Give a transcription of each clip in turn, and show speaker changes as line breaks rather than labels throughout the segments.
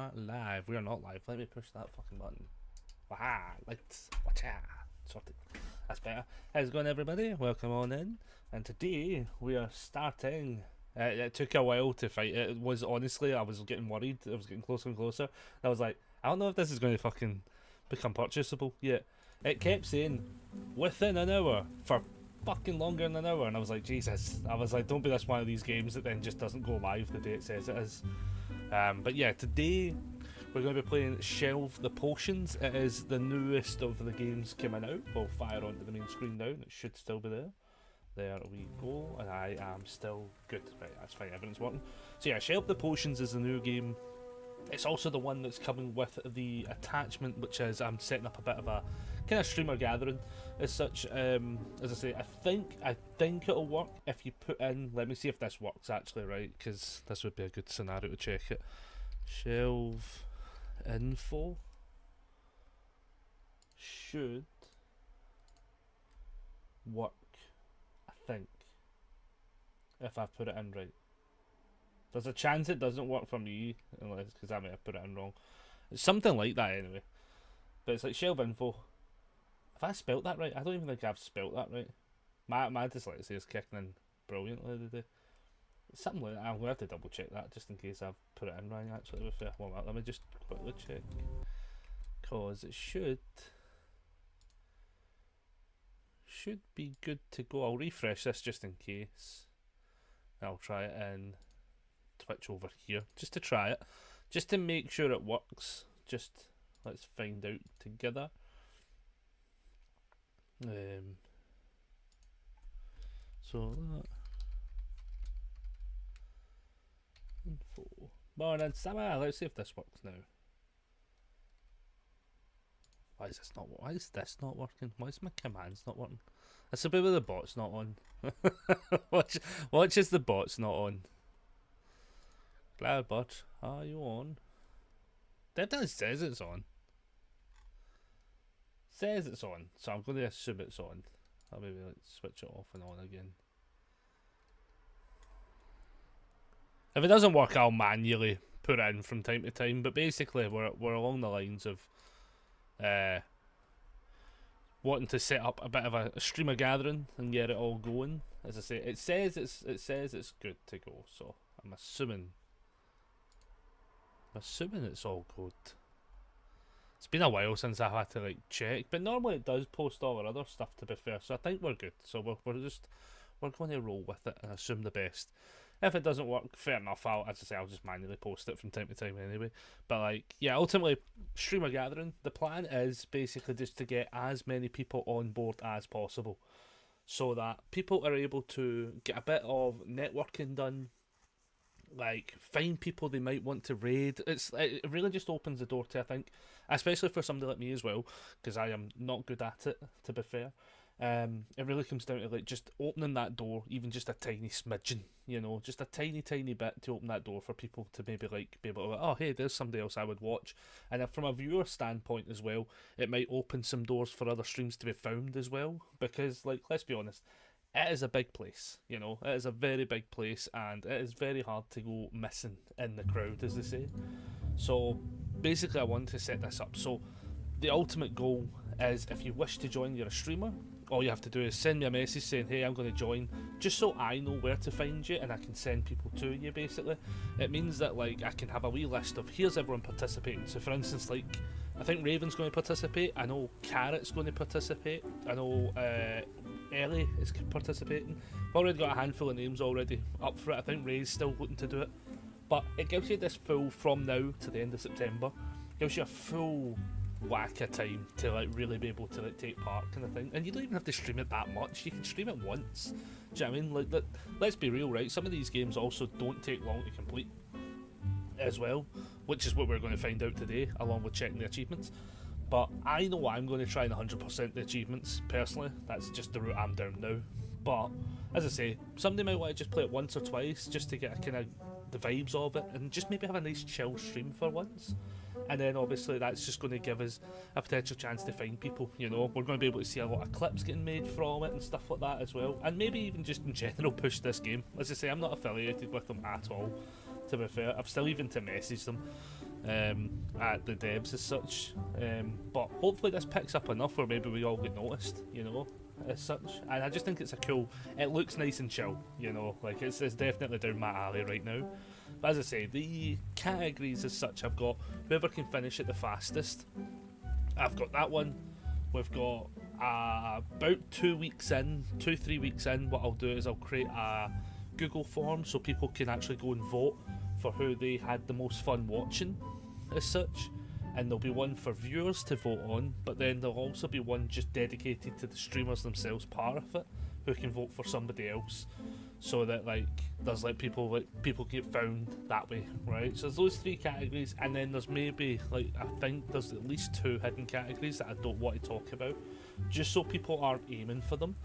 are live. We are not live. Let me push that fucking button. Waha! Lights. Watcha! Sorted. That's better. How's it going, everybody? Welcome on in. And today we are starting. It took a while to fight. It was honestly, I was getting worried. It was getting closer and closer. I was like, I don't know if this is going to fucking become purchasable yet. It kept saying within an hour for fucking longer than an hour, and I was like, Jesus. I was like, don't be this one of these games that then just doesn't go live the day it says it is. But yeah, today we're going to be playing Shelve the Potions. It is the newest of the games coming out. We'll fire onto the main screen now. It should still be there. There we go, and I am still good. Right, that's fine, everything's working. So yeah, Shelve the Potions is the new game. It's also the one that's coming with the attachment, which is I'm setting up a bit of a kind of streamer gathering as such. As I say, I think it'll work if you put in. Let me see if this works actually, right? Because this would be a good scenario to check it. Shelve info should work, I think, if I put it in right. There's a chance it doesn't work for me, unless because I may have put it in wrong. It's something like that anyway. But it's like Shelve info. Have I spelt that right? I don't even think I've spelt that right. My dyslexia is kicking in brilliantly today. Something like that. I'm gonna have to double check that just in case I've put it in wrong. Actually, with well, let me just quickly check, cause it should be good to go. I'll refresh this just in case. I'll try it in Twitch over here just to try it, just to make sure it works. Just let's find out together. So that info. Morning, Summer. Let's see if this works now. Why is this not working? Why is my commands not working? It's a bit with the bot's not on. Watch is the bot's not on. Cloudbot, are you on? Definitely says it's on. Says it's on, so I'm going to assume it's on. I'll maybe like switch it off and on again. If it doesn't work, I'll manually put it in from time to time. But basically, we're along the lines of wanting to set up a bit of a streamer gathering and get it all going. As I say, it says it's good to go. So I'm assuming it's all good. It's been a while since I had to like check, but normally it does post all our other stuff, to be fair, so I think we're good. So we're going to roll with it and assume the best. If it doesn't work, fair enough, I'll just manually post it from time to time anyway. But like, yeah, ultimately, streamer gathering, the plan is basically just to get as many people on board as possible, so that people are able to get a bit of networking done, like find people they might want to raid. It really just opens the door to, I think, especially for somebody like me as well, because I am not good at it, to be fair. It really comes down to like just opening that door, even just a tiny smidgen, just a tiny bit to open that door for people to maybe like be able to, oh hey, there's somebody else I would watch. And if from a viewer standpoint as well, it might open some doors for other streams to be found as well, because like, let's be honest, it is a big place, it is a very big place, and it is very hard to go missing in the crowd, as they say. So basically I want to set this up. So the ultimate goal is, if you wish to join, you're a streamer, all you have to do is send me a message saying, hey, I'm going to join, just so I know where to find you and I can send people to you, basically. It means that like I can have a wee list of, here's everyone participating. So for instance, like, I think Raven's going to participate, I know Carrot's going to participate, I know Ellie is participating. I've already got a handful of names already up for it. I think Ray's still looking to do it. But it gives you this full, from now to the end of September, gives you a full whack of time to like really be able to like take part, kind of thing. And you don't even have to stream it that much, you can stream it once. Do you know what I mean? Like, let's be real, right? Some of these games also don't take long to complete as well, which is what we're going to find out today, along with checking the achievements. But I know I'm going to try and 100% the achievements, personally. That's just the route I'm down now. But, as I say, somebody might want to just play it once or twice, just to get a kind of the vibes of it, and just maybe have a nice chill stream for once. And then obviously that's just going to give us a potential chance to find people, we're going to be able to see a lot of clips getting made from it and stuff like that as well. And maybe even just in general push this game. As I say, I'm not affiliated with them at all, to be fair. I've still even to message them at the devs as such. But hopefully this picks up enough where maybe we all get noticed, as such. And I just think it's a cool. It looks nice and chill, like it's definitely down my alley right now. But as I say, the categories as such, I've got whoever can finish it the fastest. I've got that one. We've got about 3 weeks in. What I'll do is I'll create a Google form so people can actually go and vote for who they had the most fun watching, as such. And there'll be one for viewers to vote on, but then there'll also be one just dedicated to the streamers themselves, part of it, who can vote for somebody else, so that there's people get found that way, right? So there's those 3 categories, and then there's maybe I think there's at least 2 hidden categories that I don't want to talk about, just so people aren't aiming for them.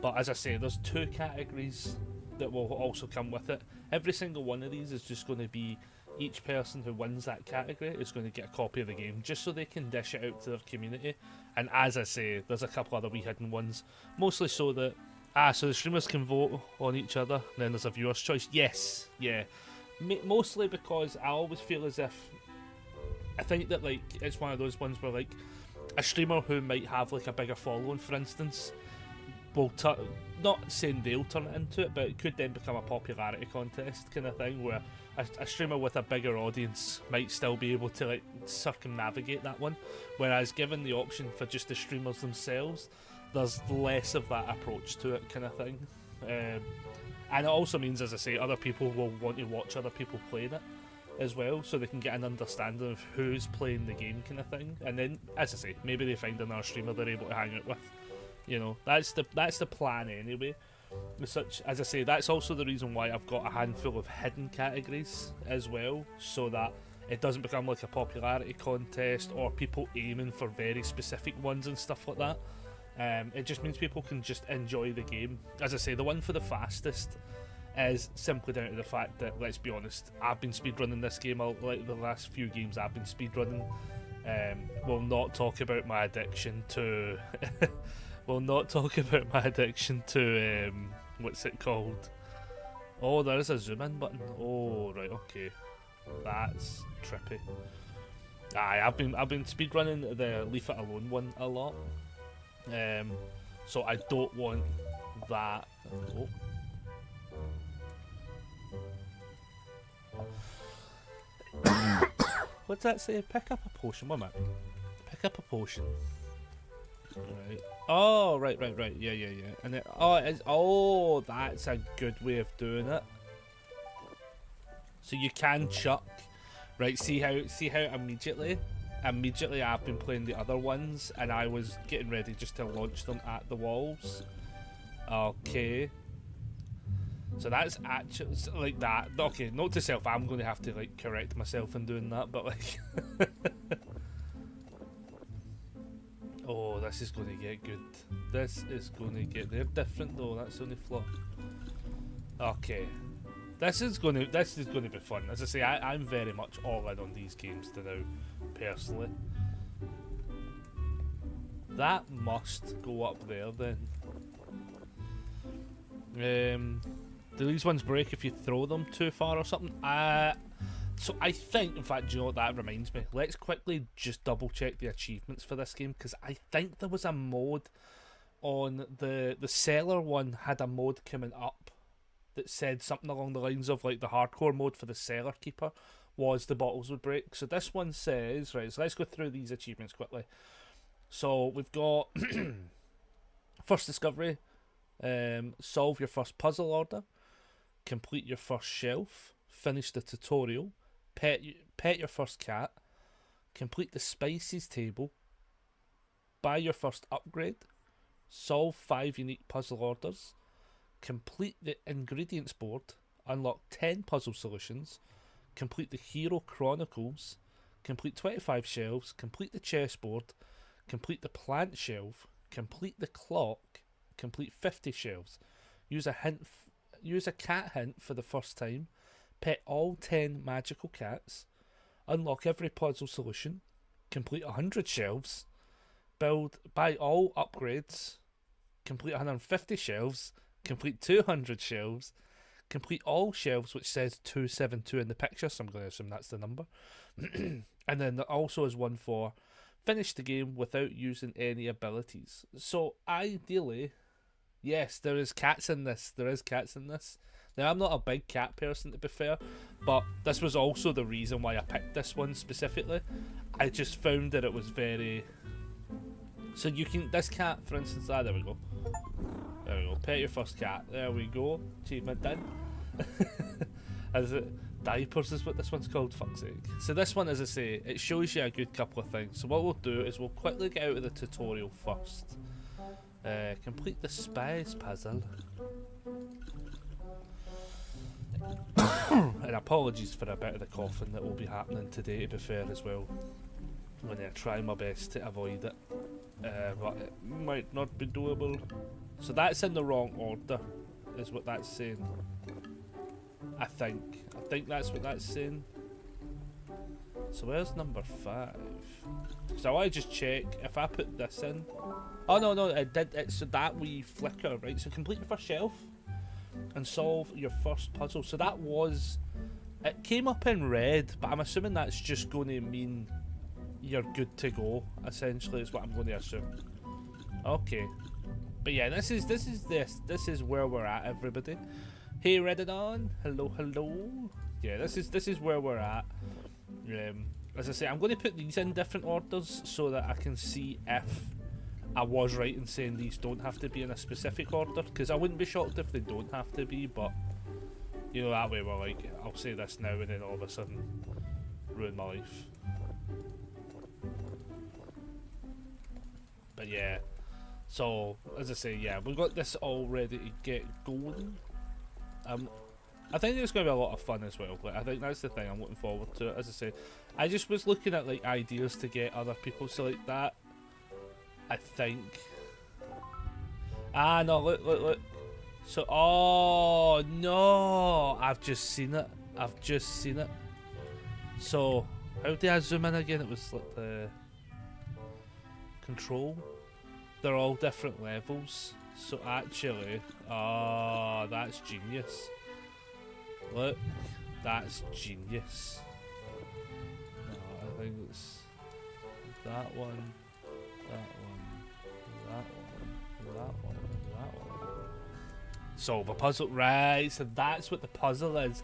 But as I say, there's 2 categories that will also come with it. Every single one of these is just going to be each person who wins that category is going to get a copy of the game, just so they can dish it out to their community. And as I say, there's a couple other wee hidden ones, mostly so that so the streamers can vote on each other, and then there's a viewer's choice. Yes, yeah. Mostly because I always feel as if I think that it's one of those ones where a streamer who might have a bigger following, for instance, will not saying they'll turn it into it, but it could then become a popularity contest kind of thing, where a streamer with a bigger audience might still be able to circumnavigate that one, whereas given the option for just the streamers themselves, there's less of that approach to it kind of thing. And it also means, as I say, other people will want to watch other people playing it as well, so they can get an understanding of who's playing the game kind of thing. And then, as I say, maybe they find another streamer they're able to hang out with. That's the plan anyway. As I say, that's also the reason why I've got a handful of hidden categories as well, so that it doesn't become a popularity contest or people aiming for very specific ones and stuff like that. It just means people can just enjoy the game. As I say, the one for the fastest is simply down to the fact that, let's be honest, I've been speedrunning this game the last few games I've been speedrunning. We'll not talk about my addiction to what's it called? Oh, there is a zoom in button. Oh, right, okay. That's trippy. Aye, I've been speedrunning the Leave It Alone one a lot. So I don't want that. Oh. What's that say? Pick up a potion. One minute. Pick up a potion. Right. Oh, right. Yeah. And that's a good way of doing it. So you can chuck. Right. See how immediately I've been playing the other ones, and I was getting ready just to launch them at the walls. Okay. So that's actually like that. Okay, note to self, I'm going to have to correct myself in doing that, but oh, this is going to get good. This is going to get. They're different though. That's the only flaw. Okay, this is going to be fun. As I say, I'm very much all in on these games now, personally. That must go up there then. Do these ones break if you throw them too far or something? So I think, in fact, do you know what that reminds me? Let's quickly just double check the achievements for this game, because I think there was a mode on the Cellar one, had a mode coming up that said something along the lines of the hardcore mode for the Cellar Keeper was the bottles would break. So this one says, right, so let's go through these achievements quickly. So we've got first discovery, solve your first puzzle order, complete your first shelf, finish the tutorial, pet your first cat, complete the spices table, buy your first upgrade, solve 5 unique puzzle orders, complete the ingredients board, unlock 10 puzzle solutions, complete the Hero Chronicles, complete 25 shelves, complete the chessboard, complete the plant shelf, complete the clock, complete 50 shelves, use a cat hint for the first time, pet all 10 magical cats, unlock every puzzle solution, complete 100 shelves, buy all upgrades, complete 150 shelves, complete 200 shelves, Complete all shelves which says 272 in the picture, so I'm going to assume that's the number. And then there also is one for finish the game without using any abilities. So ideally, yes, there is cats in this. There is cats in this. Now, I'm not a big cat person, to be fair, but this was also the reason why I picked this one specifically. I just found that it was very... So you can... This cat, for instance... Ah, there we go. There we go. Pet your first cat. There we go. Achievement done. As it... Diapers is what this one's called, fuck's sake. So this one, as I say, it shows you a good couple of things. So what we'll do is we'll quickly get out of the tutorial first. Complete the spies puzzle. And apologies for a bit of the coughing that will be happening today, to be fair, as well. I'm going to try my best to avoid it. But it might not be doable. So that's in the wrong order, is what that's saying. I think that's what that's saying. So where's number 5? So I want to just check if I put this in. Oh no, it did. It's that wee flicker, right? So complete your first shelf and solve your first puzzle. So that was... It came up in red, but I'm assuming that's just going to mean you're good to go, essentially, is what I'm going to assume. Okay. But yeah, this is where we're at, everybody. Hey Redidon, hello. Yeah, this is where we're at. As I say, I'm going to put these in different orders so that I can see if I was right in saying these don't have to be in a specific order, because I wouldn't be shocked if they don't have to be, but you know, that way we're like, I'll say this now and then all of a sudden ruin my life. But yeah, so as I say, yeah, we've got this all ready to get going. I think it's going to be a lot of fun as well. Like, I think that's the thing I'm looking forward to. As I say, I just was looking at like ideas to get other people. So like that, I think. Ah no, look. So oh no, I've just seen it. So how did I zoom in again? It was like the control. They're all different levels. So actually, oh, that's genius. Look, that's genius. I think it's that one, that one. Solve a puzzle, right? So that's what the puzzle is.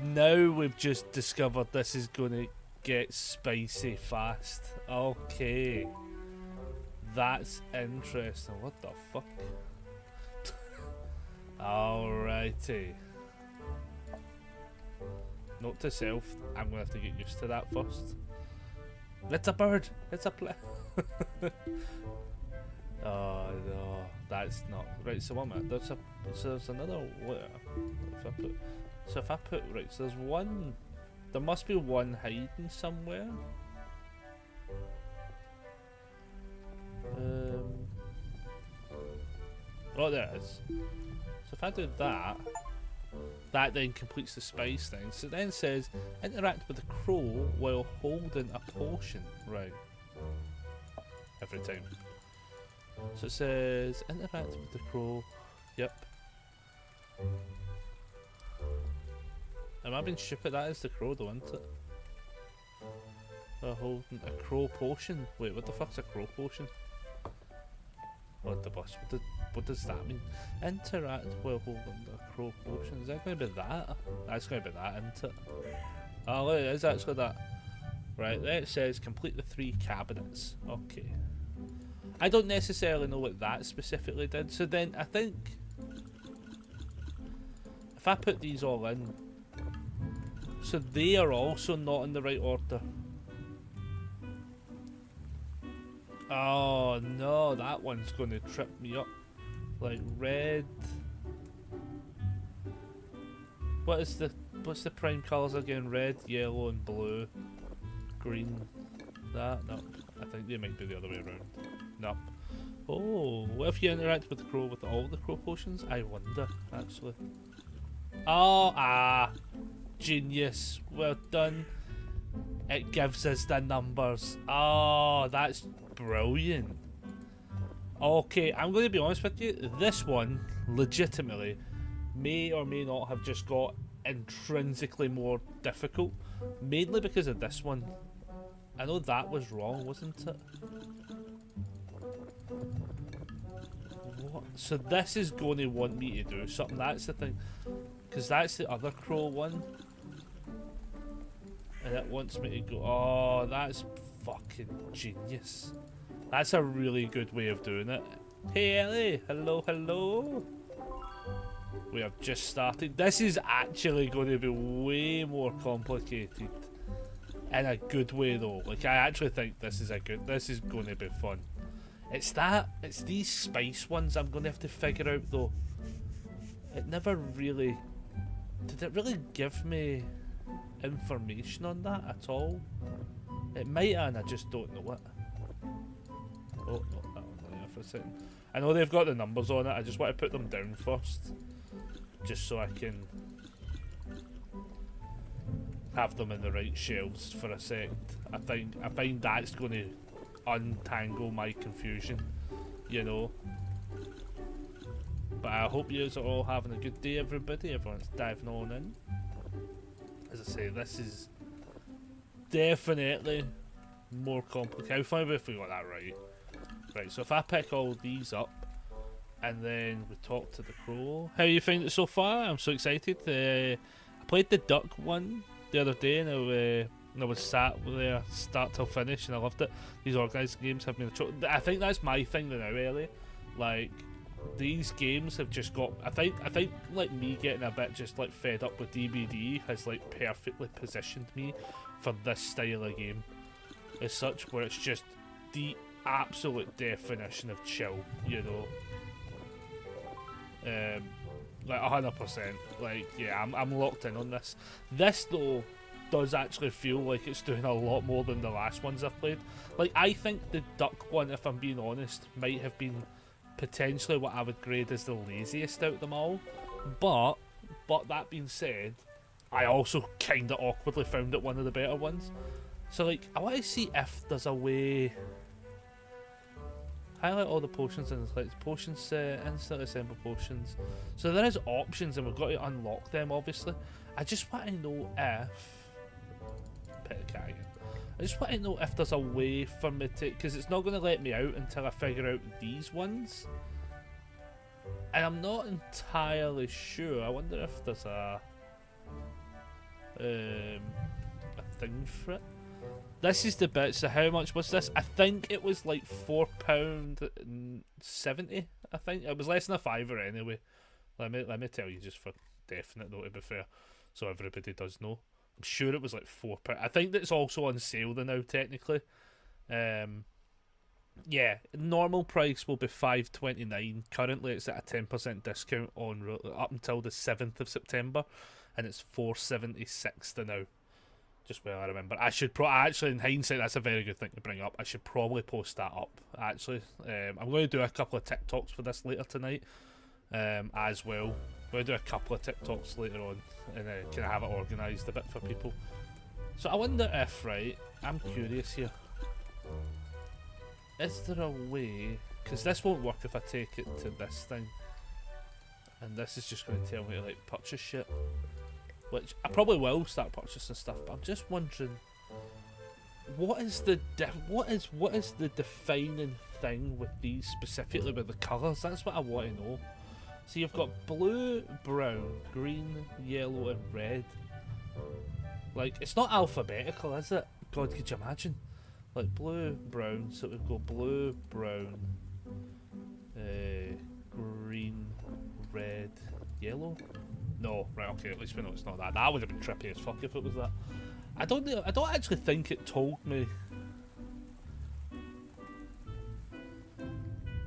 Now we've just discovered this is going to get spicy fast. Okay. That's interesting. What the fuck? Alrighty. Note to self, I'm going to have to get used to that first. It's a bird! It's a play. Oh no, that's not right. So one minute. There's another where. If I put right, so there's one. There must be one hiding somewhere. Oh, there it is. So if I do that, that then completes the spice thing. So it then says interact with the crow while holding a potion. Right. Every time. So it says interact with the crow. Yep. Am I being stupid? That is the crow though, isn't it? Holding a crow potion. Wait, what the fuck's a crow potion? What the boss? What does that mean? Interact while holding a crow potion. Is that going to be that? That's going to be that, isn't it? Oh, look, it is actually that. Right, there it says complete the 3 cabinets. Okay. I don't necessarily know what that specifically did. So then I think if I put these all in, so they are also not in the right order. Oh no, that one's going to trip me up. Like red. What's the prime colours again? Red, yellow, and blue. Green. That no, I think they might be the other way around. No. Oh, what if you interact with the crow with all the crow potions? I wonder, actually. Oh, genius. Well done. It gives us the numbers. Oh, that's brilliant. Okay, I'm going to be honest with you. This one, legitimately, may or may not have just got intrinsically more difficult, mainly because of this one. I know that was wrong, wasn't it? What? So this is going to want me to do something, that's the thing. Because that's the other crow one. And it wants me to go, oh, that's fucking genius. That's a really good way of doing it. Hey Ellie, hello, hello. We have just started. This is actually going to be way more complicated. In a good way though. Like, I actually think this is going to be fun. It's these spice ones I'm going to have to figure out though. It never really, did it really give me information on that at all? It might, and I just don't know it. Oh, no, that one there for a second. I know they've got the numbers on it, I just want to put them down first. Just so I can have them in the right shelves for a second. I find that's going to untangle my confusion, you know. But I hope you are all having a good day, everybody. Everyone's diving on in. As I say, this is definitely more complicated. How funny if we got that right. Right, so if I pick all these up and then we talk to the crow. How you find it so far? I'm so excited. I played the duck one the other day and I was sat there start till finish and I loved it. These organised games have been I think that's my thing now, Ellie. Like, these games have just got, I think like me getting a bit just like fed up with DBD has like perfectly positioned me for this style of game as such, where it's just the absolute definition of chill, you know. Like 100%. Like, yeah, I'm locked in on this. This though does actually feel like it's doing a lot more than the last ones I've played. Like, I think the duck one, if I'm being honest, might have been potentially what I would grade as the laziest out of them all. But that being said, I also kinda awkwardly found it one of the better ones. So like, I want to see if there's a way. Highlight all the potions and select potions, instantly assemble potions. So there is options and we've got to unlock them obviously. I just want to know if... Pet a cat again. I just want to know if there's a way for me to... Because it's not going to let me out until I figure out these ones. And I'm not entirely sure. I wonder if there's a thing for it. This is the bit, so how much was this? I think it was like £4.70, I think. It was less than a fiver anyway. Let me tell you just for definite though, to be fair, so everybody does know. I'm sure it was like £4. I think that's also on sale now technically. Yeah, normal price will be $5.29. Currently it's at a 10% discount on up until the 7th of September, and it's $4.76 to now. Just where I remember. I should actually, in hindsight, that's a very good thing to bring up. I should probably post that up, actually. I'm going to do a couple of TikToks for this later tonight, as well. I'm going to do a couple of TikToks later on, and kind of have it organised a bit for people. So I wonder if, right, I'm curious here. Is there a way, because this won't work if I take it to this thing, and this is just going to tell me to, like, purchase shit. Which I probably will start purchasing stuff, but I'm just wondering, what is the defining thing with these specifically with the colours? That's what I want to know. So you've got blue, brown, green, yellow, and red. Like, it's not alphabetical, is it? God, could you imagine? Like blue, brown. So we've got blue, brown, green, red, yellow. No, right, okay, at least we know it's not that. That would have been trippy as fuck if it was that. I don't actually think it told me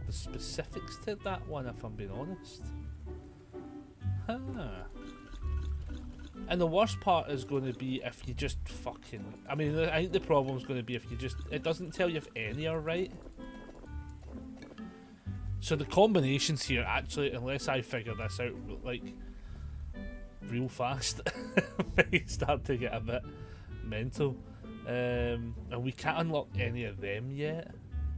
the specifics to that one, if I'm being honest. Huh. And the worst part is going to be if you just fucking... I mean, I think the problem is going to be if you just... It doesn't tell you if any are right. So the combinations here, actually, unless I figure this out, like... real fast, might start to get a bit mental. And we can't unlock any of them yet,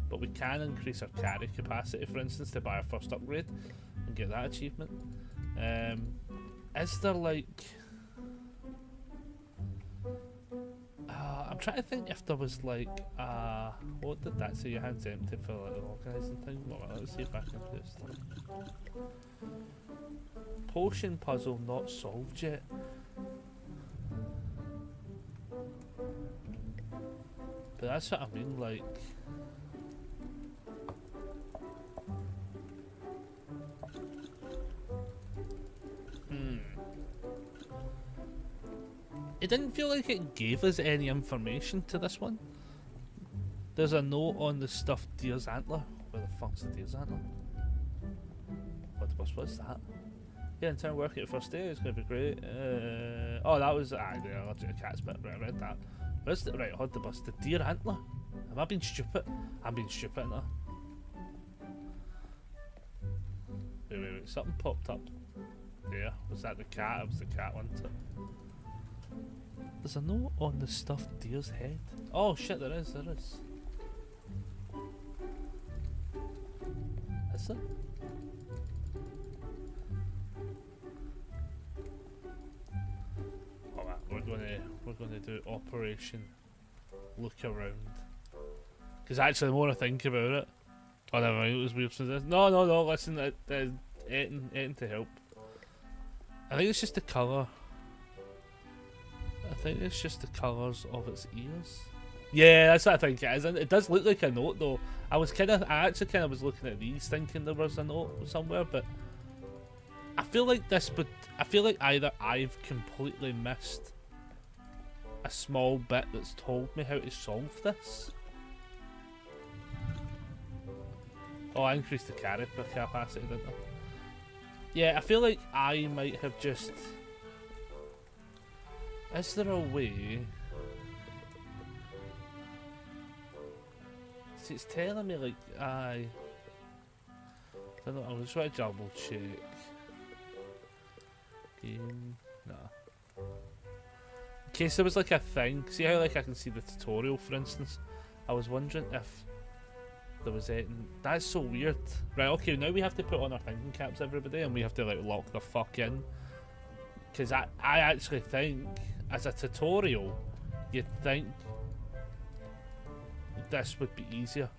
but we can increase our carry capacity, for instance, to buy our first upgrade and get that achievement. Is there like... I'm trying to think if there was like... what did that say? Your hand's empty for like the organising thing? Well, let's see if I can do stuff. Potion puzzle not solved yet. But that's what I mean, like... It didn't feel like it gave us any information to this one. There's a note on the stuffed deer's antler. Where the fuck's the deer's antler? What's that? Yeah, in town working at first day, it's gonna be great. Oh, that was the allergic cat's bit. Right, I read that. Where's the right? Hold the bus. The deer antler. Am I being stupid? I'm being stupid, ain't I? Wait. Something popped up. There. Was that the cat? It was the cat, wasn't it? There's a note on the stuffed deer's head. Oh shit, there is. Is there? Alright, we're gonna do Operation Look Around. Because actually, the more I think about it, oh never mind, it was weird. No. Listen, anything to help. I think it's just the colour. I think it's just the colours of its ears. Yeah, that's what I think it is. And it does look like a note though. I actually kind of was looking at these thinking there was a note somewhere, but I feel like either I've completely missed a small bit that's told me how to solve this. Oh, I increased the carry capacity, didn't I? Yeah, I feel like I might have just... Is there a way... See, it's telling me like, I don't know, I'm just trying to double check. Game... Nah. In case there was like a thing, see how like I can see the tutorial for instance? I was wondering if there was anything... That's so weird. Right, okay, now we have to put on our thinking caps everybody and we have to like lock the fuck in. Because I actually think, as a tutorial, you'd think this would be easier.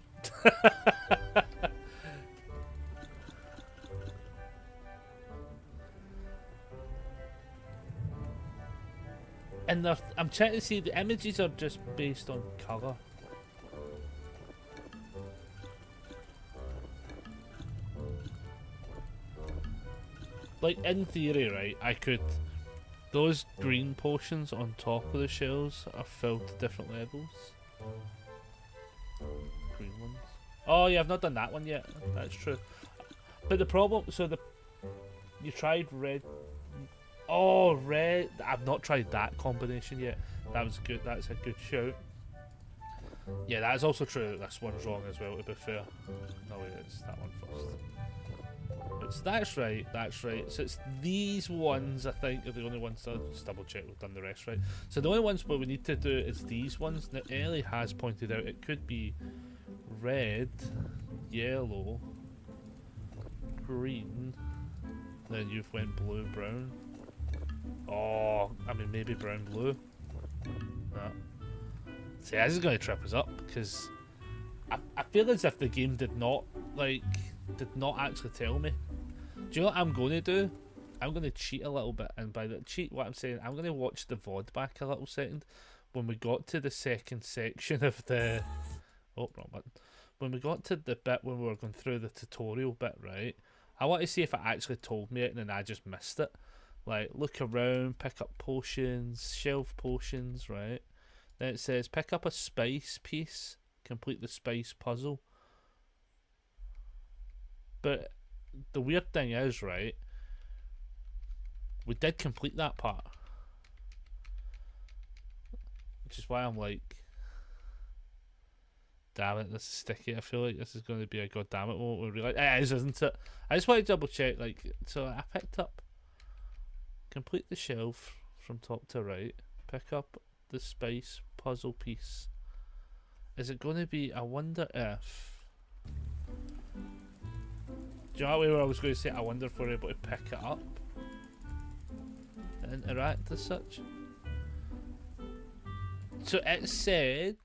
And I'm trying to see, the images are just based on colour. Like, in theory, right, I could... Those green potions on top of the shelves are filled to different levels. Green ones. Oh yeah, I've not done that one yet. That's true. But the problem... So you tried red... Oh, red... I've not tried that combination yet. That was good. That's a good shout. Yeah, that is also true that this one's wrong as well, to be fair. No, wait, it's that one first. That's right. So it's these ones, I think, are the only ones. I'll just double check we've done the rest right. So the only ones what we need to do is these ones. Now Ellie has pointed out it could be red, yellow, green, then you've went blue, brown. Oh, I mean maybe brown, blue. No. See, this is going to trip us up because I feel as if the game did not actually tell me. Do you know what I'm going to do? I'm going to cheat a little bit, and by the cheat, what I'm saying, I'm going to watch the VOD back a little second. When we got to the second section of the... Oh, wrong button. When we got to the bit when we were going through the tutorial bit, right? I want to see if it actually told me it and then I just missed it. Like, look around, pick up potions, shelf potions, right? Then it says, pick up a spice piece, complete the spice puzzle. But the weird thing is, right, we did complete that part. Which is why I'm like, damn it, this is sticky. I feel like this is going to be a goddamn it moment. We realize it is, isn't it? I just want to double check. Like, so I picked up, complete the shelf from top to right, pick up the spice puzzle piece. Is it going to be? I wonder if. Do you know what I was going to say? I wonder if we're able to pick it up. interact as such. So it said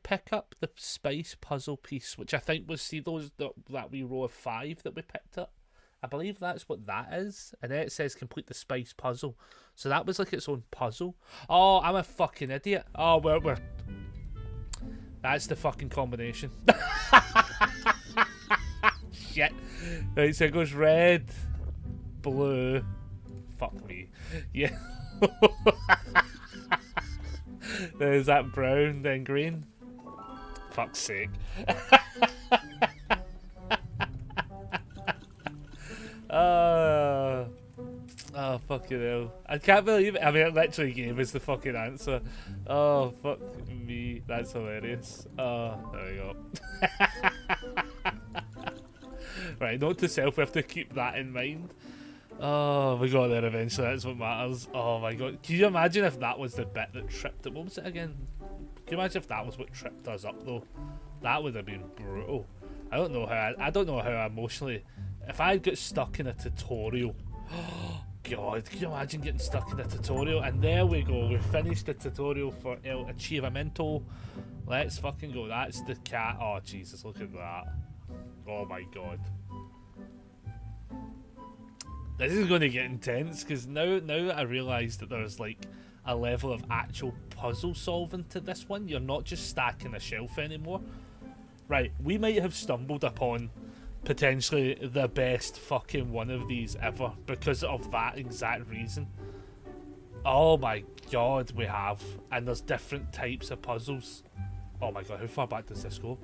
pick up the spice puzzle piece, which I think was, see those that wee row of 5 that we picked up. I believe that's what that is. And then it says complete the spice puzzle. So that was like its own puzzle. Oh, I'm a fucking idiot. Oh, we're that's the fucking combination. Shit. Right, so it goes red, blue. Fuck me. Yeah. There's that brown, then green. Fuck's sake. Oh, fucking hell. I can't believe it. I mean, it literally gave us the fucking answer. Oh, fuck me. That's hilarious. Oh, there we go. Right, note to self, we have to keep that in mind. Oh, we got there eventually, that's what matters. Oh my god. Can you imagine if that was the bit that tripped it? What was it again? Can you imagine if that was what tripped us up though? That would have been brutal. I don't know how emotionally, if I got stuck in a tutorial, oh god, can you imagine getting stuck in a tutorial? And there we go, we finished the tutorial for El Achievamento. Let's fucking go. That's the cat. Oh Jesus, look at that. Oh my god. This is going to get intense, because now that I realise that there's like a level of actual puzzle solving to this one, you're not just stacking a shelf anymore. Right, we might have stumbled upon potentially the best fucking one of these ever because of that exact reason. Oh my god, we have. And there's different types of puzzles. Oh my god, how far back does this go?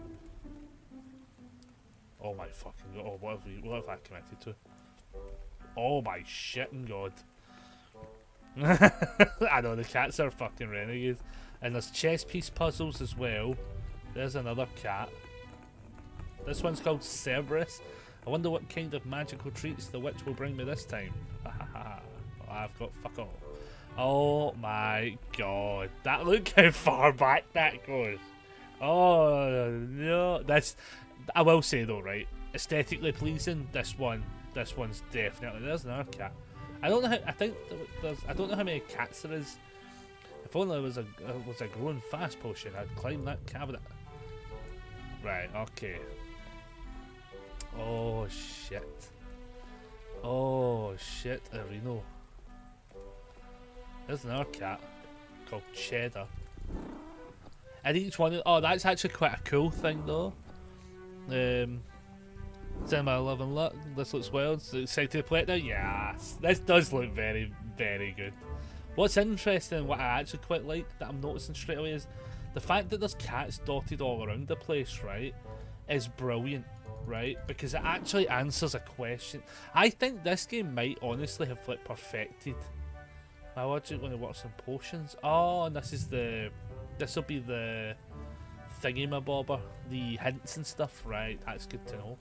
Oh my fucking god, oh, what have I committed to? Oh my shitting god. I know, the cats are fucking renegades. And there's chess piece puzzles as well. There's another cat. This one's called Cerberus. I wonder what kind of magical treats the witch will bring me this time. I've got fuck all. Oh my god. That, look how far back that goes. Oh no. That's, I will say though, right, aesthetically pleasing, this one's definitely. There's another cat. I don't know how. I think there's. I don't know how many cats there is. If only there was a growing fast potion, I'd climb that cabinet. Right. Okay. Oh shit. Oh shit, Areno. There's another cat called Cheddar. And each one. Oh, that's actually quite a cool thing though. Cinema 11 look. This looks well. So excited to play it now? Yes. This does look very, very good. What's interesting, what I actually quite like that I'm noticing straight away is the fact that there's cats dotted all around the place, right, is brilliant, right? Because it actually answers a question. I think this game might honestly have like perfected. I was just going to watch some potions. Oh, and this will be the thingy-mabobber, the hints and stuff, right? That's good to know.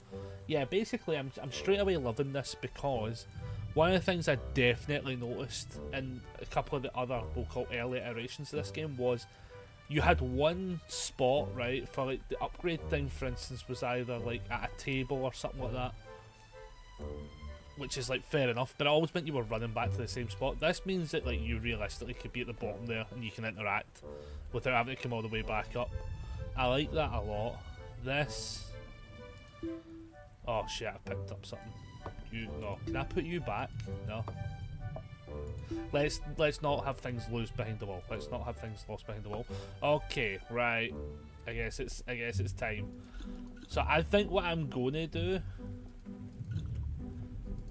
Yeah, basically, I'm straight away loving this because one of the things I definitely noticed in a couple of the other, we'll call early iterations of this game, was you had one spot, right, for like the upgrade thing, for instance, was either like at a table or something like that, which is like fair enough, but it always meant you were running back to the same spot. This means that like you realistically could be at the bottom there and you can interact without having to come all the way back up. I like that a lot. This. Oh shit! I picked up something. You no. Can I put you back? No. Let's not have things loose behind the wall. Let's not have things lost behind the wall. Okay, right. I guess it's time. So I think what I'm gonna do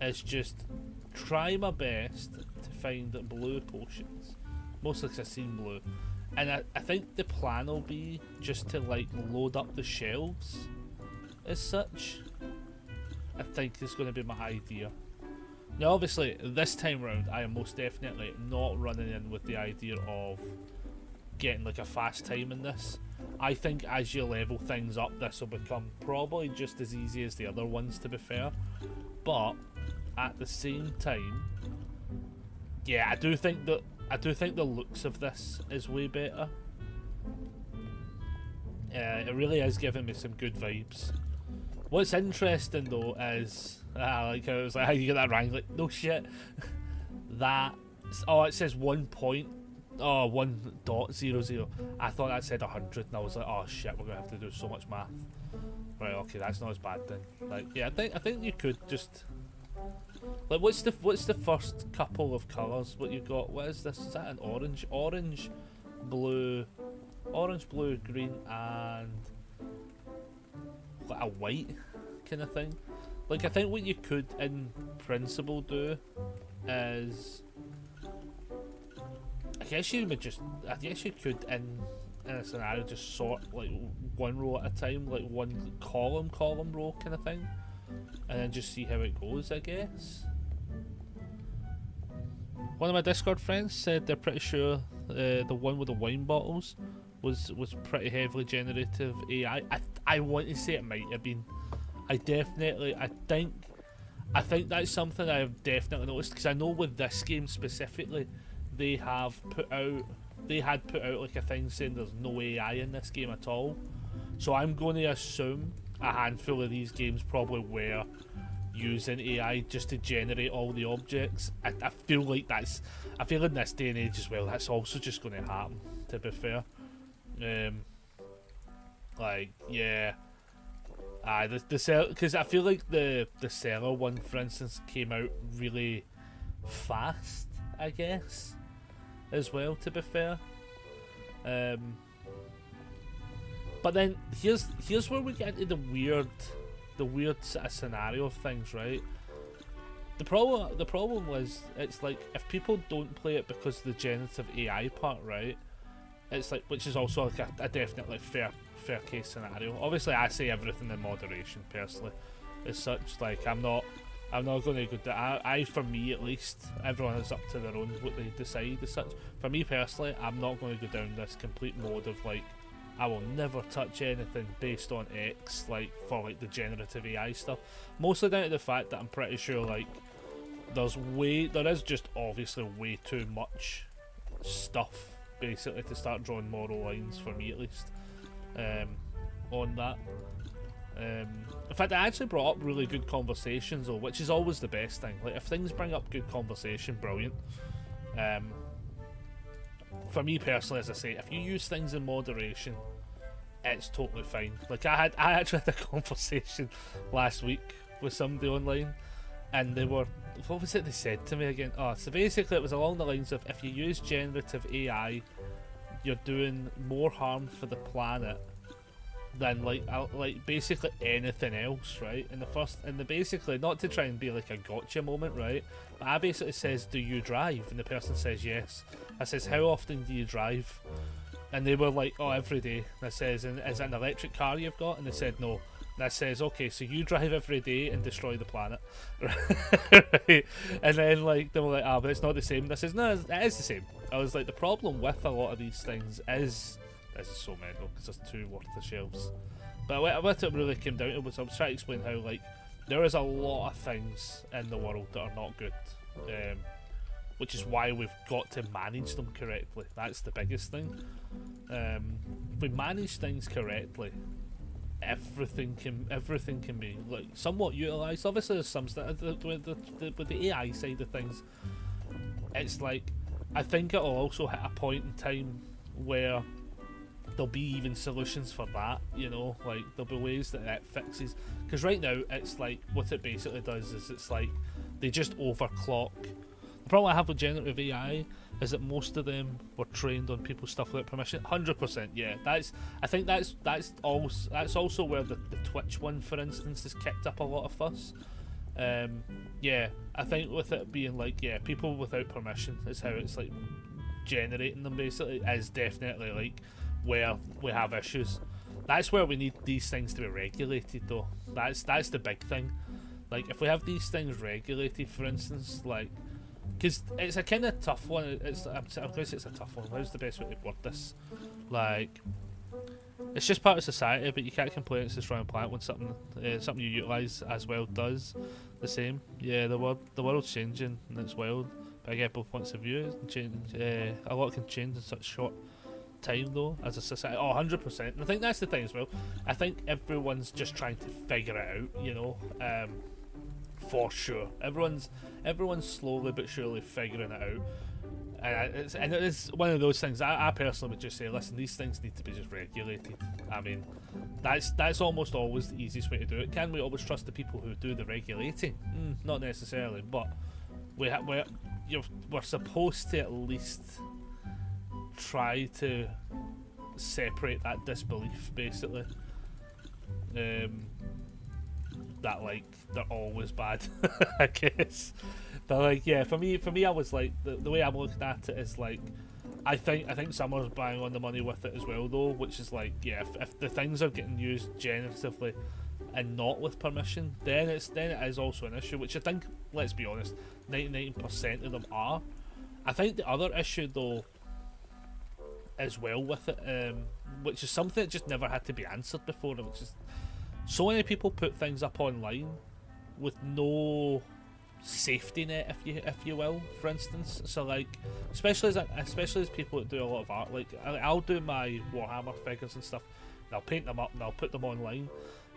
is just try my best to find blue potions. Mostly because I've seen blue. And I think the plan will be just to like load up the shelves as such. I think is going to be my idea. Now obviously this time round I am most definitely not running in with the idea of getting like a fast time in this. I think as you level things up this will become probably just as easy as the other ones, to be fair. But at the same time, yeah, I do think the looks of this is way better. It really is giving me some good vibes. What's interesting though is, like I was like, how you get that rank? Like, no shit. That, oh, it says 1 oh, 1.00. I thought that said 100, and I was like, oh shit, we're gonna have to do so much math. Right, okay, that's not as bad then. Like, yeah, I think you could just, like, what's the first couple of colours? What you got? What is this? Is that an orange? Orange, blue, green, and like a white kind of thing. Like, I think what you could, in principle, do is, I guess you could in a scenario just sort like one row at a time, like one column row kind of thing, and then just see how it goes, I guess. One of my Discord friends said they're pretty sure the one with the wine bottles was pretty heavily generative AI. I want to say it might have been. I think that's something I've definitely noticed, because I know with this game specifically, they had put out like a thing saying there's no AI in this game at all. So I'm going to assume a handful of these games probably were using AI just to generate all the objects. I feel like in this day and age as well, that's also just going to happen, to be fair. Like, yeah. Because I feel like the seller one, for instance, came out really fast, I guess, as well, to be fair. But then here's where we get into the weird sort of scenario of things, right? The problem was, it's like, if people don't play it because of the generative AI part, right? It's like, which is also like a definitely fair case scenario. Obviously, I say everything in moderation personally, as such. Like, I'm not going to go down. For me at least, everyone is up to their own what they decide as such. For me personally, I'm not going to go down this complete mode of like, I will never touch anything based on X, like, for like the generative AI stuff. Mostly down to the fact that I'm pretty sure like there is just obviously way too much stuff basically to start drawing moral lines, for me at least, on that. In fact, I actually brought up really good conversations though, which is always the best thing. Like, if things bring up good conversation, brilliant. For me personally, as I say, if you use things in moderation, it's totally fine. Like, I actually had a conversation last week with somebody online, and they were, what was it they said to me again? Oh, so basically it was along the lines of, if you use generative AI, you're doing more harm for the planet than like basically anything else, right? And the basically, not to try and be like a gotcha moment, right? But I basically says, do you drive? And the person says yes. I says, how often do you drive? And they were like, oh, every day. And I says, and is it an electric car you've got? And they said no. And I says, okay, so you drive every day and destroy the planet. Right? And then like they were like, but it's not the same. And I says, no, it is the same. I was like, the problem with a lot of these things is, this is so mental because there's two worth the shelves. But what it really came down to was, I was trying to explain how like there is a lot of things in the world that are not good, which is why we've got to manage them correctly. That's the biggest thing. If we manage things correctly, everything can be like somewhat utilised. Obviously, there's some stuff with the AI side of things. It's like, I think it'll also hit a point in time where there'll be even solutions for that, you know, like there'll be ways that it fixes, because right now it's like, what it basically does is, it's like they just overclock. The problem I have with generative AI is that most of them were trained on people's stuff without permission. 100%, yeah. I think that's also where the Twitch one, for instance, has kicked up a lot of fuss. Yeah, I think with it being like, yeah, people without permission is how it's like generating them basically, is definitely like where we have issues. That's where we need these things to be regulated though. That's the big thing. Like, if we have these things regulated, for instance, like, because it's a kind of tough one. I'm going to say it's a tough one. How's the best way to word this? Like, it's just part of society, but you can't complain it's destroying planet when something you utilise as well does the same. Yeah, the world's changing and it's wild. But I get both points of view. A lot can change in such short time though, as a society. 100%. And I think that's the thing as well. I think everyone's just trying to figure it out, you know. for sure. Everyone's slowly but surely figuring it out. And it is one of those things. I personally would just say, listen, these things need to be just regulated. I mean, that's almost always the easiest way to do it. Can we always trust the people who do the regulating? Not necessarily, but we're supposed to at least try to separate that disbelief, basically. That like they're always bad, I guess. But like, yeah, for me, I was like the way I'm looking at it is like, I think Summer's bang on the money with it as well, though, which is like, yeah, if the things are getting used generatively and not with permission, then it is also an issue. Which I think, let's be honest, 99% of them are. I think the other issue though, as well with it, which is something that just never had to be answered before, which is so many people put things up online with no safety net, if you will, for instance. So like, especially as people that do a lot of art, like I'll do my Warhammer figures and stuff, and I'll paint them up and I'll put them online.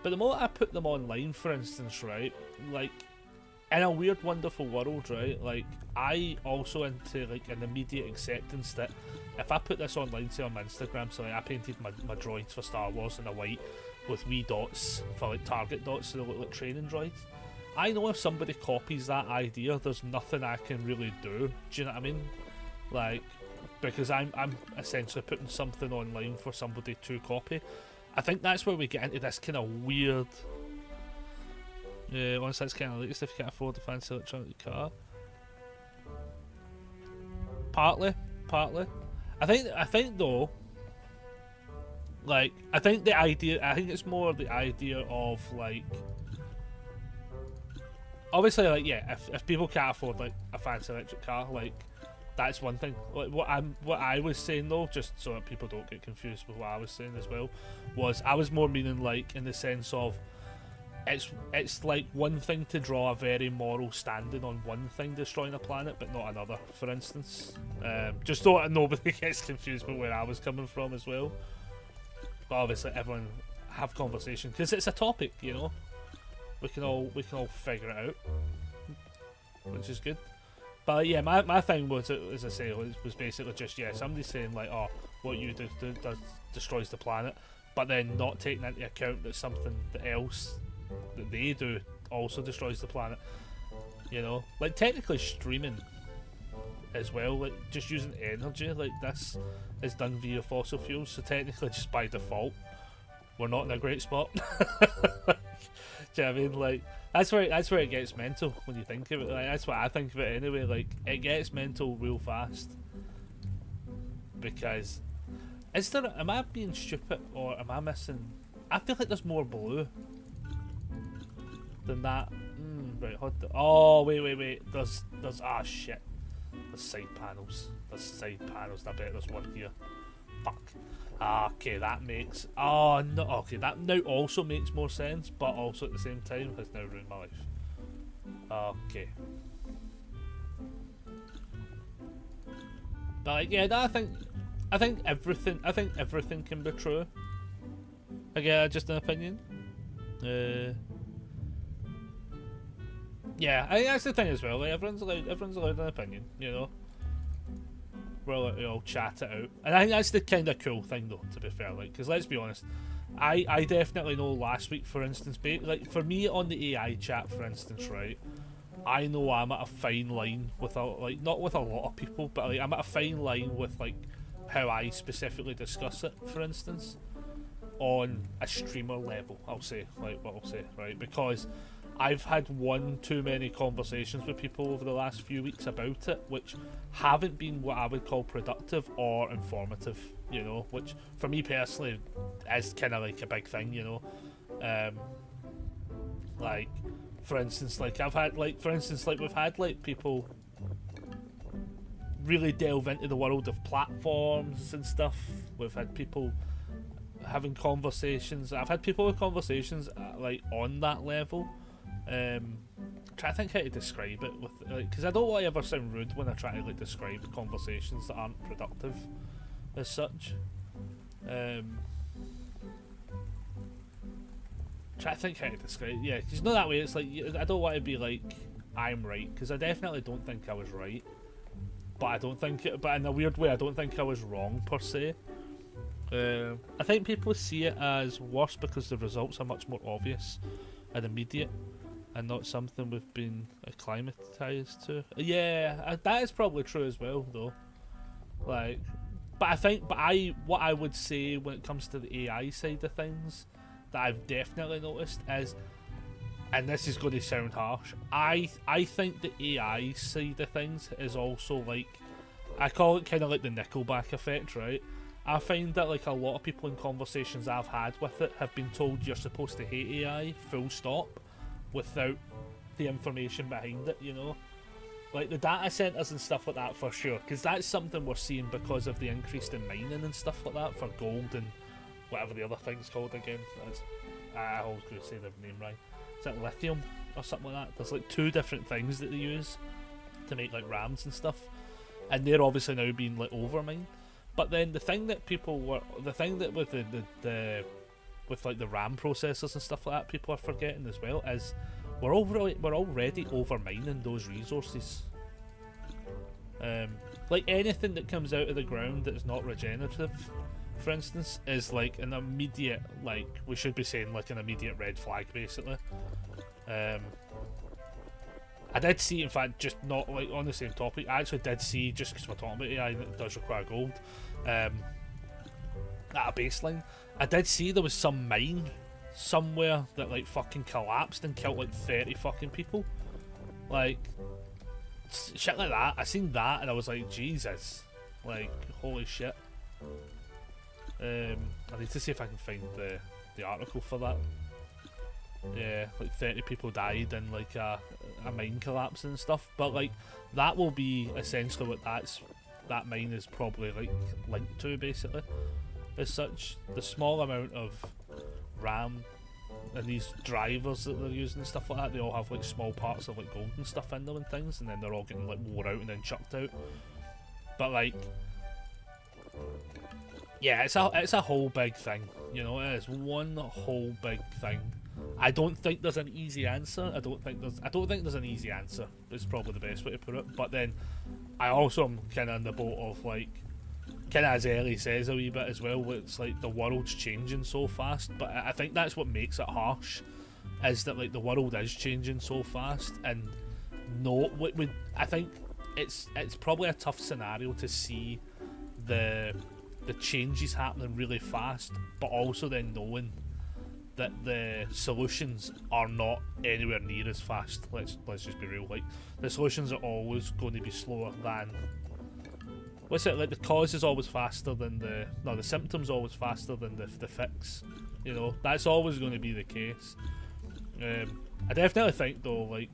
But the moment I put them online, for instance, right, like in a weird, wonderful world, right, like I also into like an immediate acceptance that if I put this online, say on my Instagram, so like I painted my droids for Star Wars in a white with wee dots for like target dots, so they look like training droids. I know if somebody copies that idea, there's nothing I can really do. Do you know what I mean? Like, because I'm essentially putting something online for somebody to copy. I think that's where we get into this kind of weird. Yeah, honestly, that's kind of latest if you can't afford a fancy electronic car. Partly. I think though. Like, I think it's more the idea of like, obviously, like, yeah, if people can't afford like a fancy electric car, like that's one thing. Like what I was saying though, just so that people don't get confused with what I was saying as well, was I was more meaning like in the sense of it's like one thing to draw a very moral standing on one thing destroying a planet, but not another, for instance. Just so that nobody gets confused with where I was coming from as well. But obviously, everyone have conversation because it's a topic, you know. We can all figure it out, which is good. But yeah, my thing was, as I say, was basically just, yeah, somebody saying like, oh, what you do destroys the planet, but then not taking into account that something else that they do also destroys the planet. You know, like technically streaming as well, like just using energy like this is done via fossil fuels, so technically just by default we're not in a great spot. Do you know what I mean? Like that's where it gets mental when you think of it. Like, that's what I think of it anyway. Like it gets mental real fast because am I being stupid or am I missing? I feel like there's more blue than that. Right, oh wait. There's shit. There's side panels. I bet there's one here. Fuck. Okay, that makes. Oh no. Okay, that now also makes more sense, but also at the same time has now ruined my life. Okay. But like, yeah, no, I think everything can be true. Again, just an opinion. Yeah, I think that's the thing as well. Like everyone's allowed an opinion, you know. We're allowed to all chat it out, and I think that's the kind of cool thing, though. To be fair, like, because let's be honest, I definitely know last week, for instance, like for me on the AI chat, for instance, right. I know I'm at a fine line with not with a lot of people, but like I'm at a fine line with like how I specifically discuss it, for instance, on a streamer level. I'll say, right, because I've had one too many conversations with people over the last few weeks about it, which haven't been what I would call productive or informative, you know, which for me personally is kind of like a big thing, you know. Like, for instance, like we've had like people really delve into the world of platforms and stuff. We've had people having conversations. I've had people with conversations like on that level. Try to think how to describe it with, because I don't want to ever sound rude when I try to like describe conversations that aren't productive as such. Try to think how to describe it. Yeah, because not that way. It's like I don't want to be like I'm right, because I definitely don't think I was right. But I don't think it. But in a weird way, I don't think I was wrong per se. I think people see it as worse because the results are much more obvious and immediate, and not something we've been acclimatized to. Yeah, that is probably true as well, though. Like, what I would say when it comes to the AI side of things, that I've definitely noticed is, and this is going to sound harsh, I think the AI side of things is also like, I call it kind of like the Nickelback effect, right? I find that like a lot of people in conversations I've had with it have been told you're supposed to hate AI, full stop, without the information behind it, you know? Like the data centers and stuff like that for sure, because that's something we're seeing because of the increase in mining and stuff like that for gold and whatever the other thing's called again. I always going to say the name right. Is that lithium or something like that? There's like two different things that they use to make like RAMs and stuff, and they're obviously now being like overmined. But then the thing that with the with like the RAM processors and stuff like that, people are forgetting as well is we're already overmining those resources. Like anything that comes out of the ground that is not regenerative, for instance, is like an immediate, like we should be saying like an immediate red flag basically. I did see, in fact, just not like on the same topic, I actually did see, just because we're talking about AI that does require gold, at a baseline, I did see there was some mine somewhere that like fucking collapsed and killed like 30 fucking people. Like, shit like that. I seen that and I was like, Jesus. Like, holy shit. I need to see if I can find the article for that. Yeah, like 30 people died in like a mine collapse and stuff. But like, that will be essentially what that mine is probably like linked to basically. As such, the small amount of RAM and these drivers that they're using and stuff like that, they all have like small parts of like gold and stuff in them and things, and then they're all getting like wore out and then chucked out. But like, yeah, it's a whole big thing, you know. It is one whole big thing. I don't think there's an easy answer. I don't think there's an easy answer. It's probably the best way to put it. But then I also am kind of in the boat of like, kind of as Ellie says a wee bit as well, it's like the world's changing so fast. But I think that's what makes it harsh, is that like the world is changing so fast, and I think it's probably a tough scenario to see the changes happening really fast, but also then knowing that the solutions are not anywhere near as fast. Let's just be real. Like, the solutions are always going to be slower than, what's it like? The cause is always faster than the symptoms always faster than the fix. You know, that's always going to be the case. I definitely think though, like,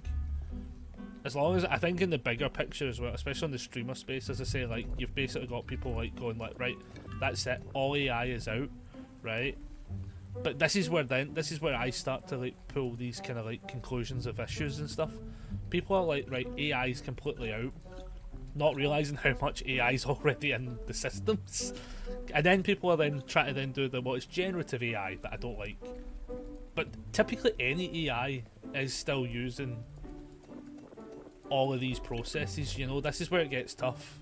as long as I think in the bigger picture as well, especially on the streamer space, as I say, like you've basically got people like going like, right, that's it, all AI is out, right? But this is where I start to like pull these kind of like conclusions of issues and stuff. People are like, right, AI is completely out, not realizing how much AI is already in the systems, and then people are then trying to then do it's generative AI that I don't like. But typically any AI is still using all of these processes, you know. This is where it gets tough.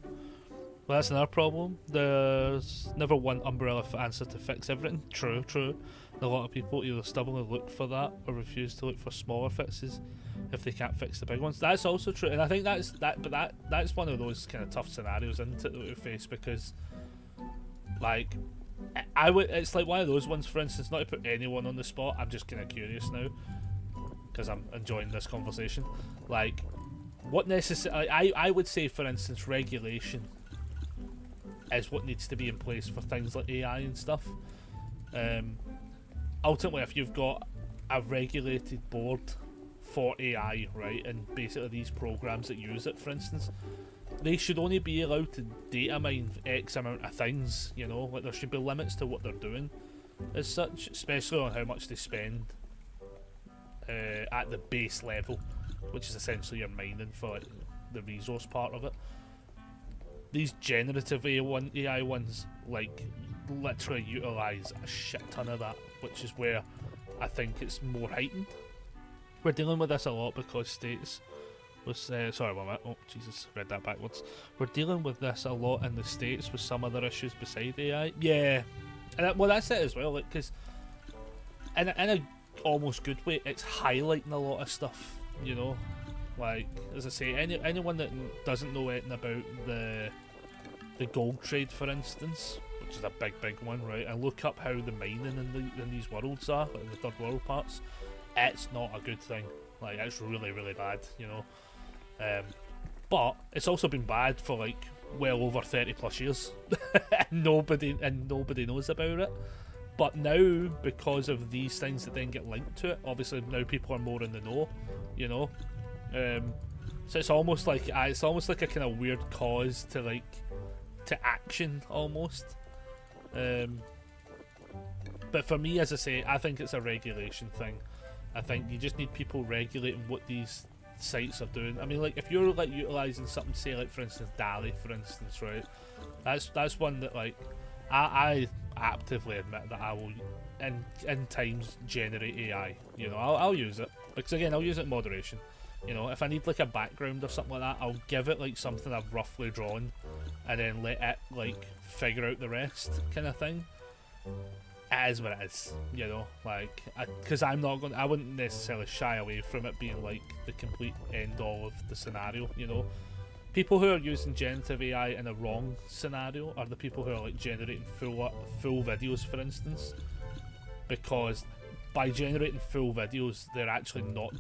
Well, that's another problem. There's never one umbrella answer to fix everything. True. A lot of people either stubbornly look for that or refuse to look for smaller fixes if they can't fix the big ones. That's also true, and I think that's one of those kind of tough scenarios, isn't it, that we face, because like it's like one of those ones, for instance, not to put anyone on the spot, I'm just kind of curious now because I'm enjoying this conversation. Like, what I would say, for instance, regulation is what needs to be in place for things like AI and stuff. Ultimately, if you've got a regulated board for AI, right, and basically these programs that use it, for instance, they should only be allowed to data mine X amount of things, you know. Like, there should be limits to what they're doing as such, especially on how much they spend at the base level, which is essentially your mining for like, the resource part of it. These generative AI ones, like, literally utilise a shit ton of that, which is where I think it's more heightened. We're dealing with this a lot because states was sorry about that. Oh Jesus, read that backwards. We're dealing with this a lot in the states with some other issues beside AI. Yeah, and well, that's it as well. Like, because in a almost good way, it's highlighting a lot of stuff. You know, like as I say, anyone that doesn't know anything about the gold trade, for instance, which is a big one, right? And look up how the mining in these worlds are, like in the third world parts. It's not a good thing. Like, it's really bad, you know. But it's also been bad for like well over 30 plus years, and nobody knows about it. But now, because of these things that then get linked to it, obviously now people are more in the know, you know. So it's almost like a kind of weird cause to action almost. But for me, as I say, I think it's a regulation thing. I think you just need people regulating what these sites are doing. I mean, like, if you're like utilising something, say like for instance DALL-E, for instance, right? That's one that like I actively admit that I will in times generate AI. You know, I'll use it because again I'll use it in moderation. You know, if I need like a background or something like that, I'll give it like something I've roughly drawn, and then let it like figure out the rest, kind of thing. It is what it is, you know, like, because I wouldn't necessarily shy away from it being like the complete end all of the scenario, you know. People who are using generative AI in a wrong scenario are the people who are like generating full videos, for instance, because by generating full videos, they're actually not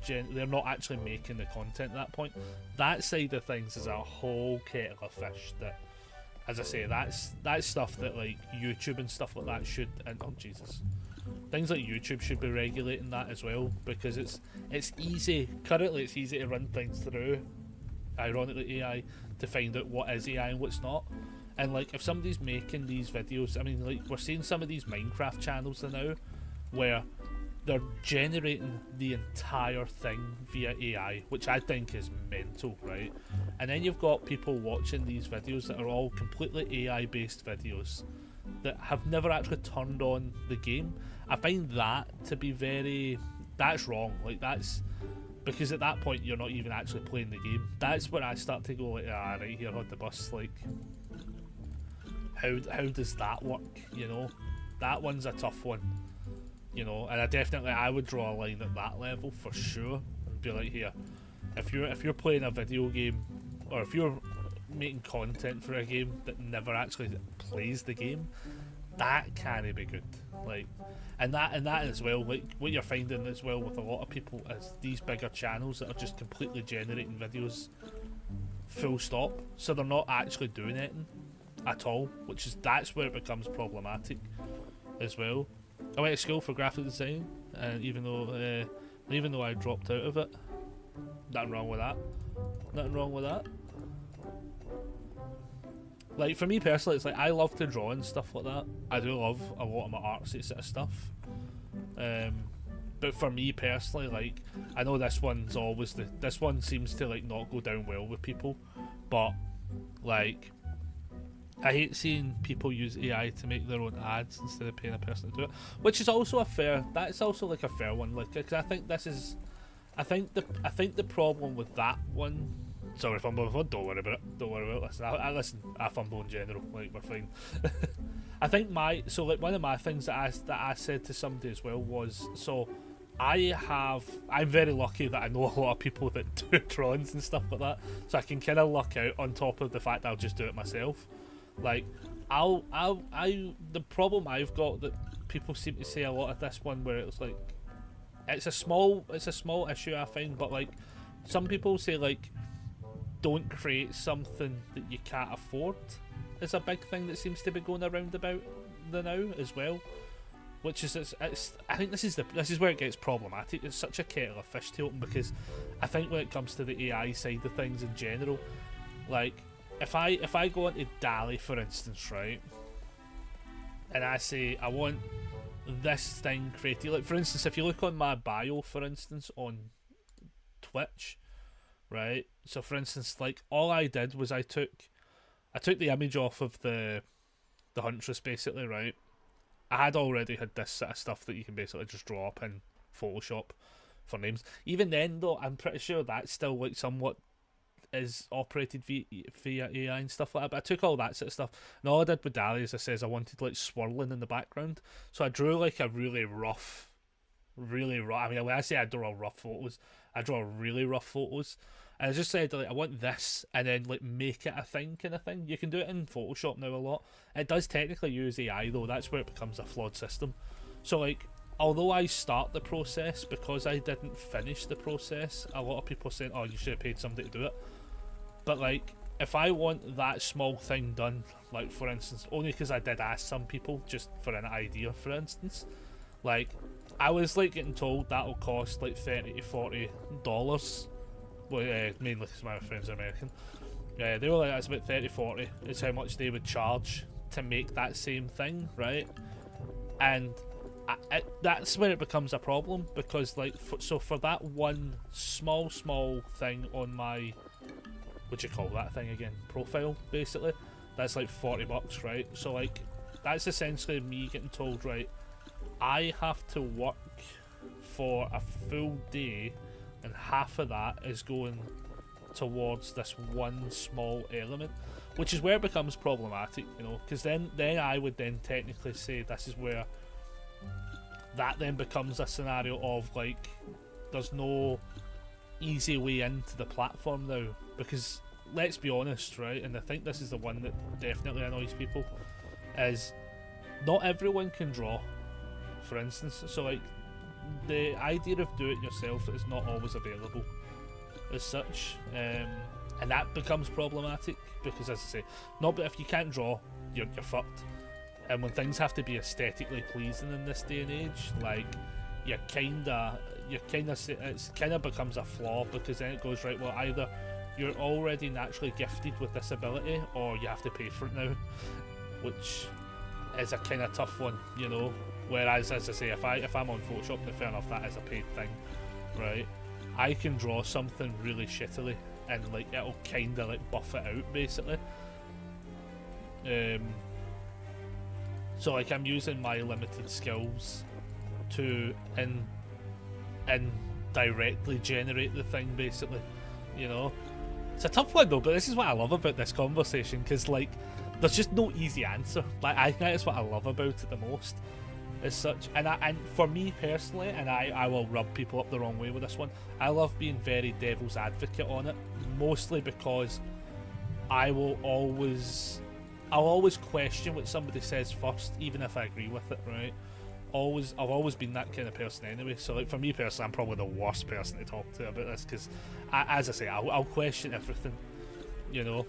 actually making the content at that point. That side of things is a whole kettle of fish that, as I say, that's stuff that like YouTube and stuff like that should, and oh Jesus, things like YouTube should be regulating that as well, because it's easy to run things through, ironically, AI, to find out what is AI and what's not. And like, if somebody's making these videos, I mean, like, we're seeing some of these Minecraft channels now where they're generating the entire thing via AI, which I think is mental, right? And then you've got people watching these videos that are all completely AI based videos that have never actually turned on the game. I find that to be that's wrong. Like, that's because at that point you're not even actually playing the game. That's where I start to go like, right here on the bus, like, how does that work? You know, that one's a tough one. You know, and I would draw a line at that level for sure, and be like, here, if you're playing a video game, or if you're making content for a game that never actually plays the game, that can't be good. Like, and that as well, like what you're finding as well with a lot of people is these bigger channels that are just completely generating videos, full stop. So they're not actually doing anything at all, that's where it becomes problematic as well. I went to school for graphic design, and even though I dropped out of it, nothing wrong with that. Like, for me personally, it's like I love to draw and stuff like that. I do love a lot of my artsy sort of stuff. But for me personally, like, I know this one seems to like not go down well with people, but like, I hate seeing people use AI to make their own ads instead of paying a person to do it, which is also that's also like a fair one. Like, cause I think the problem with that one. Sorry if I'm bumbling. Don't worry about it. Don't worry about it. Listen. I fumble in general. Like, we're fine. I think one of my things that I said to somebody as well was, so I'm very lucky that I know a lot of people that do drawings and stuff like that, so I can kind of luck out on top of the fact that I'll just do it myself. Like, the problem I've got that people seem to say a lot of this one, where it's like, it's a small issue I find, but like, some people say like, don't create something that you can't afford is a big thing that seems to be going around about the now as well, which is I think this is where it gets problematic. It's such a kettle of fish to open, because I think when it comes to the AI side of things in general, like, if I go into DALL-E, for instance, right, and I say I want this thing created, like, for instance, if you look on my bio, for instance, on Twitch, right, so for instance, like, all I did was I took the image off of the the Huntress basically, right? I had already had this sort of stuff that you can basically just draw up in Photoshop for names. Even then, though, I'm pretty sure that's still like somewhat is operated via AI and stuff like that. But I took all that sort of stuff. And all I did with Dali is I says I wanted like swirling in the background, so I drew like a really rough. I mean, when I say I draw rough photos, I draw really rough photos. And I just said like I want this, and then like make it a thing, kind of thing. You can do it in Photoshop now a lot. It does technically use AI though. That's where it becomes a flawed system. So like, although I start the process, because I didn't finish the process, a lot of people are saying, "Oh, you should have paid somebody to do it." But like, if I want that small thing done, like for instance, only because I did ask some people just for an idea, for instance, like I was like getting told that'll cost like $30 to $40. Well, mainly because my friends are American. They were like, that's about 30, 40 is how much they would charge to make that same thing, right? And that's where it becomes a problem, because like, so for that one small thing on my, what do you call that thing again? Profile, basically. That's like $40, right? So like, that's essentially me getting told, right, I have to work for a full day, and half of that is going towards this one small element, which is where it becomes problematic, you know, because then I would then technically say this is where that then becomes a scenario of like, there's no easy way into the platform now, because let's be honest, right, and I think this is the one that definitely annoys people, is not everyone can draw, for instance. So like, the idea of do it yourself is not always available as such, and that becomes problematic, because as I say, not but if you can't draw, you're fucked. And when things have to be aesthetically pleasing in this day and age, like, it kind of becomes a flaw, because then it goes, right, well, either you're already naturally gifted with this ability, or you have to pay for it now, which is a kind of tough one, you know. Whereas, as I say, if I'm on Photoshop, then fair enough, that is a paid thing, right? I can draw something really shittily, and like, it'll kind of like buff it out, basically. So like, I'm using my limited skills to directly generate the thing, basically, you know. It's a tough one though, but this is what I love about this conversation, because like, there's just no easy answer. Like, I think that's what I love about it the most, as such. And for me personally, and I will rub people up the wrong way with this one, I love being very devil's advocate on it, mostly because I'll always question what somebody says first, even if I agree with it, right? I've always been that kind of person anyway. So like, for me personally, I'm probably the worst person to talk to about this, because as I say, I'll question everything, you know,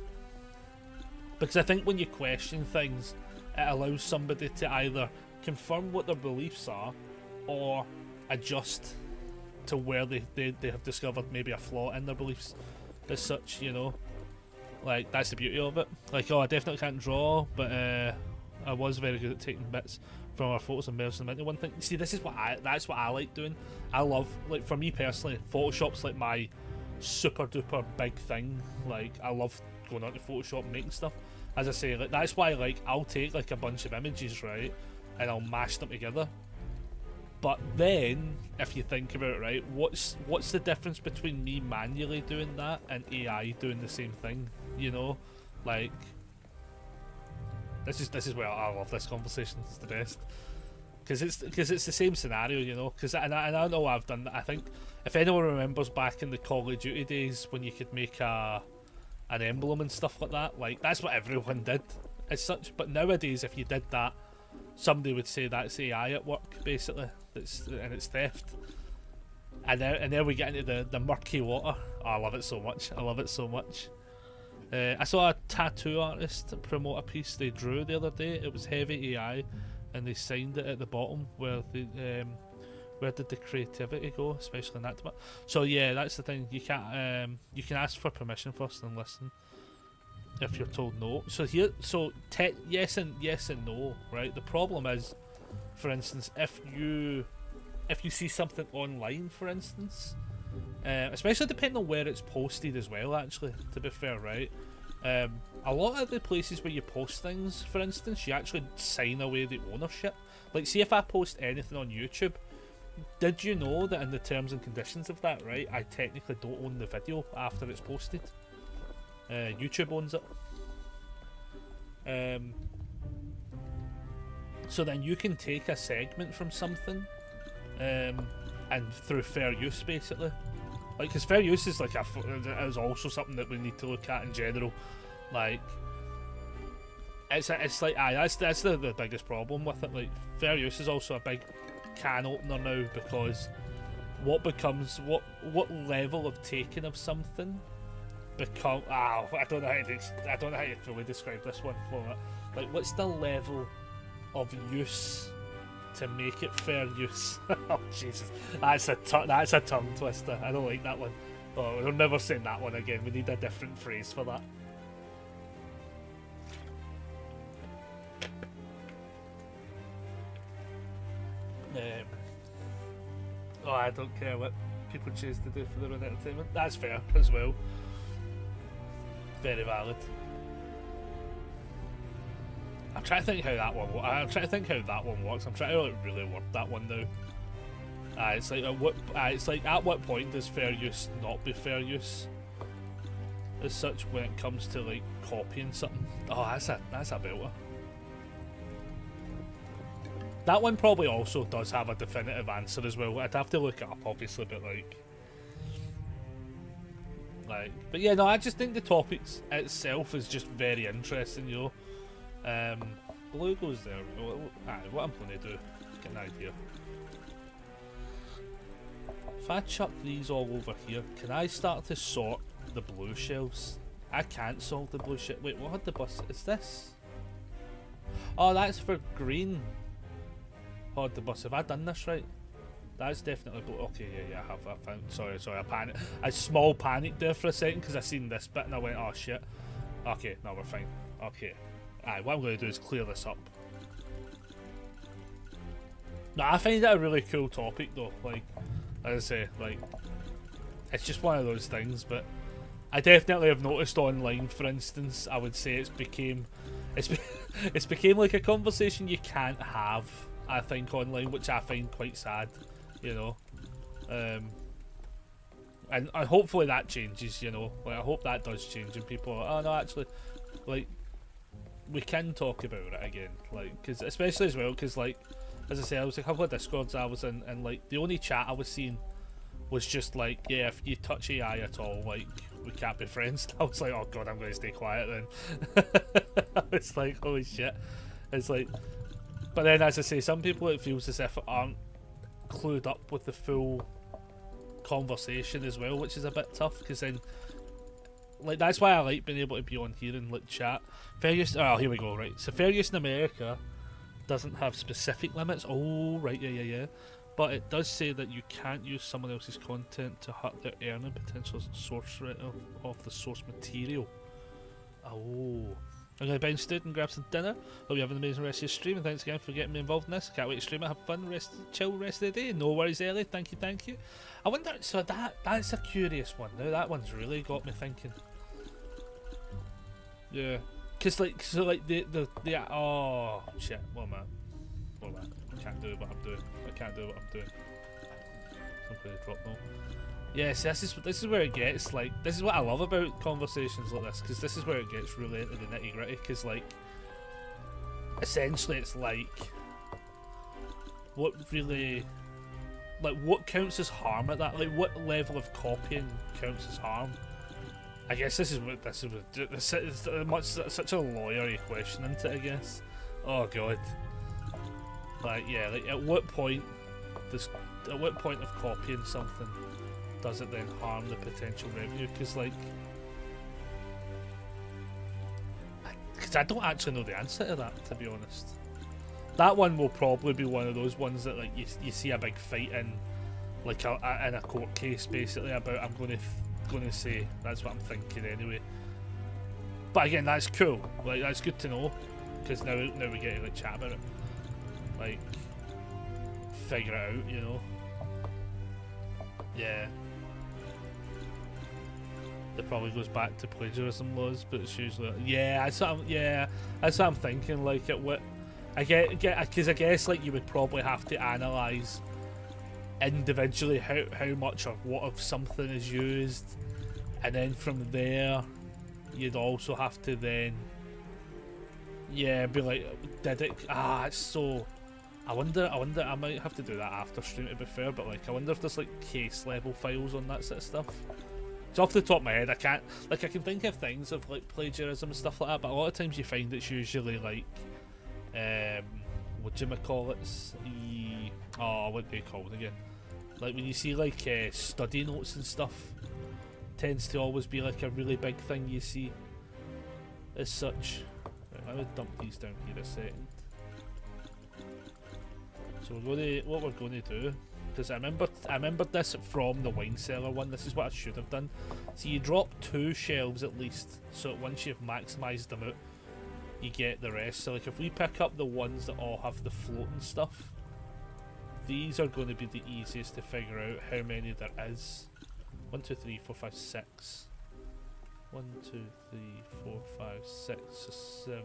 because I think when you question things, it allows somebody to either confirm what their beliefs are, or adjust to where they have discovered maybe a flaw in their beliefs, as such, you know. Like, that's the beauty of it. Like, oh, I definitely can't draw, but I was very good at taking bits from our photos and merging them into one thing. See, that's what I like doing. I love, like, for me personally, Photoshop's like my super duper big thing. Like, I love going onto Photoshop and making stuff. As I say, like, that's why, like, I'll take like a bunch of images, right, and I'll mash them together. But then, if you think about it, right, what's the difference between me manually doing that and AI doing the same thing? You know, like, this is where I love this conversation. It's the best, because it's the same scenario, you know. Because and I know I've done that. I think if anyone remembers back in the Call of Duty days when you could make an emblem and stuff like that, like, that's what everyone did as such. But nowadays, if you did that, somebody would say that's AI at work, basically. And it's theft. And there we get into the murky water. Oh, I love it so much. I love it so much. I saw a tattoo artist promote a piece they drew the other day. It was heavy AI, and they signed it at the bottom where did the creativity go, especially in that department. So yeah, that's the thing. You can't you can ask for permission first and listen if you're told no. So yes and no, right? The problem is, for instance, if you see something online, for instance, especially depending on where it's posted as well, actually, to be fair, right? A lot of the places where you post things, for instance, you actually sign away the ownership. Like, see if I post anything on YouTube, did you know that in the terms and conditions of that, right, I technically don't own the video after it's posted. YouTube owns it. So then you can take a segment from something, and through fair use, basically. Like, because fair use is like is also something that we need to look at in general. Like, it's like that's the biggest problem with it. Like, fair use is also a big can opener now, because what level of taking of something become I don't know how to fully describe this one. Like, what's the level of use to make it fair use? Oh Jesus, that's a tongue twister. I don't like that one. Oh, we're never saying that one again. We need a different phrase for that. I don't care what people choose to do for their own entertainment. That's fair as well. Very valid. I'm trying to think how that one works. I'm trying to like really word that one now. It's like at what point does fair use not be fair use? As such, when it comes to like copying something. Oh, that's a belter. That one probably also does have a definitive answer as well. I'd have to look it up, obviously, but but yeah, no, I just think the topic itself is just very interesting, you know. Blue goes there. What I'm going to do, get an idea. If I chuck these all over here, can I start to sort the blue shelves? I can't sort the blue shelves. Wait, what had the bus? Is this? Oh, that's for green. Hold the bus. Have I done this right? That's definitely blue. Okay, yeah, I have. I found. Sorry, I panicked. A small panic there for a second because I seen this bit and I went, oh shit. Okay, no, we're fine. Okay. Alright, what I'm going to do is clear this up. No, I find it a really cool topic though. Like, as I say, like, it's just one of those things. But I definitely have noticed online, for instance, I would say it's became like a conversation you can't have. I think online, which I find quite sad, you know, and hopefully that changes, you know. Like, I hope that does change, and people are, oh no, actually, like, we can talk about it again, like, because especially as well, because like, as I say, I was a couple of Discords I was in, and like the only chat I was seeing was just like, yeah, if you touch AI at all, like, we can't be friends. I was like, oh god, I'm going to stay quiet then. It's like, holy shit. It's like. But then, as I say, some people, it feels as if aren't clued up with the full conversation as well, which is a bit tough, because then, like, that's why I like being able to be on here and like chat. Fair use, oh, here we go, right. So fair use in America doesn't have specific limits. Oh, right, yeah. But it does say that you can't use someone else's content to hurt their earning potential as a source of the source material. Oh. I'm going to bounce out and grab some dinner. Hope you have an amazing rest of your stream, and thanks again for getting me involved in this. Can't wait to stream it, have fun, chill rest of the day. No worries, Ellie. Thank you. I wonder, so that's a curious one. Now that one's really got me thinking. Yeah, because like, so like the oh shit, what am I? I can't do what I'm doing. Something dropped now. Yes, this is where it gets, like, this is what I love about conversations like this, because this is where it gets really into the nitty gritty, because like, essentially it's like, what really, like, what counts as harm at that, like, what level of copying counts as harm? I guess this is such a lawyery question, isn't it, I guess? Oh god. Like, yeah, like, at what point of copying something does it then harm the potential revenue? Because like, I don't actually know the answer to that, to be honest. That one will probably be one of those ones that like you see a big fight in, like in a court case, basically, about I'm going to say that's what I'm thinking anyway. But again, that's cool. Like, that's good to know, because now we get to like chat about it, like figure it out, you know. Yeah. that probably goes back to plagiarism laws, but it's usually yeah. That's what I'm thinking. Like I get because I guess like you would probably have to analyze individually how much or what of something is used, and then from there you'd also have to then be like, did it? It's so. I wonder. I might have to do that after stream to be fair, but like I wonder if there's like case level files on that sort of stuff. So off the top of my head, I can't. Like I can think of things of like plagiarism and stuff like that, but a lot of times you find it's usually like, what do you call it? What do you call it again? Like when you see like study notes and stuff, tends to always be like a really big thing you see. As such, right, I would dump these down here a second. So what we're going to do, because I remembered this from the wine cellar one. This is what I should have done. So you drop 2 shelves at least. So once you've maximised them out, you get the rest. So like if we pick up the ones that all have the floating stuff, these are going to be the easiest to figure out how many there is. 1, 2, 3, 4, 5, 6. 1, 2, 3, 4, 5, 6, 7,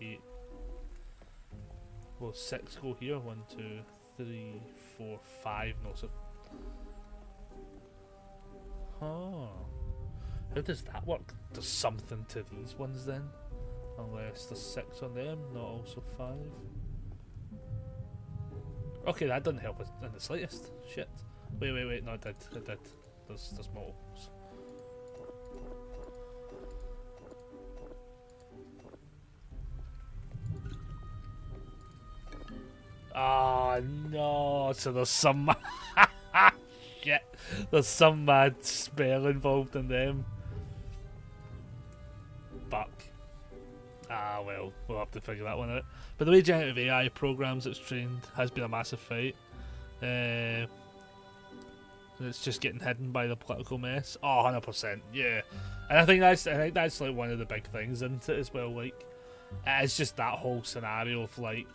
8. Well, 6 go here. 1, 2, 3, 4, 5. No, so. Oh. How does that work? There's something to these ones then. Unless there's 6 on them, not also 5. Okay, that doesn't help us in the slightest. Shit. Wait. No, it did. There's multiples. Oh no! So there's some shit. There's some mad spell involved in them. Fuck. Well, we'll have to figure that one out. But the way generative AI programs it's trained has been a massive fight. It's just getting hidden by the political mess. Oh, 100%, yeah. And I think that's like one of the big things into it as well. Like, it's just that whole scenario of like,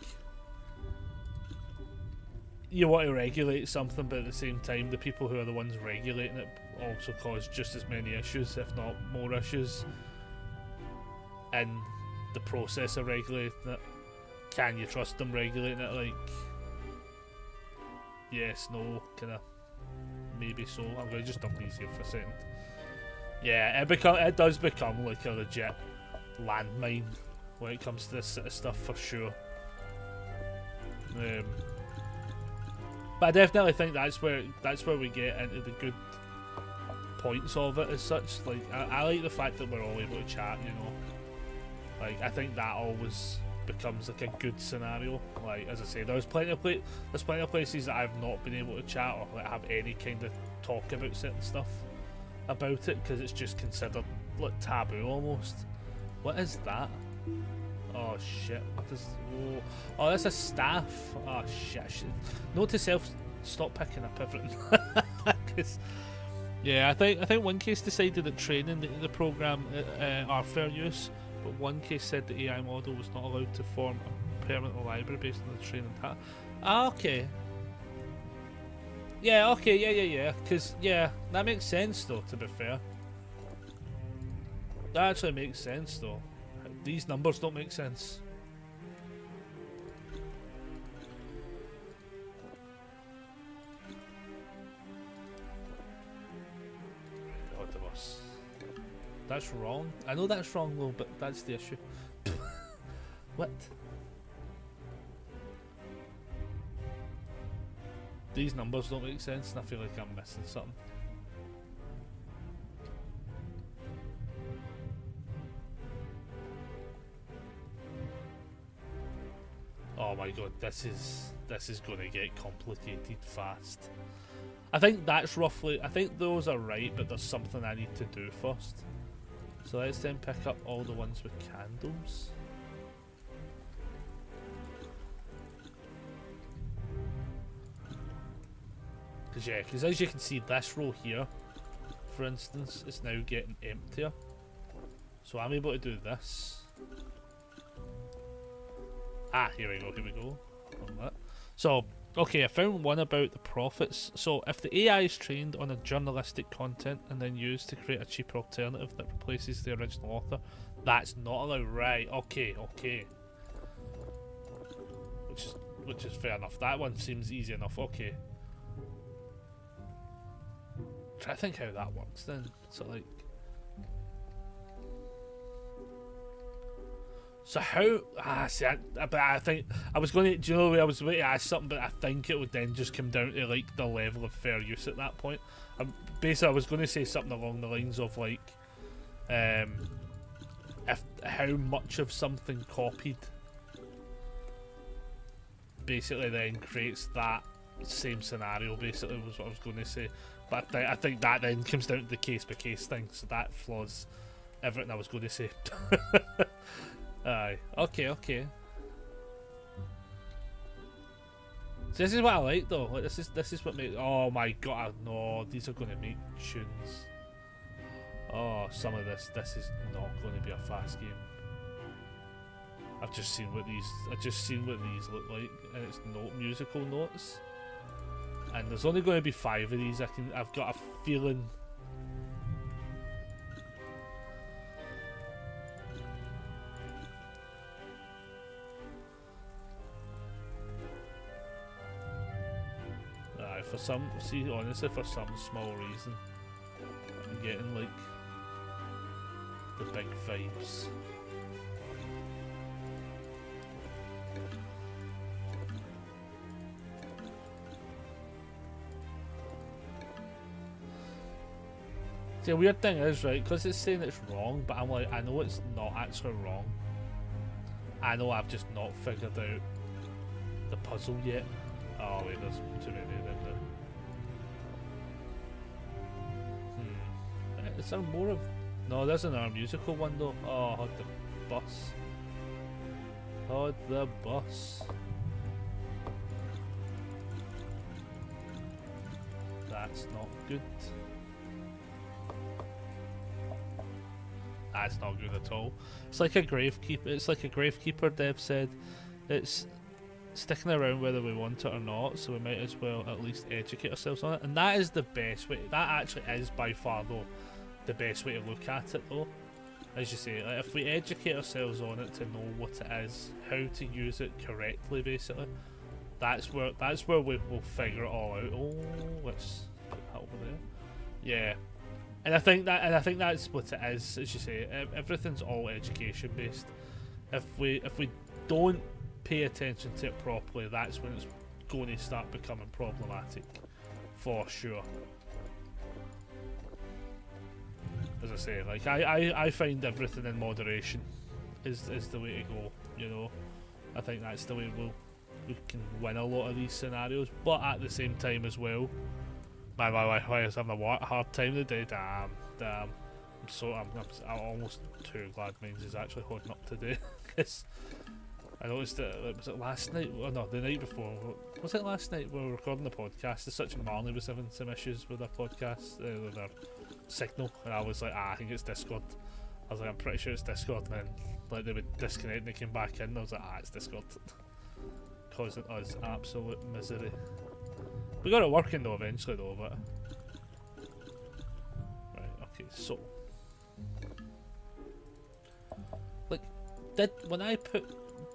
you want to regulate something, but at the same time, the people who are the ones regulating it also cause just as many issues, if not more issues, in the process of regulating it. Can you trust them regulating it? Like, yes, no, kind of, maybe so. I'm going to just dump these here for a second. Yeah, it does become like a legit landmine when it comes to this sort of stuff for sure. But I definitely think that's where we get into the good points of it as such. Like I like the fact that we're all able to chat, you know. Like I think that always becomes like a good scenario. Like as I say, there's plenty of places that I've not been able to chat or like have any kind of talk about certain stuff about it because it's just considered like taboo almost. What is that? Oh shit! What is? Oh, that's a staff. Oh shit! Note to self: stop picking up everything. Yeah, I think one case decided that training the program are fair use, but one case said the AI model was not allowed to form a permanent library based on the training data. Okay. Yeah. Okay. Yeah. Because that makes sense though. To be fair, that actually makes sense though. These numbers don't make sense. That's wrong. I know that's wrong though, but that's the issue. What? These numbers don't make sense and I feel like I'm missing something. Oh my god, this is going to get complicated fast. I think that's roughly, I think those are right, but there's something I need to do first. So let's then pick up all the ones with candles. Because as you can see, this row here, for instance, is now getting emptier. So I'm able to do this. Here we go. On that. So Okay, I found one about the profits. So, if the AI is trained on a journalistic content and then used to create a cheaper alternative that replaces the original author, that's not allowed. Right? Okay, okay. Which is fair enough. That one seems easy enough. Okay. Try to think how that works then. So like. So how? See, but I think I was going to. Do you know? I was waiting to ask something, but I think it would then just come down to like the level of fair use at that point. Basically, I was going to say something along the lines of like, if how much of something copied, basically then creates that same scenario. Basically, was what I was going to say. But I think that then comes down to the case by case thing. So that flaws everything I was going to say. Aye. Okay, okay. So this is what I like though. Like this is what makes. Oh my god! No, these are going to make tunes. Oh, some of this is not going to be a fast game. I've just seen what these look like, and it's musical notes. And there's only going to be 5 of these. I've got a feeling. For some small reason, I'm getting like the big vibes. The weird thing is, right, because it's saying it's wrong, but I'm like, I know it's not actually wrong. I know I've just not figured out the puzzle yet. Oh wait, there's too many of them there. Is there more of... No, there's another musical one though. Oh, Hod the Bus. Hod the Bus. That's not good. That's not good at all. It's like a gravekeeper. It's like a gravekeeper. Dev said, it's sticking around whether we want it or not. So we might as well at least educate ourselves on it. And that is the best way. That actually is by far though the best way to look at it though. As you say, like, if we educate ourselves on it to know what it is, how to use it correctly, basically, that's where we will figure it all out. Oh, let's put that over there. Yeah. And I think that's what it is, as you say. Everything's all education based. If we don't pay attention to it properly, that's when it's going to start becoming problematic, for sure. As I say, like I find everything in moderation is the way to go. You know, I think that's the way we can win a lot of these scenarios. But at the same time as well. My wife is having a hard time today. Damn. I'm almost too glad Mines is actually holding up today. Because I noticed that, was it last night? Oh, no, the night before. Was it last night we were recording the podcast? There's such Marley was having some issues with their podcast, with their signal. And I was like, I think it's Discord. I was like, I'm pretty sure it's Discord. And then like they would disconnect and they came back in. And I was like, it's Discord. Causing us absolute misery. We got it working though eventually though, but right, okay, so like when I put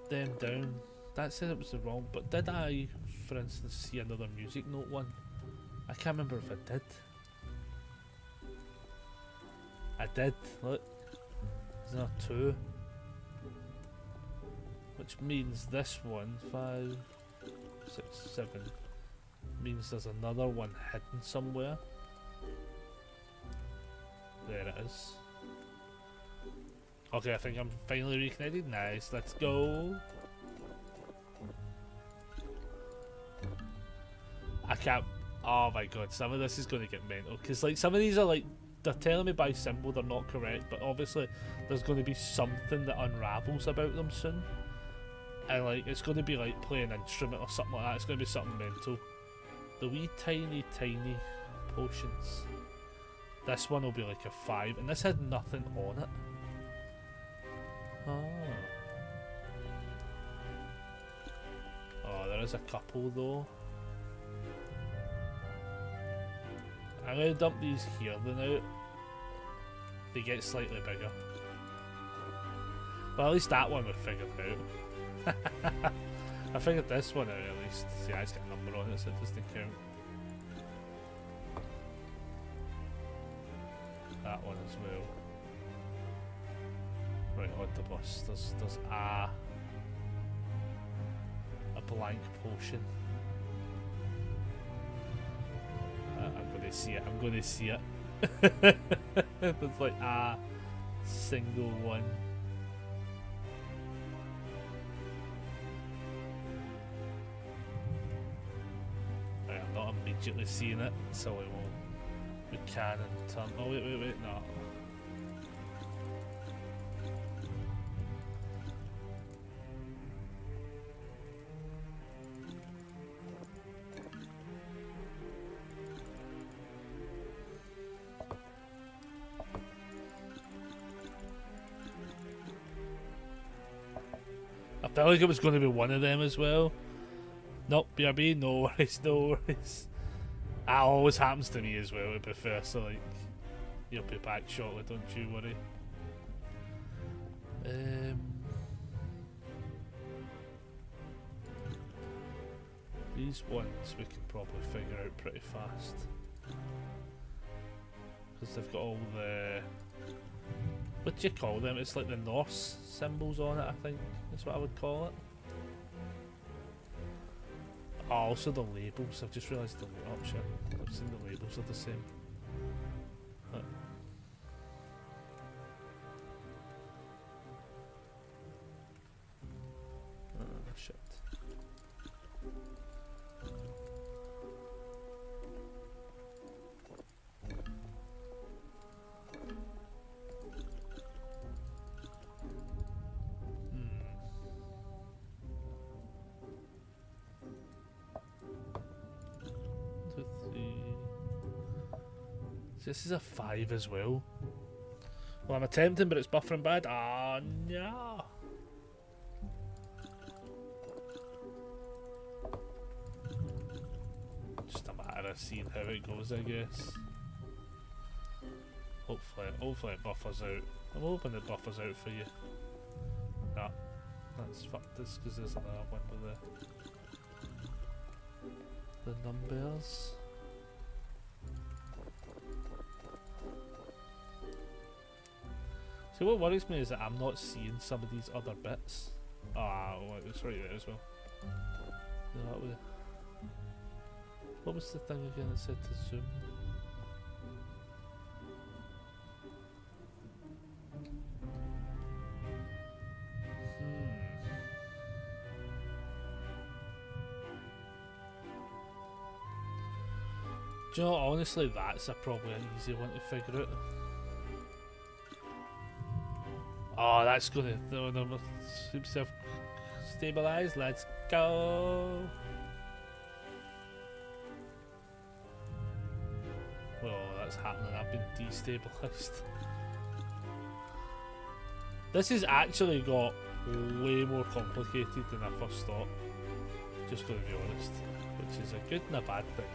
them down, that said it was the wrong, but did I, for instance, see another music note one? I can't remember if I did. I did, look. There's another 2. Which means this one, 5, 6, 7. Means there's another one hidden somewhere. There it is. Okay, I think I'm finally reconnected. Nice, let's go. I can't. Oh my god, some of this is going to get mental. Because like some of these are like, they're telling me by symbol they're not correct, but obviously there's going to be something that unravels about them soon. And like, it's going to be like playing an instrument or something like that. It's going to be something mental. The wee tiny potions. This one will be like a 5, and this had nothing on it. Oh, there is a couple though. I'm going to dump these here then out. They get slightly bigger. Well, at least that one we figured out. I figured this one out at least. See, it's got a number on it, so it doesn't count. That one as well. Right, on the bus. There's a blank potion. I'm going to see it. I'm going to see it. There's like a single one. Right, I'm not immediately seeing it, so we won't. We can in turn. Oh wait, no. I felt like it was going to be one of them as well. Nope, BRB, no worries, no worries. That always happens to me as well, to be fair, so like, you'll be back shortly, don't you worry. These ones we can probably figure out pretty fast. Because they've got all the... What do you call them? It's like the Norse symbols on it, I think. That's what I would call it. Oh, also the labels. I've just realised the... Oh shit. I've seen the labels are the same. Huh. Oh, shit. This is a 5 as well. Well, I'm attempting, but it's buffering bad. Ah, no. Just a matter of seeing how it goes, I guess. Hopefully it buffers out. I'm hoping it buffers out for you. Nah, that's fucked this because there's another one with the numbers. See, what worries me is that I'm not seeing some of these other bits. Ah, oh, it's right there as well. No, that way. What was the thing again that said to zoom? Do you know, honestly, that's probably an easy one to figure out. Oh, that's gonna seems to have stabilized. Let's go. Oh, that's happening. I've been destabilized. This has actually got way more complicated than I first thought. Just gonna be honest, which is a good and a bad thing.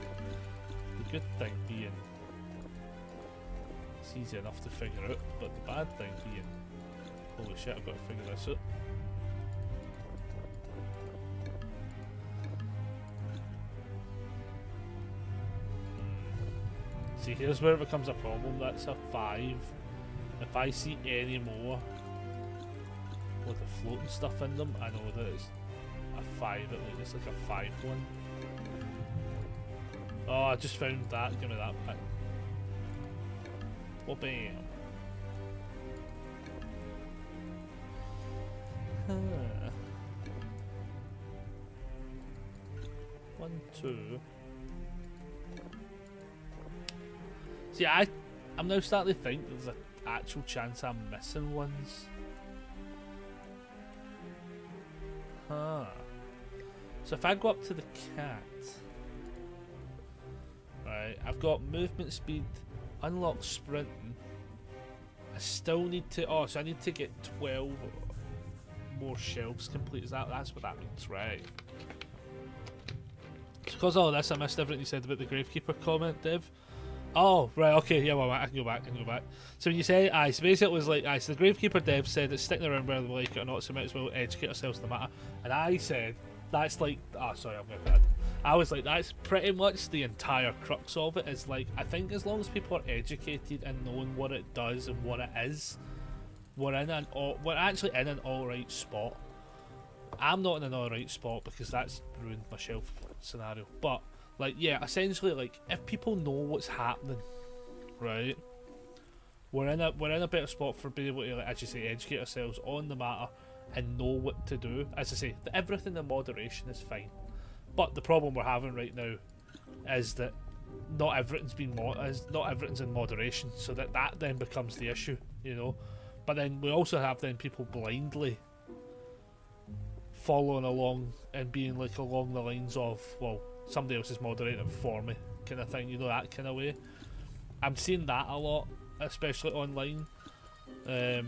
The good thing being it's easy enough to figure out, but the bad thing being, holy shit, I've got to figure this out. See, here's where it becomes a problem. That's a 5. If I see any more with the floating stuff in them, I know that it's a 5 at least. It's like a 5 one. Oh, I just found that. Give me that back. Oh, bam. Huh. 1, 2. See, I'm now starting to think there's an actual chance I'm missing ones. Huh. So if I go up to the cat, right, I've got movement speed, unlock sprinting. I still need to, oh, so I need to get 12 more shelves complete. That's what that means, right? Because of all this, I missed everything you said about the Gravekeeper comment, Dev. Oh, right, okay, yeah, well, I can go back, So when you say, so basically it was like, so the Gravekeeper dev said it's sticking around whether we like it or not, so we might as well educate ourselves no matter. And I said, that's like, sorry, I'm going to I was like, that's pretty much the entire crux of it, is like, I think as long as people are educated and knowing what it does and what it is, we're actually in an alright spot. I'm not in an alright spot because that's ruined my shelf scenario, but like, yeah, essentially, like, if people know what's happening, right, we're in a better spot for being able to, like, as you say, educate ourselves on the matter and know what to do. As I say, everything in moderation is fine, but the problem we're having right now is that not everything's in moderation, so that then becomes the issue, you know. But then we also have then people blindly following along and being like along the lines of, well, somebody else is moderating for me, kind of thing, you know, that kind of way. I'm seeing that a lot, especially online. The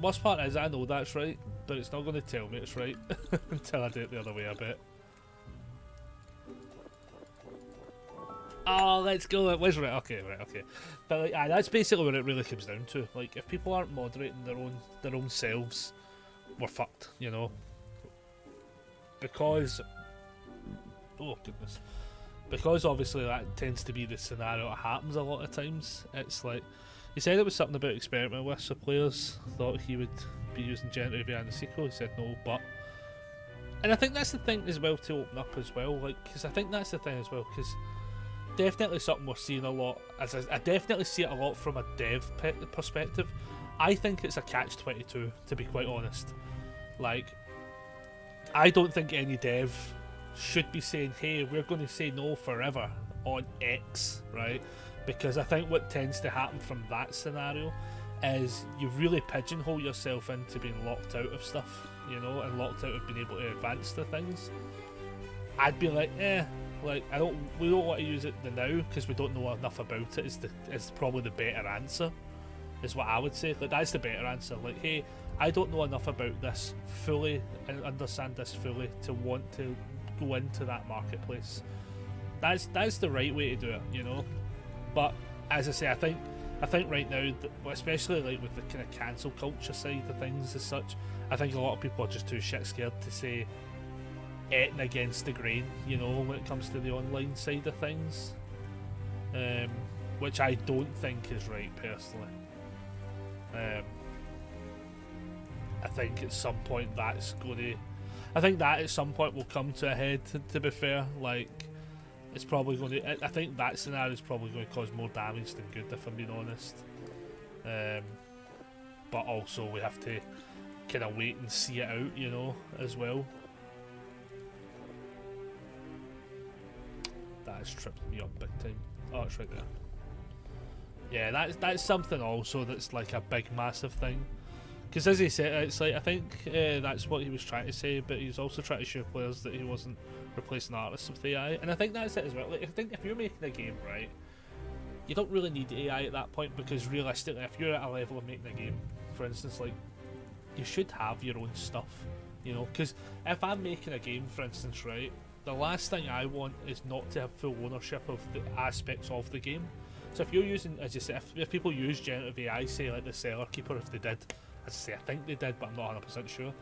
worst part is I know that's right, but it's not going to tell me it's right until I do it the other way a bit. Oh, let's go. It was right. Okay. But like, that's basically what it really comes down to. Like, if people aren't moderating their own selves, we're fucked, you know. Because, oh goodness, because obviously that tends to be the scenario that happens a lot of times. It's like, he said it was something about experimenting with, so players thought he would be using generative AI in the sequel. He said no, but, and I think that's the thing as well to open up as well, like, because I think that's the thing as well, because definitely something we're seeing a lot, as I definitely see it a lot from a dev perspective. I think it's a catch-22, to be quite honest. Like, I don't think any dev should be saying, hey, we're going to say no forever on X, right? Because I think what tends to happen from that scenario is you really pigeonhole yourself into being locked out of stuff, you know, and locked out of being able to advance the things. I'd be like, like, we don't want to use it now because we don't know enough about it is probably the better answer, is what I would say. Like, that's the better answer. Like, hey, I don't know enough about this fully and understand this fully to want to go into that marketplace. That's the right way to do it, you know. But as I say, I think right now, especially like with the kind of cancel culture side of things as such, I think a lot of people are just too shit scared to say anything against the grain, you know, when it comes to the online side of things, which I don't think is right personally. I think at some point that at some point will come to a head, to be fair. Like, it's probably going to, I think that scenario is probably going to cause more damage than good, if I'm being honest. But also we have to kind of wait and see it out, you know, as well. That has tripped me up big time. Oh, it's right there. Yeah, that's something also that's like a big massive thing. Because as he said, it's like, I think that's what he was trying to say, but he's also trying to show players that he wasn't replacing artists with AI. And I think that's it as well. Like, I think if you're making a game, right, you don't really need AI at that point, because realistically, if you're at a level of making a game, for instance, like, you should have your own stuff, you know. Because if I'm making a game, for instance, right, the last thing I want is not to have full ownership of the aspects of the game. So if you're using, as you said, if people use generative AI, say like the Cellar Keeper, if they did, as I say, I think they did, but I'm not 100% sure.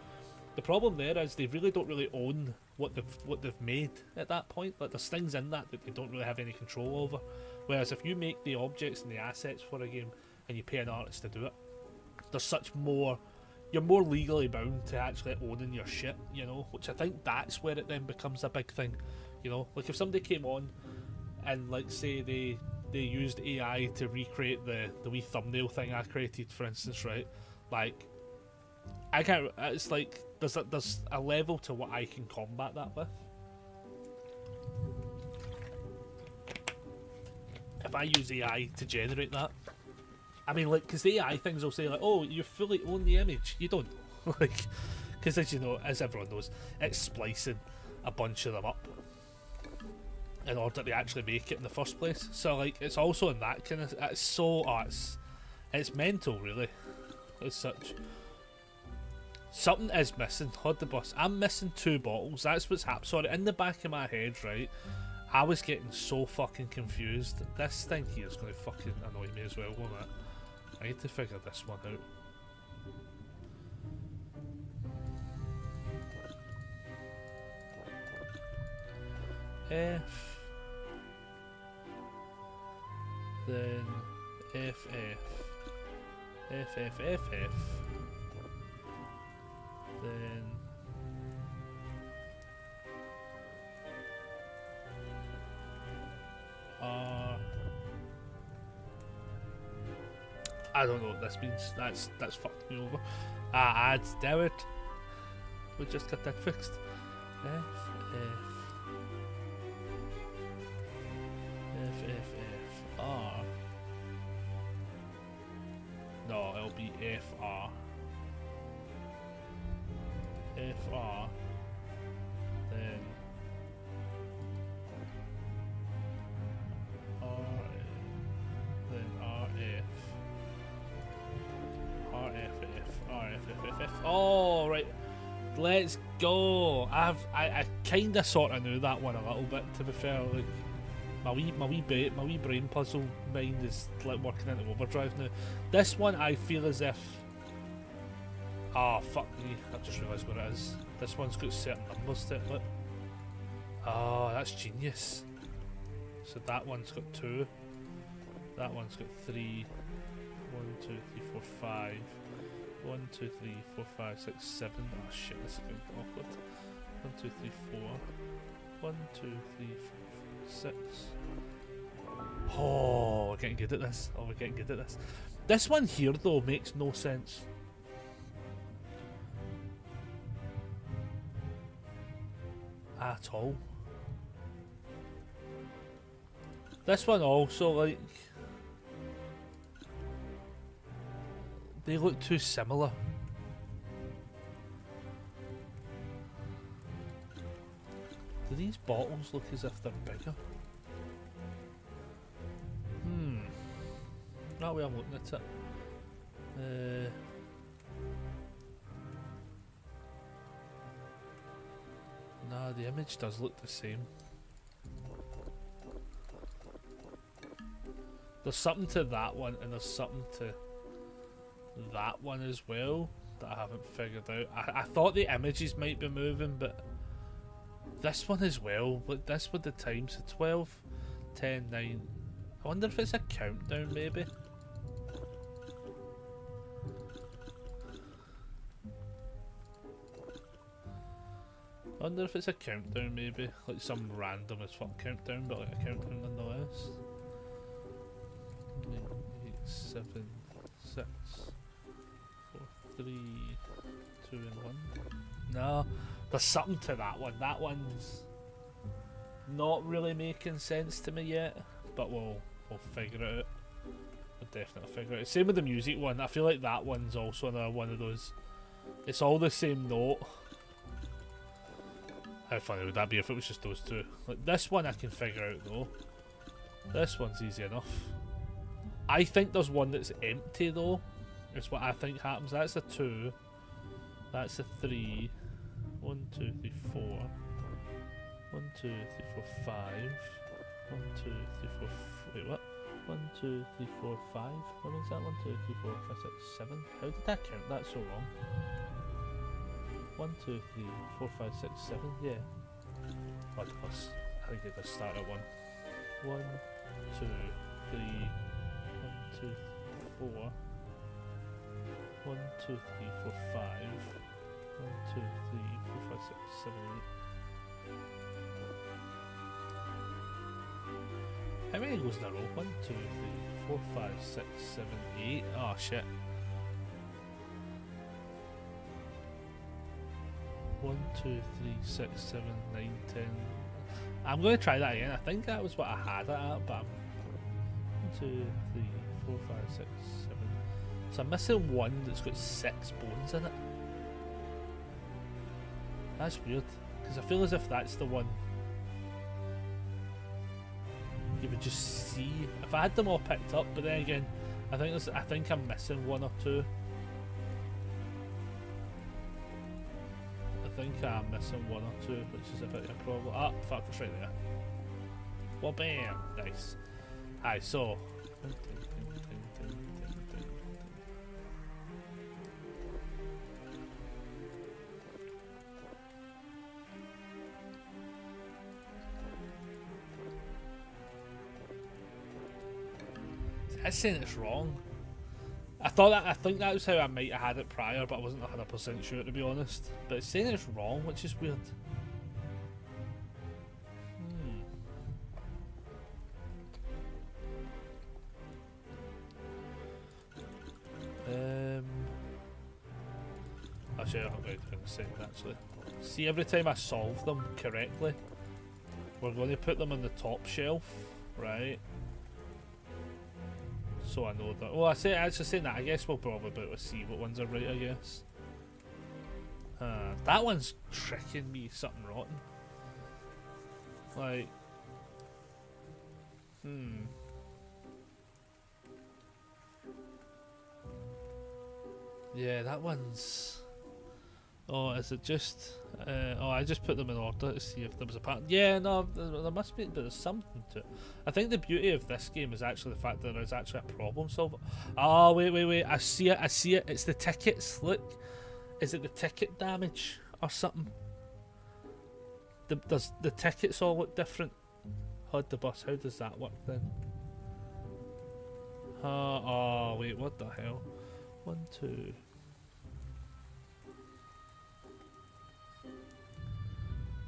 The problem there is they really don't really own what they've made at that point. Like, there's things in that they don't really have any control over. Whereas if you make the objects and the assets for a game and you pay an artist to do it, there's such more. You're more legally bound to actually owning your shit, you know. Which I think that's where it then becomes a big thing, you know. Like, if somebody came on and, like, say they used AI to recreate the wee thumbnail thing I created, for instance, right? Like, I can't. It's like there's a level to what I can combat that with. If I use AI to generate that, I mean, like, because the AI things will say like, "Oh, you fully own the image." You don't, like, because as you know, as everyone knows, it's splicing a bunch of them up in order to actually make it in the first place. So, like, it's also in that kind of. It's so. It's mental, really. As such, something is missing. Hold the bus. I'm missing 2 bottles. That's what's happened. Sorry, in the back of my head, right, I was getting so fucking confused. This thing here is going to fucking annoy me as well, won't it? I need to figure this one out. F, then F, F, F, F, F, F, then R. I don't know what this means. That's fucked me over. Add, damn it. We just got that fixed. F, F. F, F, F, R. No, it'll be F, R. F, R. Then R, then R, F. R, F, F, R, F, F, F, F. Oh, right. Let's go. I kind of sort of knew that one a little bit, to be fair. Like, my wee brain puzzle mind is like working into overdrive now. This one I feel as if, oh fuck me, I just realised what it is. This one's got certain numbers to it. Look. Oh, that's genius. So that one's got 2. That one's got 3. 1, 2, 3, 4, 5. 1, 2, 3, 4, 5, 6, 7. Oh shit, this is going to be awkward. 1, 2, 3, 4. 1, 2, 3, 4, 5, 6. Oh, we're getting good at this. Oh, we're getting good at this. This one here, though, makes no sense. At all. This one also, like, they look too similar. Do these bottles look as if they're bigger? That way I'm looking at it. Nah, the image does look the same. There's something to that one, and there's something to that one as well that I haven't figured out. I thought the images might be moving, but this one as well. Like this with the times, so 12, 10, 9. I wonder if it's a countdown, maybe. I wonder if it's a countdown, maybe. Like some random as fuck countdown, but like a countdown nonetheless. 9, 8, 7, 6, 4, 3, 2 and 1. No, there's something to that one. That one's not really making sense to me yet, but we'll figure it out. We'll definitely figure it out. Same with the music one. I feel like that one's also another one of those. It's all the same note. How funny would that be if it was just those two? Like this one I can figure out though. This one's easy enough. I think there's one that's empty though. It's what I think happens. That's a 2. That's a 3. 1, 2, 3, 4. 1, 2, 3, 4, 5. 1, 2, 3, 4, wait, what? 1, 2, 3, 4, 5. What is that? 1, 2, 3, 4, 5, 6, 7. How did that count? That's so wrong. 1, 2, 3, 4, 5, 6, 7. Yeah. What plus? I think it does start at 1. 1, 2, 3. 1, 2, 4. 1, 2, 3, 4, 5. 1, 2, 3, 4, 5, 6, 7, 8. How many goes in a row? 1, 2, 3, 4, 5, 6, 7, 8. Oh shit. 1, 2, 3, 6, 7, 9, 10. I'm going to try that again. I think that was what I had it at, but 1, 2, 3, 4, 5, 6, 7. So I'm missing one that's got 6 bones in it. That's weird, because I feel as if that's the one you would just see. If I had them all picked up, but then again, I think I'm missing 1 or 2. I think I'm missing 1 or 2, which is a bit of a problem. Ah, fuck, it's right there. Well, bam. Nice. Aye, so. It's saying it's wrong. I think that was how I might have had it prior, but I wasn't 100% sure, to be honest. But it's saying it's wrong, which is weird. Actually, I'm going to say it actually. See, every time I solve them correctly, we're going to put them on the top shelf, right? So I know that. Well, actually saying that, I guess we'll probably be able to see what ones are right, I guess. That one's tricking me something rotten. Like, yeah, that one's. Oh, is it just? Oh, I just put them in order to see if there was a pattern. Yeah, no, there must be, but there's something to it. I think the beauty of this game is actually the fact that there's actually a problem solver. Oh, wait, I see it. It's the tickets. Look, is it the ticket damage or something? Does the tickets all look different? HUD the bus. How does that work then? Oh, wait, what the hell? 1, 2.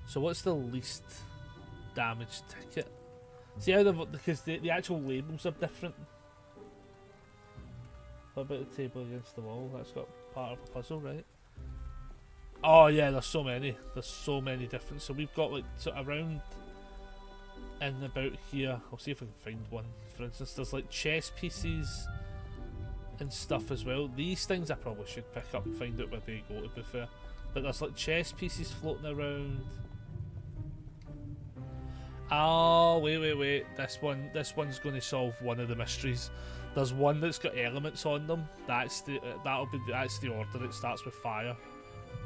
So what's the least damaged ticket? See how because the actual labels are different. What about the table against the wall? That's got part of a puzzle, right? Oh yeah, there's so many. There's so many different. So we've got like around and about here. I'll see if I can find one. For instance, there's like chess pieces and stuff as well. These things I probably should pick up and find out where they go, to be fair. But there's like chess pieces floating around. Oh, wait. This one's going to solve one of the mysteries. There's one that's got elements on them. That's the order. It starts with fire.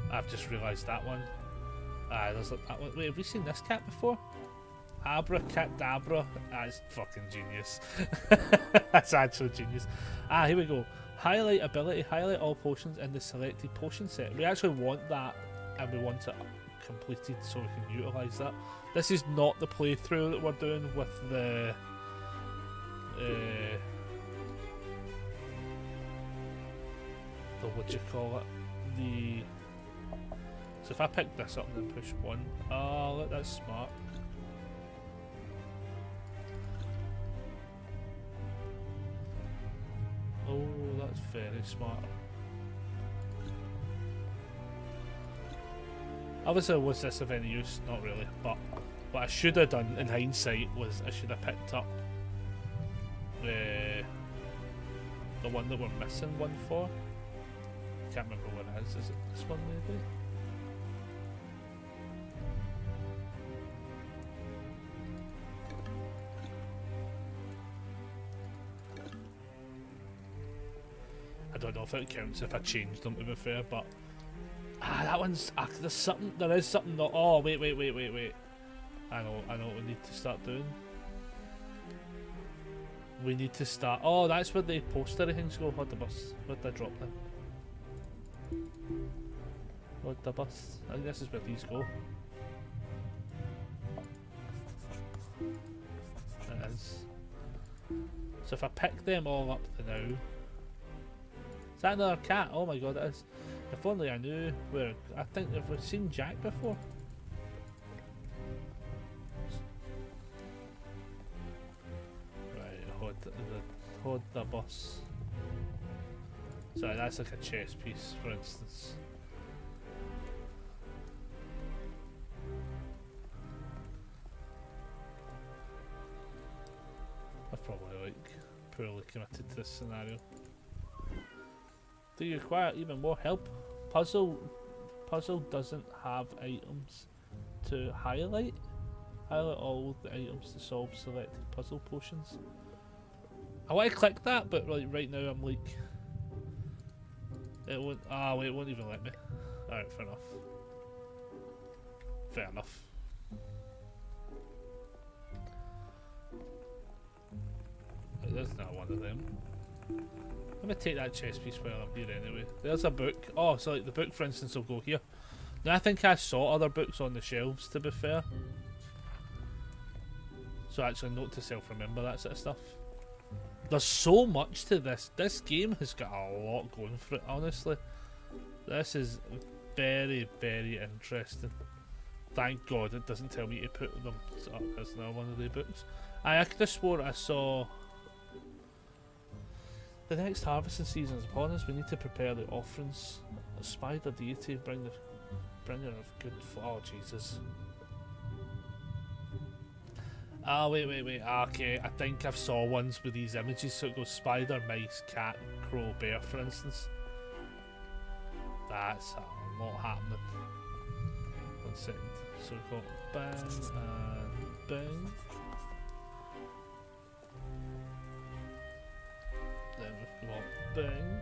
I've just realised that one. There's like that one. Wait, have we seen this cat before? Abracadabra. That's fucking genius. That's actually genius. Here we go. Highlight ability. Highlight all potions in the selected potion set. We actually want that, and we want it completed so we can utilise that. This is not the playthrough that we're doing with the what do you call it? So if I pick this up and then push 1, oh look, that's smart. Oh, that's very smart. Obviously, was this of any use? Not really, but what I should have done in hindsight was I should have picked up the one that we're missing one for. I can't remember what it is. Is it this one maybe? I don't know if it counts if I change them, to be fair, but that one's there is something that, oh wait. I know what we need to start doing. We need to start, oh, that's where the postery things go. Hold the bus. Where'd I drop them? Hold the bus. I think this is where these go. It is. So if I pick them all up to now. Is that another cat? Oh my god, it is. If only I knew where. I think, have we seen Jack before? Right, hold the bus. So that's like a chess piece, for instance. I've probably like poorly committed to this scenario. Do you require even more help? Puzzle doesn't have items to highlight. Highlight all the items to solve selected puzzle potions. I want to click that, but like right now I'm like, it won't. Ah, wait, it won't even let me. Alright, fair enough. Fair enough. there's not one of them. Let me take that chest piece while I'm here anyway. There's a book. Oh, so like the book, for instance, will go here. Now I think I saw other books on the shelves, to be fair. So actually, note to self, remember that sort of stuff. There's so much to this. This game has got a lot going for it, honestly. This is very, very interesting. Thank God it doesn't tell me to put them up as another one of the books. I could have swore I saw... The next harvesting season is upon us. We need to prepare the offerings. A spider deity, bring the bringer of good... Oh, Jesus. Ah, wait. Okay, I think I've saw ones with these images. So it goes spider, mice, cat, crow, bear, for instance. That's a lot happening. 1 second. So we've got bang and bang. Then we've got bang.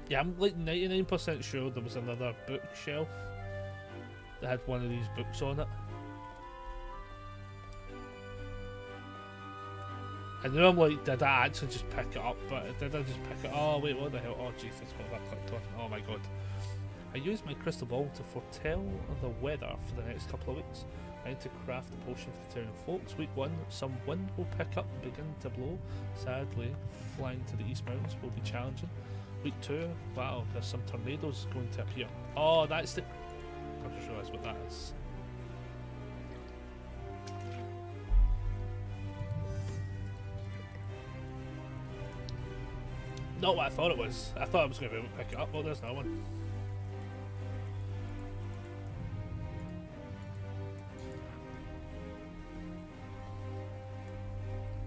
Yeah, I'm like 99% sure there was another bookshelf that had one of these books on it. I know I'm like, did I actually just pick it up? But did I just pick it? Oh wait, what the hell? Oh Jesus, what have I clicked on? Oh my God. I use my crystal ball to foretell the weather for the next couple of weeks. I need to craft a potion for the town folks. Week 1, some wind will pick up and begin to blow. Sadly, flying to the East Mountains will be challenging. Week 2, wow, there's some tornadoes going to appear. Oh, that's the... I just realised what that is. Not what I thought it was. I thought I was going to be able to pick it up. Oh, there's no one.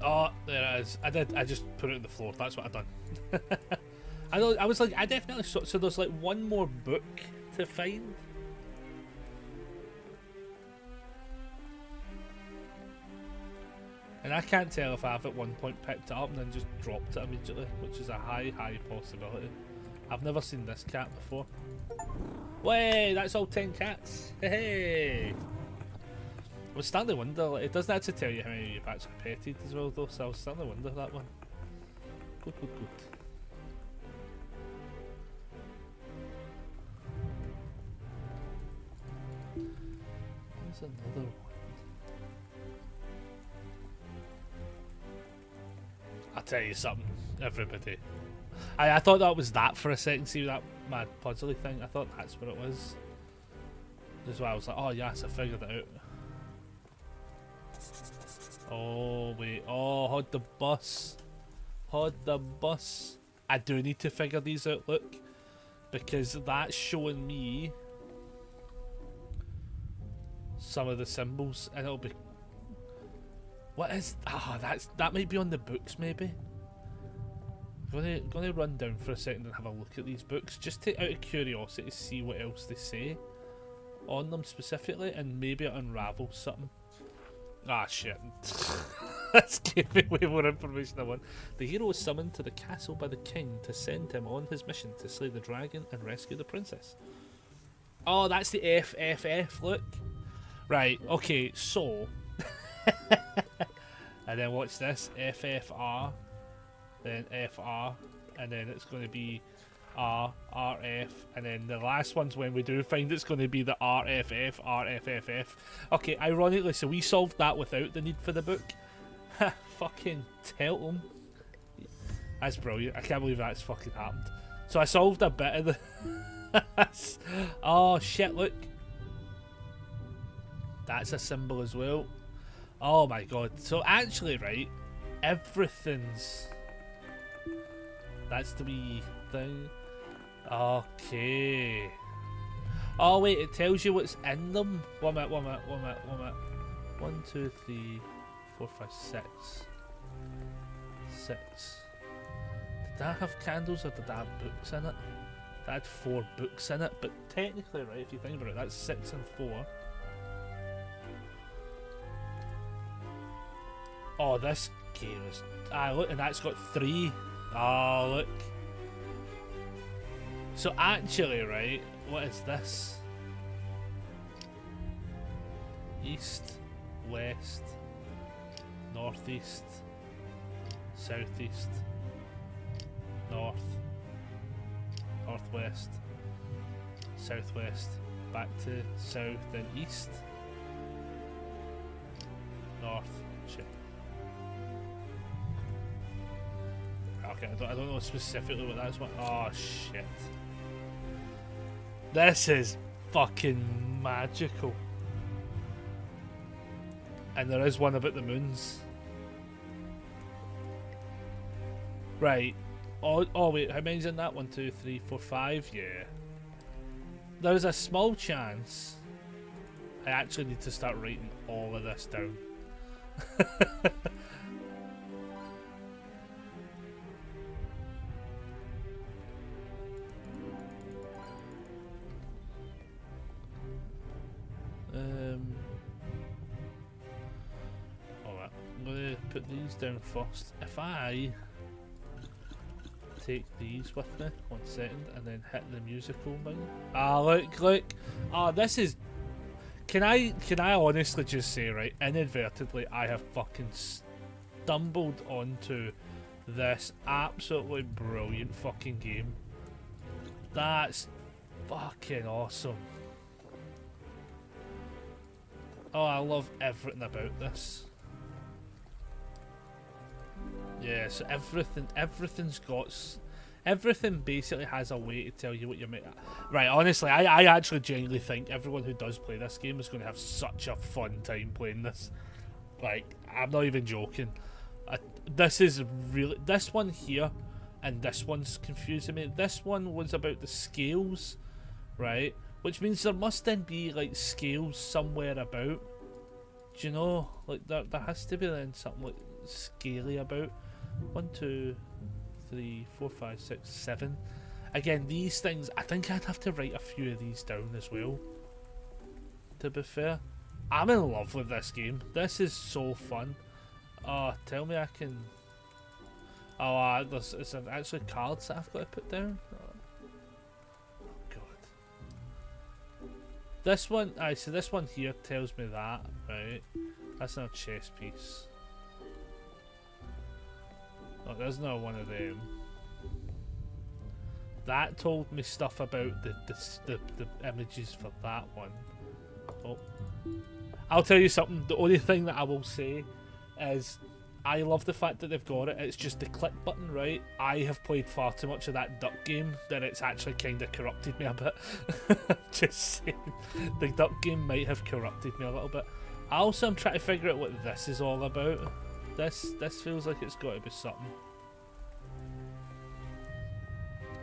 Oh, there it is. I just put it on the floor. That's what I've done. I was like, I definitely saw. So there's like one more book to find. And I can't tell if I've at one point picked it up and then just dropped it immediately, which is a high possibility. I've never seen this cat before. Way, that's all 10 cats. Hey! I was starting to wonder, like, it doesn't actually tell you how many you've actually petted as well though, so I was starting to wonder that one. Good. There's another one. I'll tell you something, everybody. I thought that was that for a second, see that mad puzzly thing? I thought that's what it was. That's why I was like, oh yes, I figured it out. Oh wait, oh, hold the bus. I do need to figure these out, look. Because that's showing me some of the symbols, and it'll be... What is... that might be on the books, maybe. I'm gonna run down for a second and have a look at these books, just out of curiosity to see what else they say on them specifically, and maybe it unravels something. Ah, shit. Let's give me way more information I want. The hero is summoned to the castle by the king to send him on his mission to slay the dragon and rescue the princess. Oh, that's the FFF, look. Right, okay, so... and then watch this, FFR, then FR, and then it's going to be RF, and then the last one's when we do find it's going to be the RFF. Okay, ironically, so we solved that without the need for the book. Ha, fucking tell them. That's brilliant. I can't believe that's fucking happened. So I solved a bit of the... Oh shit, look. That's a symbol as well. Oh my god. So actually, right, everything's... That's the wee thing. Okay. Oh wait, it tells you what's in them. One minute. 1, 2, 3, 4, 5, 6. 6. Did I have candles or did I have books in it? I had 4 books in it, but technically, right, if you think about it, that's 6 and 4. Oh, this game is... Ah, look, and that's got 3. Oh, look. So actually, right, what is this? East, west. northeast, southeast, north, northwest, southwest, back to south, then east, north. Shit. Okay, I don't know specifically what that's what. Oh shit. This is fucking magical. And there is one about the moons. Right. Oh wait, how many's in that? 1, 2, 3, 4, 5? Yeah. There's a small chance I actually need to start writing all of this down. Alright, I'm gonna put these down first. If I take these with me, 1 second, and then hit the musical button. Ah, look. Ah, this is. Can I honestly just say, right, inadvertently, I have fucking stumbled onto this absolutely brilliant fucking game. That's fucking awesome. Oh, I love everything about this. Yeah, so everything basically has a way to tell you what you're making. Right, honestly, I actually genuinely think everyone who does play this game is going to have such a fun time playing this. Like, I'm not even joking. This is really, this one here, and this one's confusing me. This one was about the scales, right? Which means there must then be like scales somewhere about. Do you know? Like there has to be then something like scaly about. 1, 2, 3, 4, 5, 6, 7. Again, these things, I think I'd have to write a few of these down as well. To be fair, I'm in love with this game. This is so fun. Oh, tell me I can. Oh, there's actually cards that I've got to put down. Oh god. This one, so this one here tells me that, right? That's not a chess piece. Oh, there's not one of them. That told me stuff about the images for that one. Oh, I'll tell you something. The only thing that I will say is I love the fact that they've got it. It's just the click button, right? I have played far too much of that duck game that it's actually kind of corrupted me a bit. Just saying, the duck game might have corrupted me a little bit. I also am trying to figure out what this is all about. This feels like it's got to be something.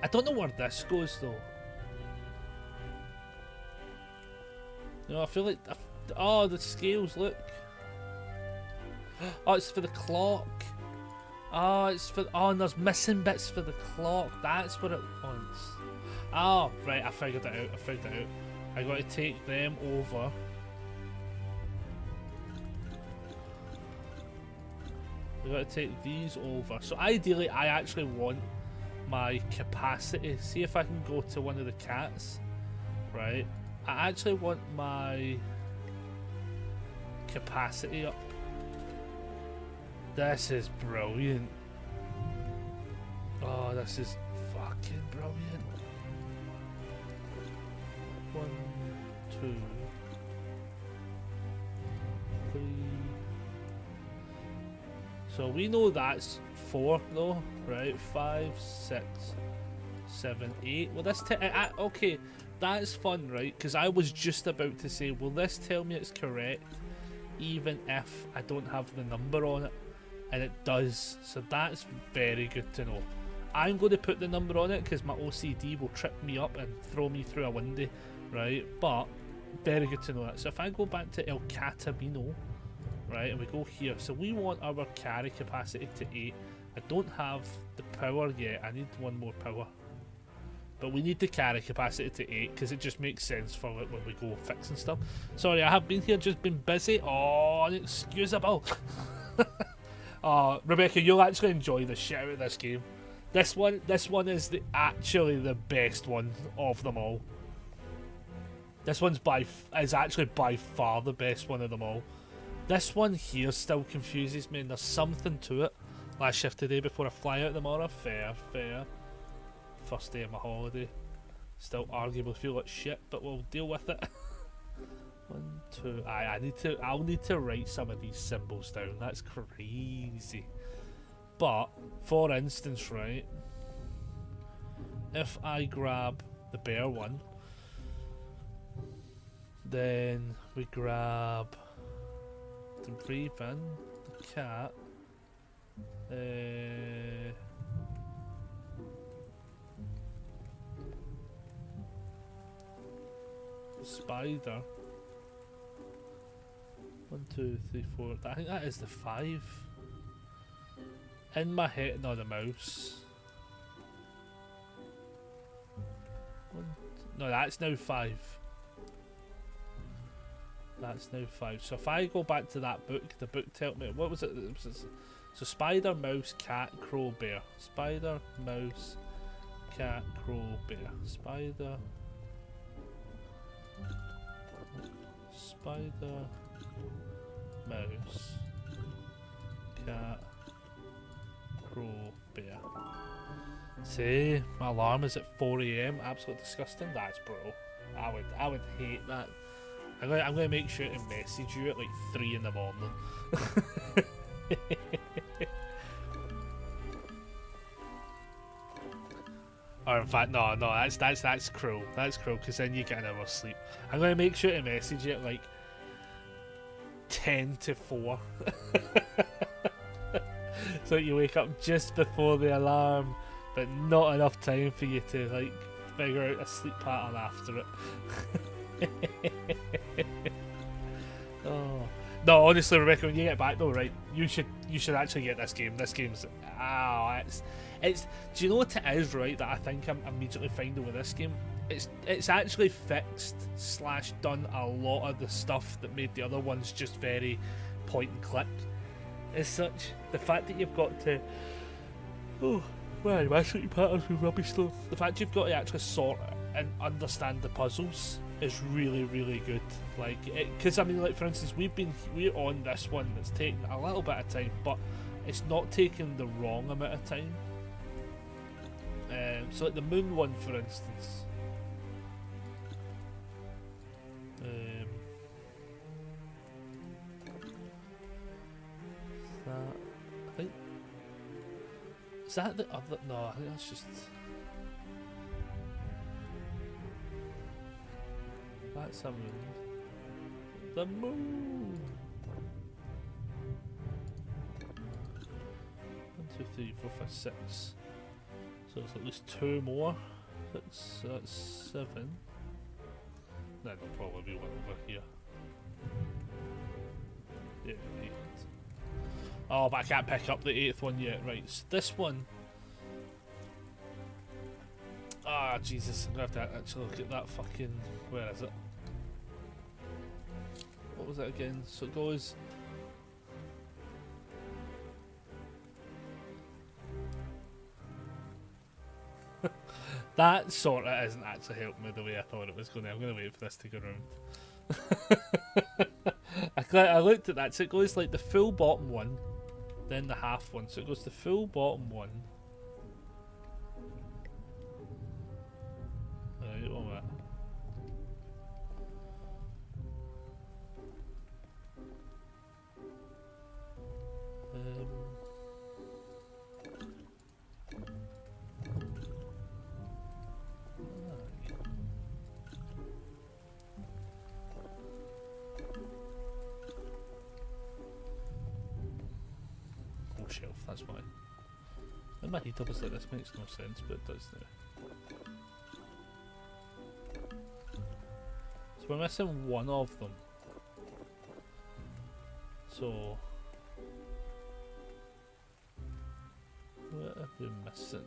I don't know where this goes though. No, I feel like oh, the scales, look. Oh, it's for the clock. Oh, it's for. Oh, and there's missing bits for the clock. That's what it wants. Oh, right. I figured it out. I got to take them over. I got to take these over. So ideally, I actually want my capacity. See if I can go to one of the cats. Right. I actually want my capacity up. This is brilliant. Oh, this is fucking brilliant. 1, 2, 3. So we know that's 4 though, right? 5, 6, 7, 8. Well, this okay, that's fun, right? Because I was just about to say, will this tell me it's correct, even if I don't have the number on it? And it does, so that's very good to know. I'm going to put the number on it because my OCD will trip me up and throw me through a window, right? But very good to know that. So if I go back to El Catamino, right, and we go here, so we want our carry capacity to 8. I don't have the power yet. I need one more power, but we need the carry capacity to 8 because it just makes sense for it when we go fixing stuff. Sorry, I have been here, just been busy. Oh, inexcusable. Rebecca, you'll actually enjoy the shit out of this game. This one is actually the best one of them all. This one's is actually by far the best one of them all. This one here still confuses me, and there's something to it. Last shift today before I fly out tomorrow. Fair, fair. First day of my holiday. Still arguably feel like shit, but we'll deal with it. 1, 2. I'll need to write some of these symbols down. That's crazy. But for instance, right, if I grab the bear one, then we grab the raven, the cat, the spider. 1, 2, 3, 4. I think that is the 5. In my head, no, the mouse. No, that's now 5. That's now 5. So if I go back to that book, the book tells me, what was it? So spider, mouse, cat, crow, bear. Spider, mouse, cat, crow, bear. Spider, mouse, cat, crow, bear. See, my alarm is at 4 AM. Absolutely disgusting. That's brutal. I would hate that. I'm gonna make sure to message you at like 3 in the morning. Or in fact, no, that's cruel. That's cruel because then you get an hour's sleep. I'm gonna make sure to message you at like 10 to 4. So you wake up just before the alarm, but not enough time for you to like figure out a sleep pattern after it. Oh no, honestly, Rebecca, when you get back though, right, you should actually get this game. This game's it's do you know what it is, right, that I think I'm immediately finding with this game? It's actually fixed / done a lot of the stuff that made the other ones just very point and click. As such, the fact that you've got to my sleep patterns were rubbish though. The fact you've got to actually sort and understand the puzzles is really, really good. Like, because I mean, like for instance, we're on this one that's taken a little bit of time, but it's not taking the wrong amount of time. So like the moon one, for instance. I think is that the other? No, I think that's just. That's a moon. The moon. 1, 2, 3, 4, 5, 6. So it's at least 2 more. So that's 7. Then there'll probably be one over here. Yeah, 8. Oh, but I can't pick up the 8th one yet. Right, so this one. Ah, Jesus, I'm gonna have to actually look at that fucking. Where is it? What was it again? So it goes. That sort of isn't actually helping me the way I thought it was going to. I'm going to wait for this to go round. I looked at that. So it goes like the full bottom one, then the half one. So it goes the full bottom one. Right, one minute. Shelf, that's why. In my head I was like, this makes no sense, but it does now. So we're missing one of them. So what are we missing?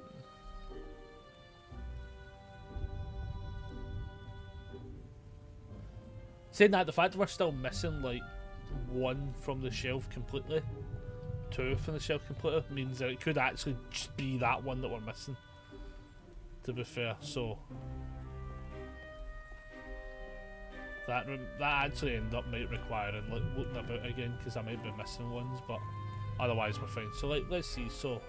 Saying that, the fact that we're still missing like 1 from the shelf completely, 2 from the shelf completely, means that it could actually just be that one that we're missing, to be fair. So that actually end up might requiring looking about again because I might be missing ones, but otherwise we're fine. So let's see. So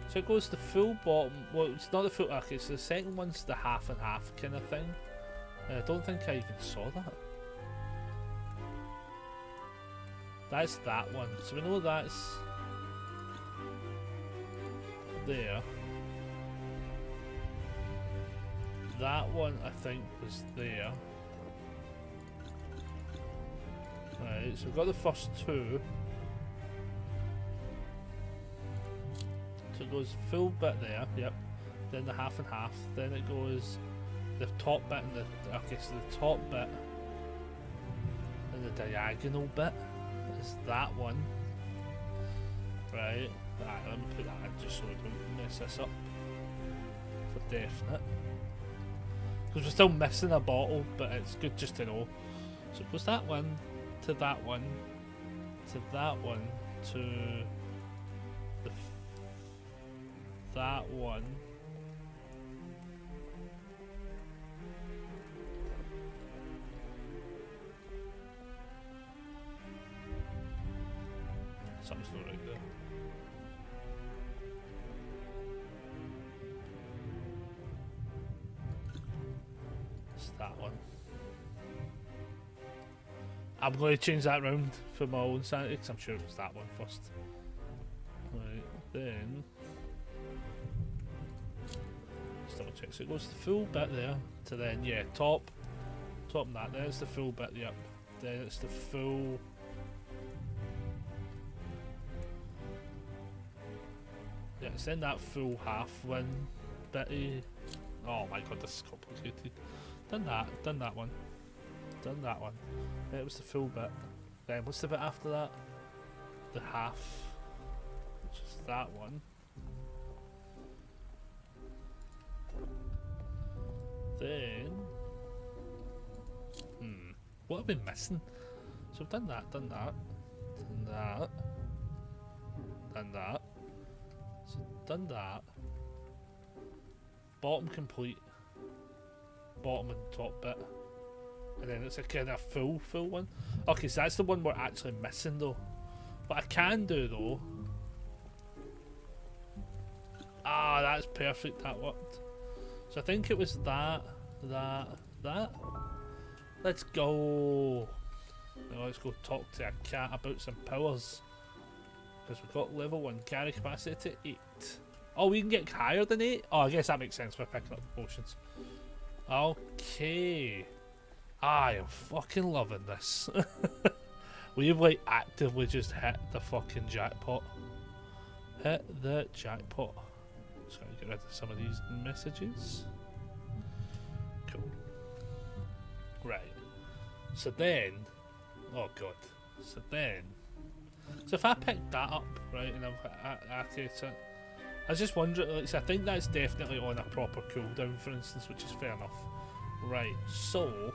so it goes the full bottom. Well, it's not the full. Okay, so the second one's the half and half kind of thing. I don't think I even saw that. That's that one. So we know that's there. That one I think was there. Right, so we've got the first two. So it goes full bit there, yep. Then the half and half. Then it goes the top bit and the okay, so the top bit and the diagonal bit is that one. Right. Right, let me put that in just so we don't mess this up. For definite. Because we're still missing a bottle, but it's good just to know. So it goes that one to that one to that one to the that one. Something's not right there. It's that one. I'm going to change that round for my own sanity because I'm sure it was that one first. Right, then just double check. So it goes the full bit there to then, yeah, top and that. Then it's the full bit, yep. Then it's the full. Yeah, it's in that full half one bitty. Oh my god, this is complicated. Done that one. Done that one. It was the full bit. Then what's the bit after that? The half. Which is that one. Then what have we missing? So we've done that, done that, done that, done that. So done that. Bottom complete. Bottom and top bit. And then it's a kind of full one. Okay, so that's the one we're actually missing though. What I can do though. Ah, that's perfect, that worked. So I think it was that. Let's go. Now let's go talk to a cat about some powers. Because we've got level 1 carry capacity to 8. Oh, we can get higher than 8? Oh, I guess that makes sense. We're picking up potions. Okay. I am fucking loving this. We've like actively just hit the fucking jackpot. Hit the jackpot. Just gotta get rid of some of these messages. Cool. Right. So then. Oh god. So then. So if I pick that up, right, and I've activated it, I was just wondering, like, so I think that's definitely on a proper cooldown, for instance, which is fair enough. Right, so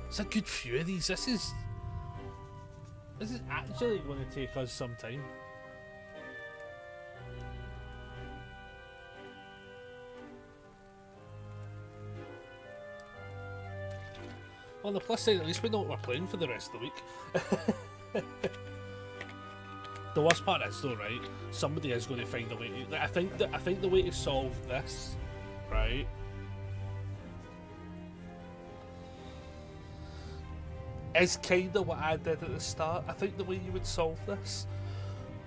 it's a good few of these. This is actually going to take us some time. On the plus side, at least we know what we're playing for the rest of the week. The worst part is though, right? Somebody is going to find a way to. Like, I think the way to solve this, right, is kind of what I did at the start. I think the way you would solve this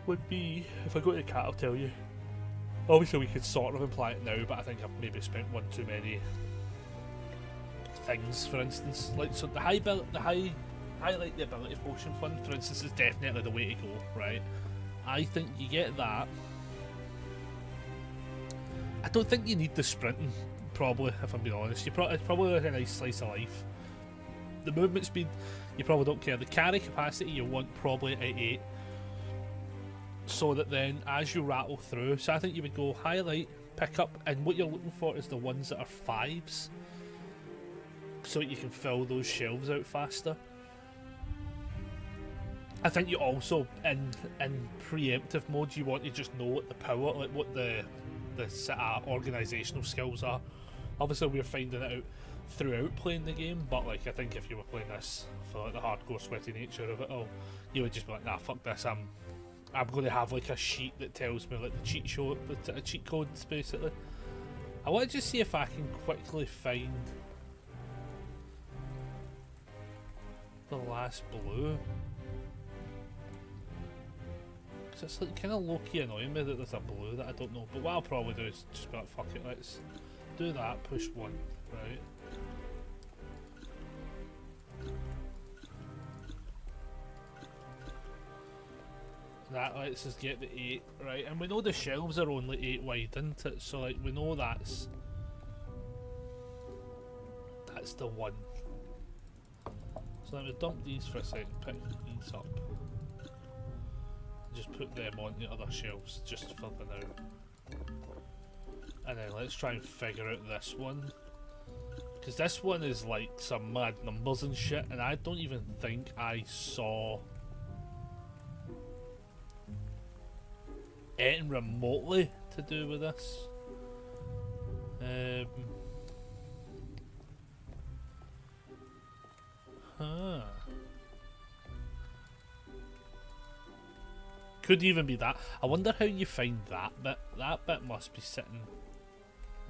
would be, if I go to the cat, I'll tell you. Obviously, we could sort of imply it now, but I think I've maybe spent one too many things. For instance, like so, the highlight the ability potion fund, for instance, is definitely the way to go, right? I think you get that. I don't think you need the sprinting, probably, if I'm being honest. It's probably like a nice slice of life. The movement speed, you probably don't care. The carry capacity you want probably at 8. So that then, as you rattle through, so I think you would go highlight, pick up, and what you're looking for is the ones that are 5s. So that you can fill those shelves out faster. I think you also in preemptive mode you want to just know what the power, like what the sort of organisational skills are. Obviously we're finding it out throughout playing the game, but like I think if you were playing this for like the hardcore sweaty nature of it all, you would just be like, nah, fuck this. I'm going to have like a sheet that tells me like the cheat codes basically. I want to just see if I can quickly find the last blue. Cause it's like kind of low-key annoying me that there's a blue that I don't know. But what I'll probably do is just be like, fuck it, let's do that, push 1, right? That lets us get the 8, right? And we know the shelves are only 8 wide, isn't it? So like we know that's the 1. So let me dump these for a second, pick these up. Just put them on the other shelves just for the now. And then let's try and figure out this one. Because this one is like some mad numbers and shit, and I don't even think I saw anything remotely to do with this. Could even be that. I wonder how you find that bit. That bit must be sitting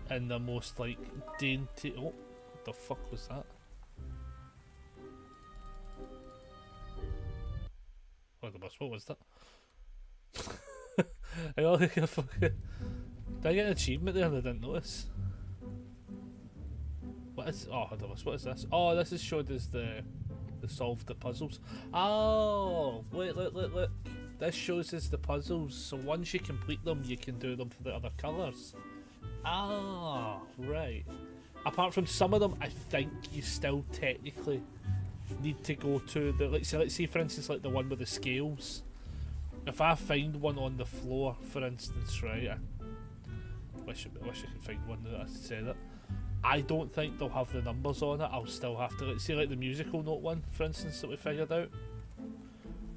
in the most like dainty. Oh, what the fuck was that? Oh, the bus. What was that? I got like a fucking. Did I get an achievement there and I didn't notice? What is? Oh, the bus. What is this? Oh, this is showed as the solve the puzzles. Oh, wait, look. This shows us the puzzles, so once you complete them, you can do them for the other colours. Ah, right. Apart from some of them, I think you still technically need to go to the, let's say for instance, like the one with the scales. If I find one on the floor, for instance, right, I wish I could find one that I said it. I don't think they'll have the numbers on it. I'll still have to, let's say like the musical note one, for instance, that we figured out.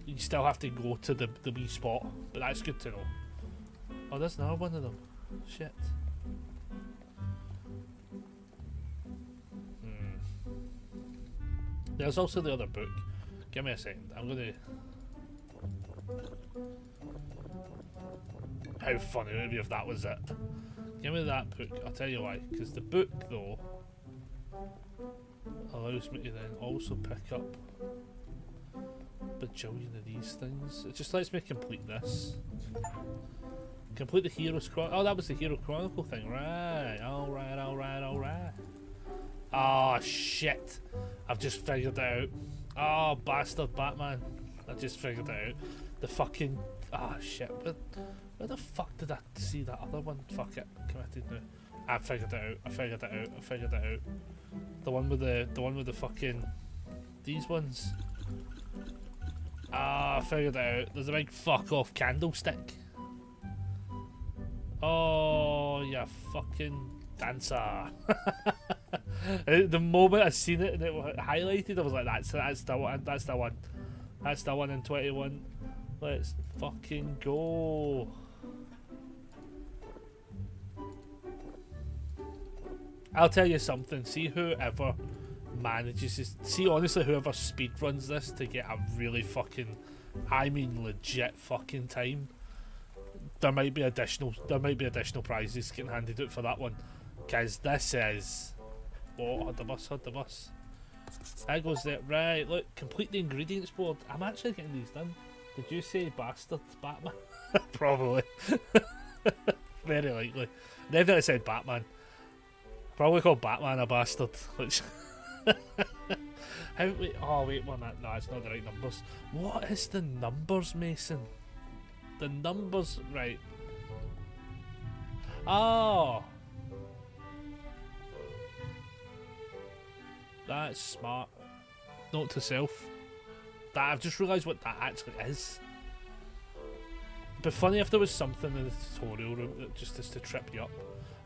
You still have to go to the wee spot, but that's good to know. Oh, there's another one of them. Shit. There's also the other book. Give me a second. I'm gonna. How funny would it be if that was it? Give me that book. I'll tell you why. Because the book, though, allows me to then also pick up a bajillion of these things. It just lets me complete this. Complete the Hero's Chronicle. Oh, that was the Hero Chronicle thing. Right. Alright. Oh, shit. I've just figured it out. Oh, bastard Batman. I just figured it out. The fucking... Ah, oh, shit. Where the fuck did I see that other one? Fuck it. Committed now. I figured it out. The one with the fucking... These ones. Ah, I figured it out. There's a big fuck off candlestick. Oh, you fucking dancer. The moment I seen it and it was highlighted, I was like, that's the one. That's the one in 21. Let's fucking go. I'll tell you something. See whoever manages to see, honestly, whoever speedruns this to get a really fucking, I mean legit fucking time. There might be additional prizes getting handed out for that one, because this is. Oh, had the bus. There goes there. Right, look, complete the ingredients board. I'm actually getting these done. Did you say bastard Batman? Probably. Very likely. Definitely said Batman. Probably called Batman a bastard. Which. Wait, oh wait, one minute. No, it's not the right numbers. What is the numbers, Mason? The numbers, right. Oh. That's smart. Note to self. That I've just realised what that actually is. It'd be funny if there was something in the tutorial room that just is to trip you up.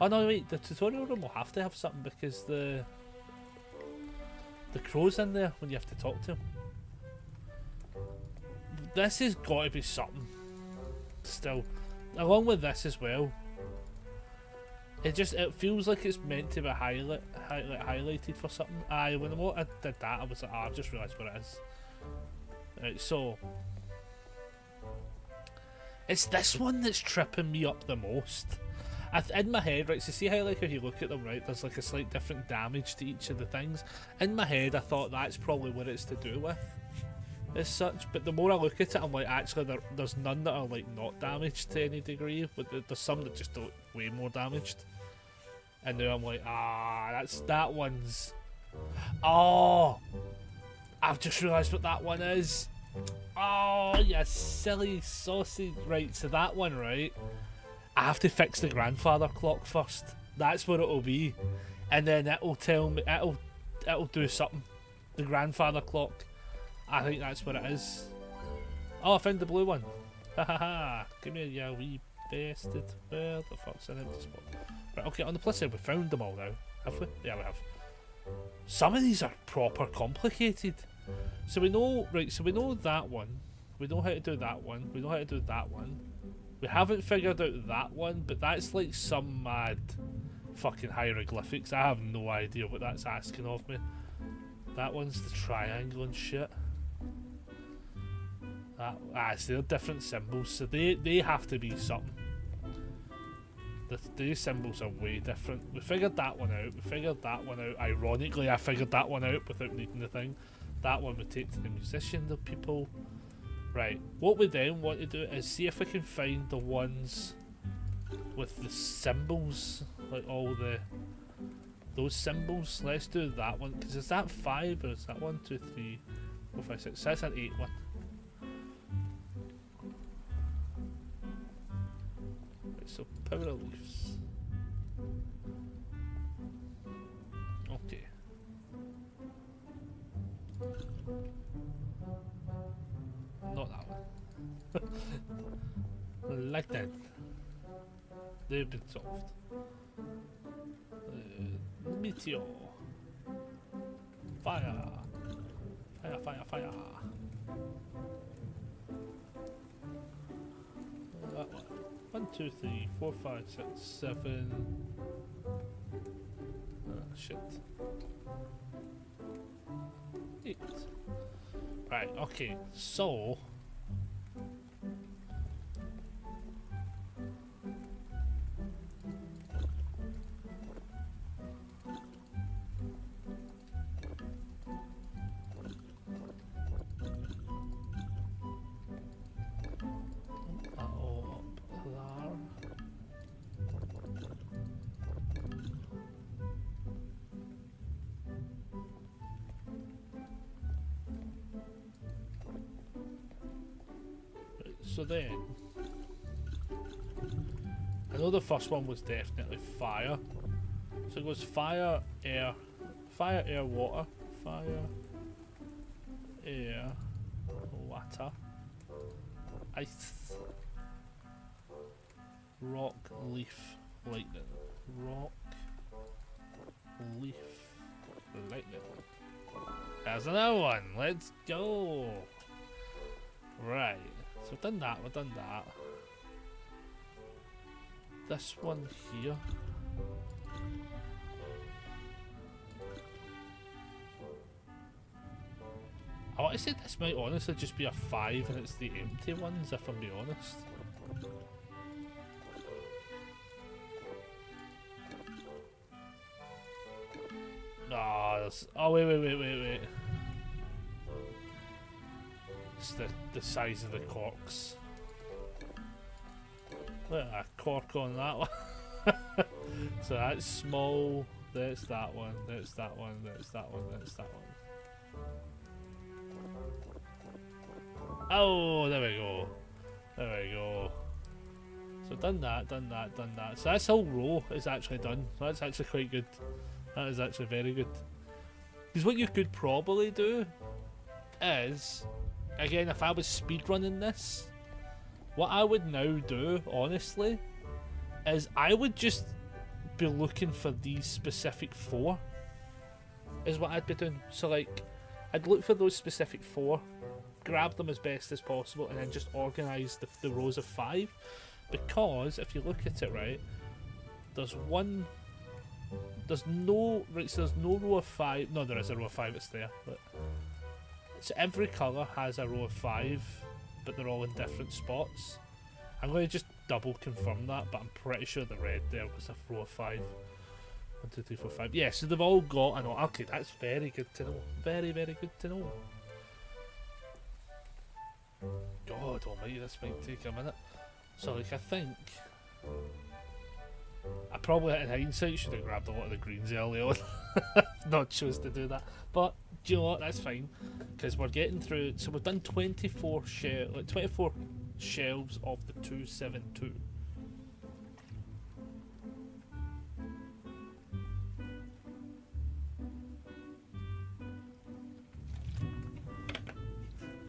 Oh no, wait, the tutorial room will have to have something because the crow's in there when you have to talk to him. this has got to be something. Still, along with this as well. It feels like it's meant to be highlighted for something. Aye, when I did that, I was like, I've just realised what it is. Right, so it's this one that's tripping me up the most. In my head, right, so see how like if you look at them, right, there's like a slight different damage to each of the things. In my head, I thought that's probably what it's to do with, as such. But the more I look at it, I'm like, actually, there's none that are like not damaged to any degree, but there's some that just look way more damaged. And now I'm like, that one's. Oh, I've just realised what that one is. Oh, you silly sausage. Right, so that one, right, I have to fix the grandfather clock first. That's what it'll be. And then it'll tell me, it'll do something. The grandfather clock. I think that's what it is. Oh, I found the blue one. Ha ha ha. Come here, you wee bastard. Where the fuck's an empty spot? Right, okay, on the plus side, we found them all now. Have we? Yeah, we have. Some of these are proper complicated. So we know, right, so we know that one. We know how to do that one. We know how to do that one. We haven't figured out that one, but that's like some mad fucking hieroglyphics. I have no idea what that's asking of me. That one's the triangle and shit. So they're different symbols, so they have to be something. These symbols are way different. We figured that one out. Ironically, I figured that one out without needing the thing. That one would take to the musician, the people. Right, what we then want to do is see if we can find the ones with the symbols, like those symbols. Let's do that one, because is that 5 or is that 1, 2, 3, 4, 5, 6? So that's an 8 one. Right, so power of leaves. Okay. Not that one. Like that. They've been solved. Meteor. Fire. Fire, fire, fire. That one. 1, 2, 3, 4, 5, 6, 7. Shit. 8. Right, okay, so then, I know the first one was definitely fire. So it goes fire, air, water, fire, air, water, ice, rock, leaf, lightning, rock, leaf, lightning. There's another one. Let's go. Right. So we've done that, This one here. I want to say this might honestly just be a 5 and it's the empty ones, if I'm being honest. Oh, wait. It's the size of the corks. Look at that cork on that one. So that's small, that's that one, that's that one, that's that one, that's that one. Oh, there we go. There we go. So done that. So this whole row is actually done. So that's actually quite good. That is actually very good. Because what you could probably do is, again, if I was speedrunning this, what I would now do, honestly, is I would just be looking for these specific 4, is what I'd be doing. So, like, I'd look for those specific 4, grab them as best as possible and then just organise the rows of 5. Because if you look at it right, there's no row of 5. No, there is a row of 5. It's there. But so every colour has a row of 5, but they're all in different spots. I'm going to just double confirm that, but I'm pretty sure the red there was a row of 5. 1, 2, 3, 4, 5. Yeah, so they've all got an. Okay, that's very good to know. Very, very good to know. God almighty, this might take a minute. So, like, I think I probably, in hindsight, should have grabbed a lot of the greens early on. Not chose to do that. But, do you know what? That's fine. Because we're getting through. So, we've done 24 shelves of the 272.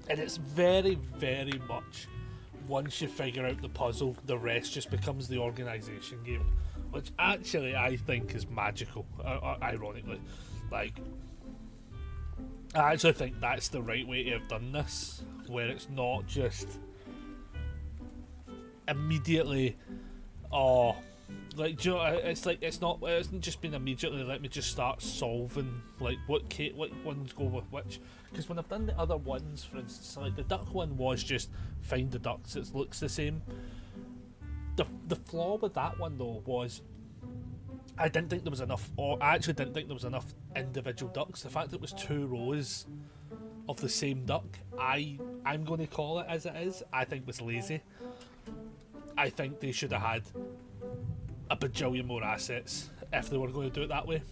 And it's very, very much, once you figure out the puzzle, the rest just becomes the organisation game, which actually I think is magical, ironically. Like, I actually think that's the right way to have done this, where it's not just immediately, like, do you know, it hasn't just been immediately, let me just start solving, like, what ones go with which. Because when I've done the other ones, for instance, like the duck one was just find the ducks, it looks the same. The flaw with that one though was I didn't think there was enough, or I actually didn't think there was enough individual ducks. The fact that it was 2 rows of the same duck, I'm going to call it as it is, I think was lazy. I think they should have had a bajillion more assets if they were going to do it that way.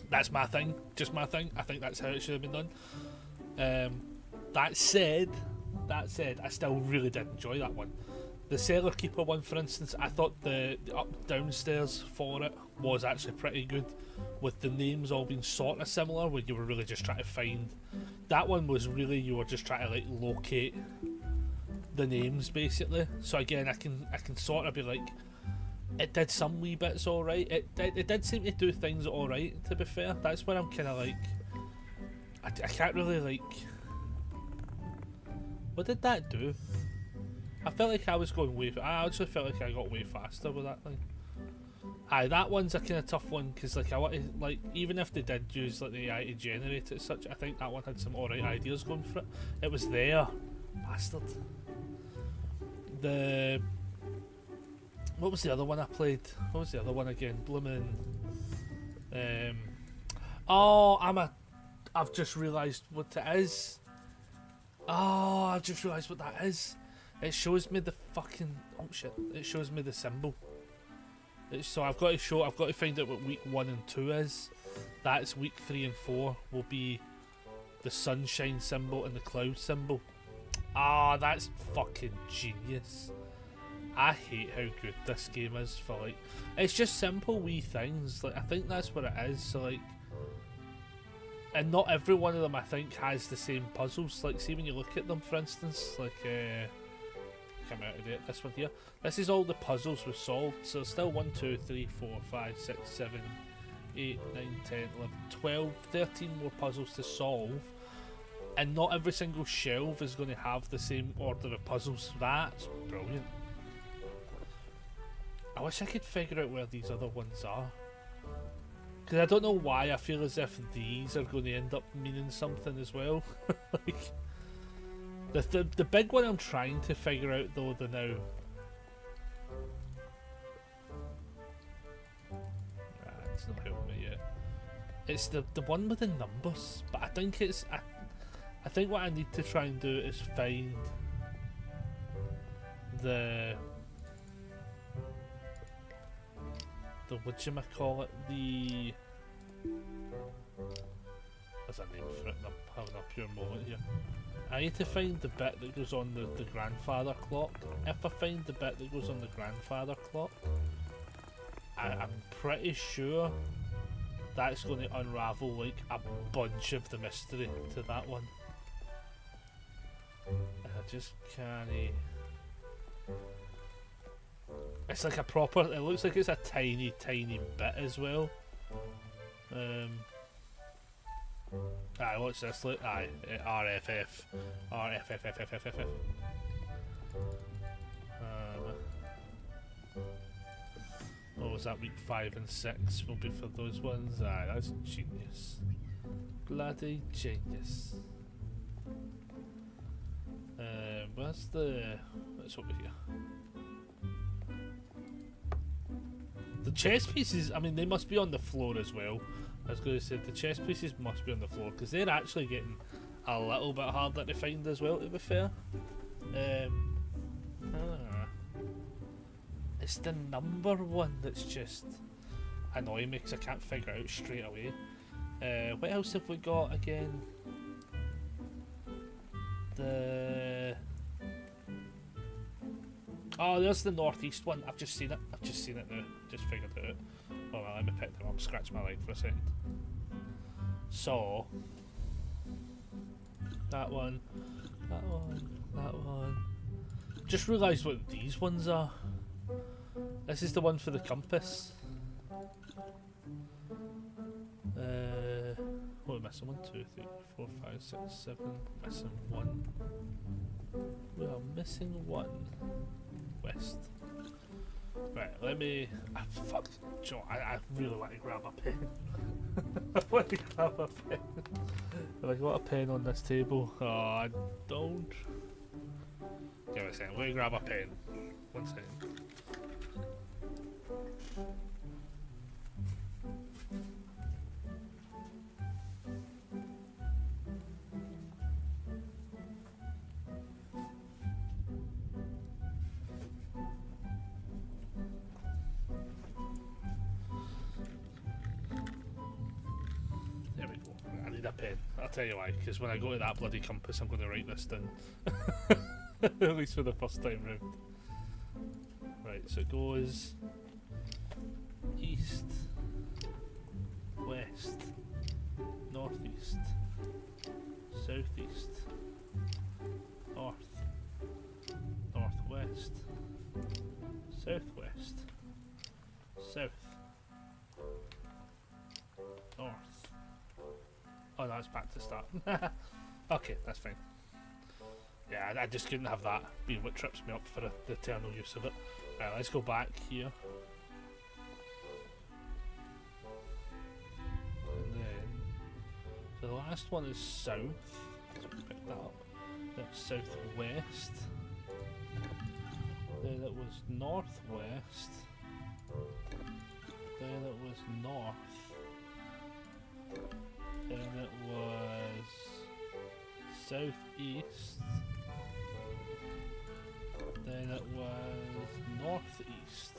That's my thing, just my thing. I think that's how it should have been done. That said, I still really did enjoy that one. The Cellar Keeper one, for instance, I thought the up-downstairs for it was actually pretty good, with the names all being sort of similar, where you were really just trying to find. That one was really, you were just trying to like locate the names basically. So again, I can sort of be like, it did some wee bits alright. It did seem to do things alright, to be fair. That's where I'm kind of like, I can't really like, what did that do? I felt like I was going way, I actually felt like I got way faster with that thing. Aye, that one's a kind of tough one, because like I want to, like, even if they did use like the AI to generate it as such, I think that one had some alright ideas going for it. It was there. Bastard. What was the other one I played? What was the other one again? Bloomin'. I've just realised what it is. Oh, I've just realised what that is. It shows me the fucking, oh shit, it shows me the symbol. So I've got to find out what week 1 and 2 is. That's week 3 and 4 will be the sunshine symbol and the cloud symbol. Ah, that's fucking genius. I hate how good this game is for, like, it's just simple wee things. Like, I think that's what it is. So like, and not every one of them I think has the same puzzles. Like, see when you look at them, for instance, like come out of date, this one here. This is all the puzzles we've solved. So still 1, 2, 3, 4, 5, 6, 7, 8, 9, 10, 11, 12, 13 more puzzles to solve. And not every single shelf is going to have the same order of puzzles. That's brilliant. I wish I could figure out where these other ones are. Because I don't know why I feel as if these are going to end up meaning something as well. Like, the big one I'm trying to figure out though, it's not helping me yet. It's the one with the numbers, but I think it's I think what I need to try and do is find the whatchamacallit, there's a name for it and I'm having a pure moment here. I need to find the bit that goes on the grandfather clock. If I find the bit that goes on the grandfather clock, I'm pretty sure that's going to unravel like a bunch of the mystery to that one. I just can't. It's like a proper, it looks like it's a tiny bit as well. Aye, what's this? Look, aye, RFF. RFFFFFF. What was that, week 5 and 6 will be for those ones? Aye, that's genius. Bloody genius. Where's the... It's over here. The chess pieces, I mean, they must be on the floor as well. I was going to say, the chess pieces must be on the floor, because they're actually getting a little bit harder to find as well, to be fair. It's the number one that's just annoying me, because I can't figure it out straight away. What else have we got again? Oh, there's the northeast one. I've just seen it. I've just seen it now. Just figured it out. Oh well, let me pick them up. Scratch my leg for a second. So that one, that one, that one. Just realised what these ones are. This is the one for the compass. What am I missing? 1, 2, 3, 4, 5, 6, 7. Missing 1. We are missing 1. West. Right, let me. Fuck, Joe. I really want to grab a pen. I want to grab a pen. Have I got a pen on this table? Oh, I don't. Give me a second. Let me grab a pen. 1 second. A pen. I'll tell you why, because when I go to that bloody compass I'm going to write this down. At least for the first time round. Right, so it goes east, west, northeast, southeast, north, northwest, southwest, south, north. Oh, that's back to start. Okay, that's fine. Yeah, I just couldn't have that being what trips me up for the eternal use of it. Right, let's go back here. And then, so the last one is south. Let's pick that up. That's southwest. Then it was northwest. Then it was north. Then it was southeast. Then it was northeast.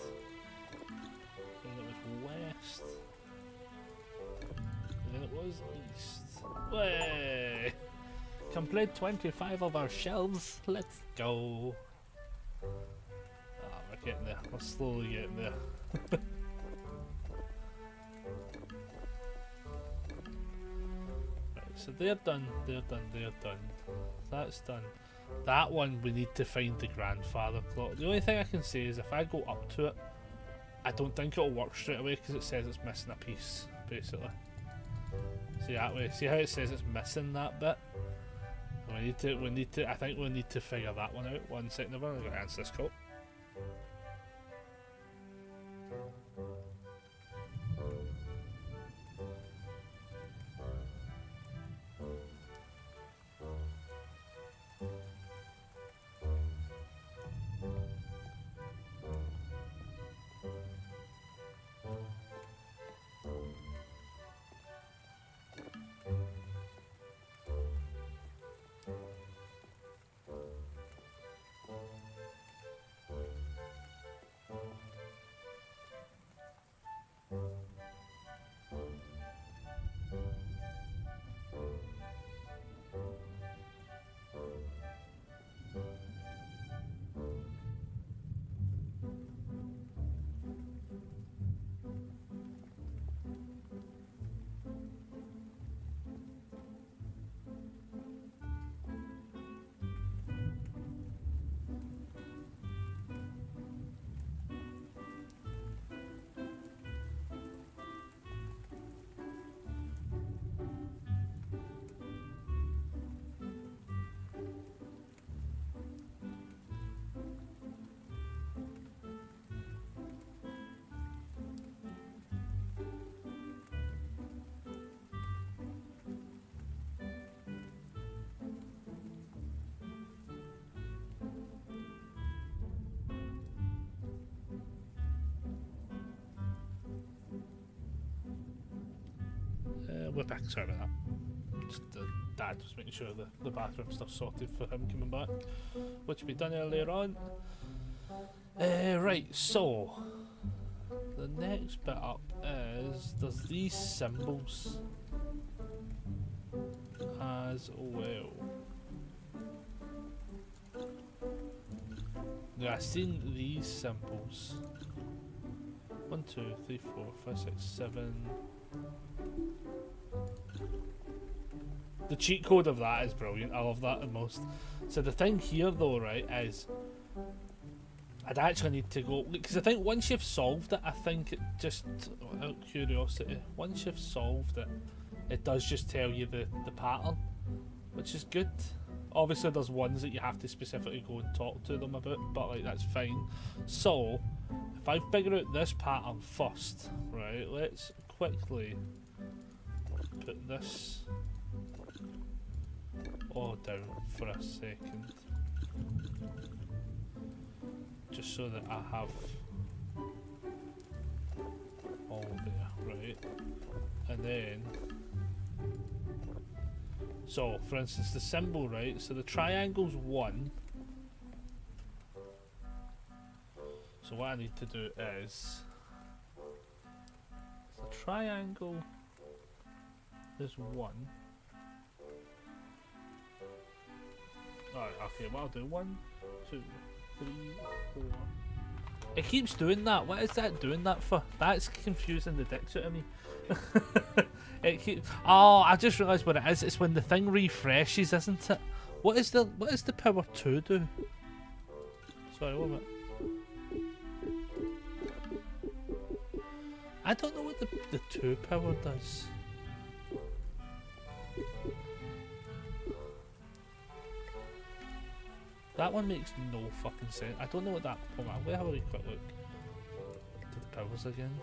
Then it was west. Then it was east. Way! Complete 25 of our shelves. Let's go. Ah, we're getting there. We're slowly getting there. So they're done, they're done, they're done. That's done. That one we need to find the grandfather clock. The only thing I can say is if I go up to it, I don't think it'll work straight away because it says it's missing a piece, basically. See that way? See how it says it's missing that bit? I think we need to figure that one out. 1 second, I've only got to answer this call. we're back. Sorry about that. Just Dad was making sure the bathroom stuff sorted for him coming back, which we done earlier on. Right, so the next bit up is there's these symbols as well. Now I've seen these symbols. 1, 2, 3, 4, 5, 6, 7. The cheat code of that is brilliant. I love that the most. So the thing here though, right, is I'd actually need to go, because I think once you've solved it, I think it just, out of curiosity, once you've solved it, it does just tell you the pattern, which is good. Obviously there's ones that you have to specifically go and talk to them about, but like that's fine. So if I figure out this pattern first, right, let's quickly put this all down for a second, just so that I have all there, right? And then, so for instance the symbol, right, so the triangle's 1. So what I need to do is, the triangle is 1. Alright, okay, what I'll do, 1, 2, 3, 4. It keeps doing that. What is that doing that for? That's confusing the dicks out of me. It keeps. Oh, I just realised what it is. It's when the thing refreshes, isn't it? What is the power 2 do? Sorry, what about? I don't know what the 2 power does. That one makes no fucking sense. I don't know what that. Hold on, I'm gonna have a wee quick look to the powers again.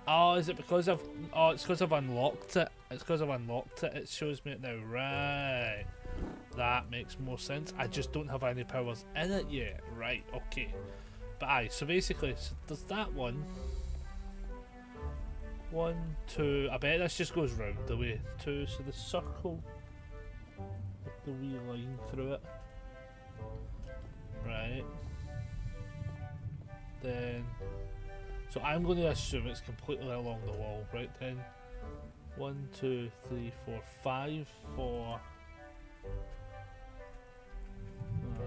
Oh, is it because I've? Oh, it's because I've unlocked it. It's because I've unlocked it. It shows me it now. Right. That makes more sense. I just don't have any powers in it yet. Right. Okay. But aye. So basically, so there's that one. 1, 2. I bet this just goes round the way. 2. So the circle. The wee line through it, right? Then, so I'm going to assume it's completely along the wall, right? Then 1, 2, 3, 4, 5 for. Oh,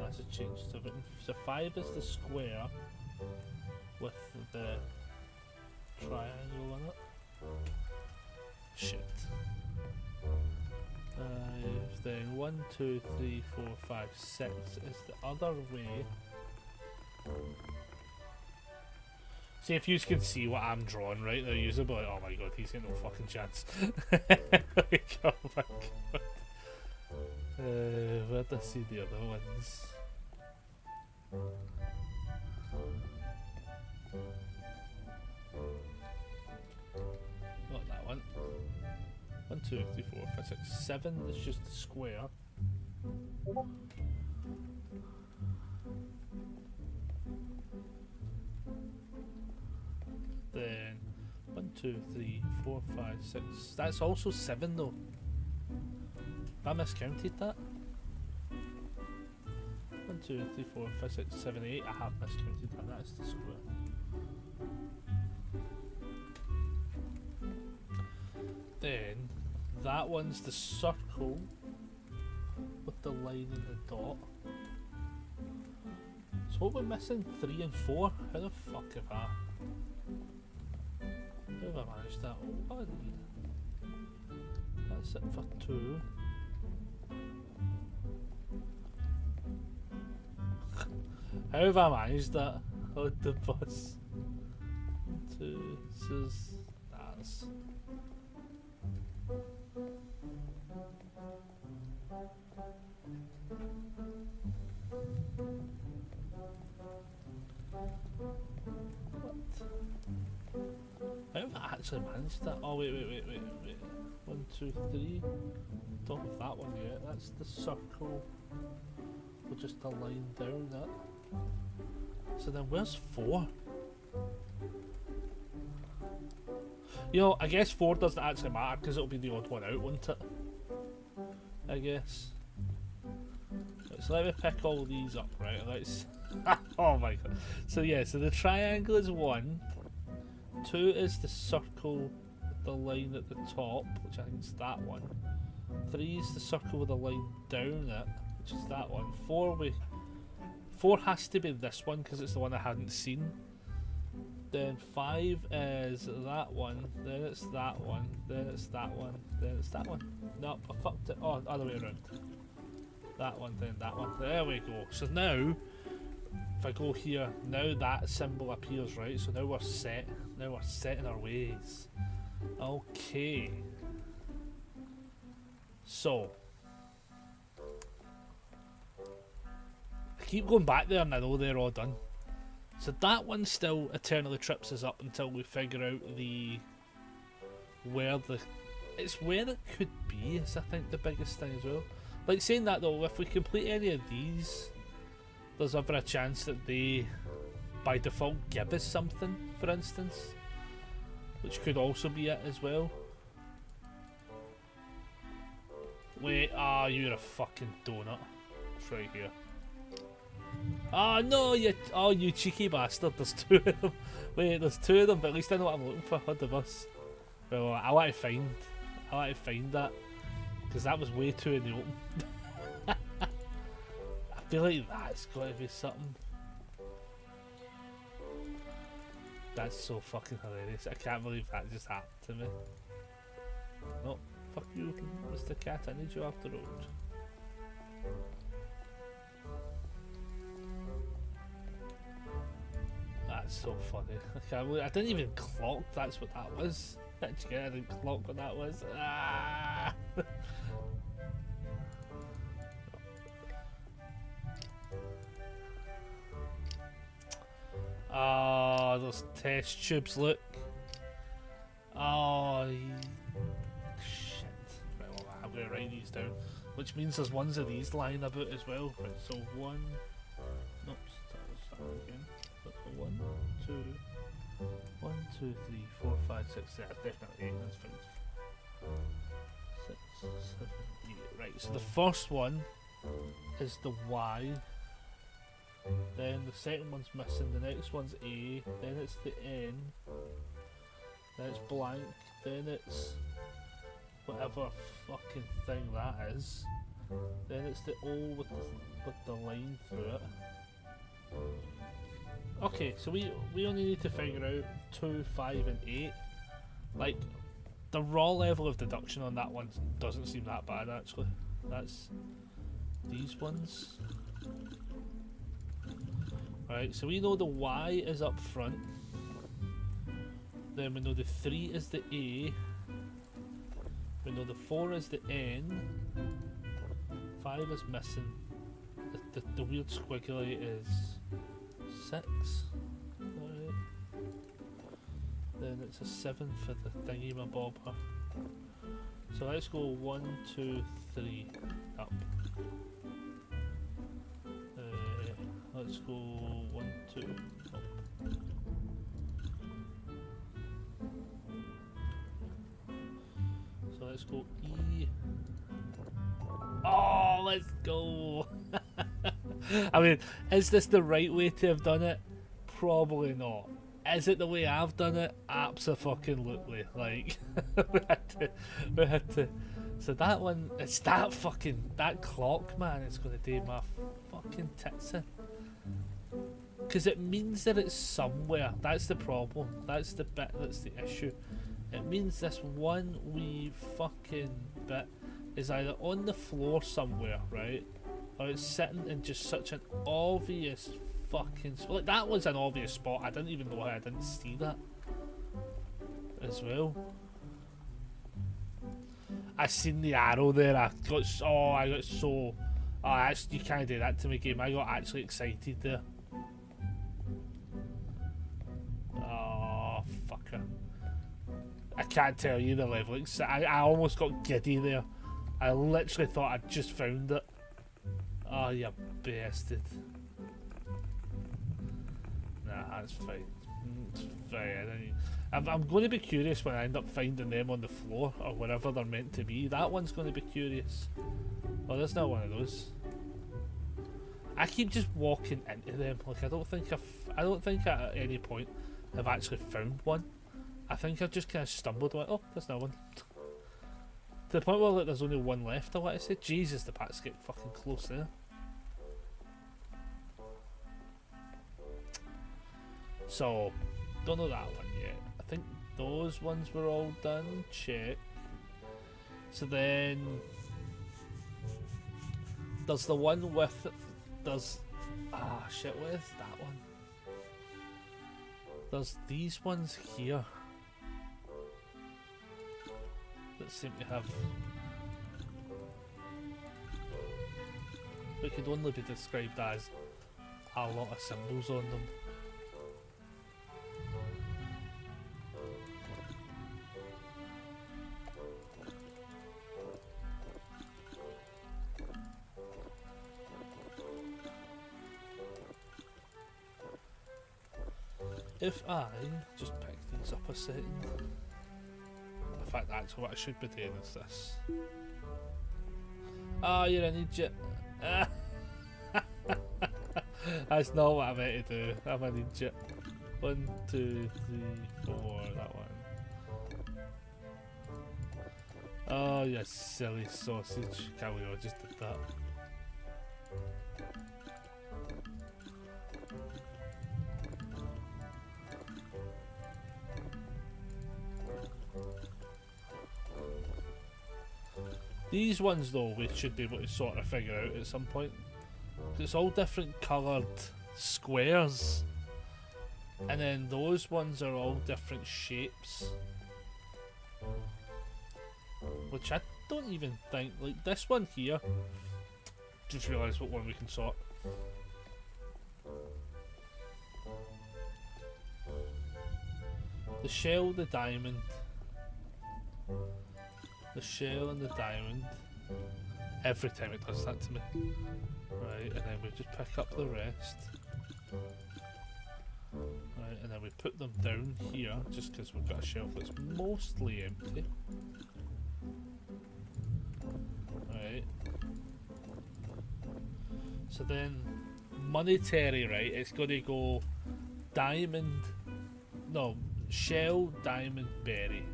that's a change to it. So 5 is the square with the triangle in it. Shit. Then 1, 2, 3, 4, 5, 6 is the other way. See if you can see what I'm drawing right there, you'll be like, oh my god, he's got no fucking chance. Like, oh my god. Where did I see the other ones? Not that one. 1, 2, 3, 4, 5, 6, 7 is just the square. Then 1, 2, 3, 4, 5, 6. That's also 7 though. Have I miscounted that? 1, 2, 3, 4, 5, 6, 7, 8. I have miscounted that. That's the square. Then that one's the circle with the line and the dot. So what we're missing? 3 and 4? How the fuck have I? How have I managed that? 1. That's it for 2. How have I managed that? On the bus. 2. This is. That's. How have I actually managed that? Oh wait. 1, 2, 3. Don't have that one yet. That's the circle with just a line down that. So then where's 4? You know, I guess 4 doesn't actually matter because it'll be the odd one out, won't it? I guess. Right, so let me pick all these up, right? Let's. Oh my god. So yeah, so the triangle is 1. 2 is the circle with the line at the top, which I think is that one. 3 is the circle with the line down it, which is that one. 4 has to be this one because it's the one I hadn't seen. Then 5 is that one, then it's that one, then it's that one, then it's that one. Nope, I fucked it. Oh, other way around. That one, then that one. There we go. So now, if I go here, now that symbol appears, right? So now we're set. Now we're set in our ways. Okay. So. I keep going back there and I know they're all done. So that one still eternally trips us up until we figure out where it could be is I think the biggest thing as well. Like saying that though, if we complete any of these, there's ever a chance that they by default give us something, for instance. Which could also be it as well. Wait, you're a fucking donut. It's right here. Oh no, you cheeky bastard, there's 2 of them. Wait, there's 2 of them, but at least I know what I'm looking for. What the bus? Well, I want to find that. Because that was way too in the open. I feel like that's got to be something. That's so fucking hilarious. I can't believe that just happened to me. No, fuck you, Mr. Cat, I need you off the road. That's so funny. I can't believe I didn't even clock that's what that was. I didn't clock what that was. Ah! Oh, those test tubes, look. Oh, shit. Right, well, I'm going to write these down. Which means there's ones of these lying about as well. Right, so 1. Nope, start again. 1, 2, 1, 2, 3, 4, 5, 6, 7. Definitely 8. That's fine. 6, 7, 8. Right, so the first one is the Y. Then the second one's missing. The next one's A. Then it's the N. Then it's blank. Then it's whatever fucking thing that is. Then it's the O with the line through it. Okay, so we only need to figure out 2, 5 and 8. Like, the raw level of deduction on that one doesn't seem that bad actually. That's these ones. Right, so we know the Y is up front. Then we know the 3 is the A. We know the 4 is the N. 5 is missing. The weird squiggly is 6. Right. Then it's a 7 for the thingy-mabobber. So let's go 1, 2, 3 up. Let's go 1, 2 up. So let's go E. Oh, let's go! I mean, is this the right way to have done it? Probably not. Is it the way I've done it? Abso-fucking-lutely. Like, we had to. So that one, it's that clock, man. It's gonna do my fucking tits in. Because it means that it's somewhere. That's the problem. That's the bit that's the issue. It means this one wee fucking bit is either on the floor somewhere, right? Or it's sitting in just such an obvious fucking spot. Like, that was an obvious spot. I didn't even know how I didn't see that as well. I seen the arrow there. I got so. Oh, actually, you can't do that to me, game. I got actually excited there. Oh, fucker. I can't tell you the level. I almost got giddy there. I literally thought I'd just found it. Oh, you bastard. Nah, that's fine. It's very. I'm going to be curious when I end up finding them on the floor or wherever they're meant to be. That one's going to be curious. Oh, there's not one of those. I keep just walking into them. Like I don't think at any point I've actually found one. I think I've just kind of stumbled and went, oh, there's no one. To the point where like, there's only one left, I want to say. Jesus, the bats get fucking close there. So, don't know that one yet. I think those ones were all done. Check. So then, there's the one with, there's, shit, what is that one? There's these ones here that seem to have, it could only be described as a lot of symbols on them. If I just pick these up a second. In fact, actually what I should be doing is this. Oh, you're an idiot. That's not what I meant to do. I'm an idiot. 1, 2, 3, 4, that one. Oh, you silly sausage. Can't we all just did that? These ones though, we should be able to sort of figure out at some point. It's all different coloured squares. And then those ones are all different shapes. Which I don't even think, like this one here, just realised what one we can sort. The shell, the diamond. The shell and the diamond. Every time it does that to me. Right, and then we just pick up the rest. Right, and then we put them down here, just because we've got a shelf that's mostly empty. Right. So then, monetary, right, it's going to go diamond, no, shell, diamond, berry.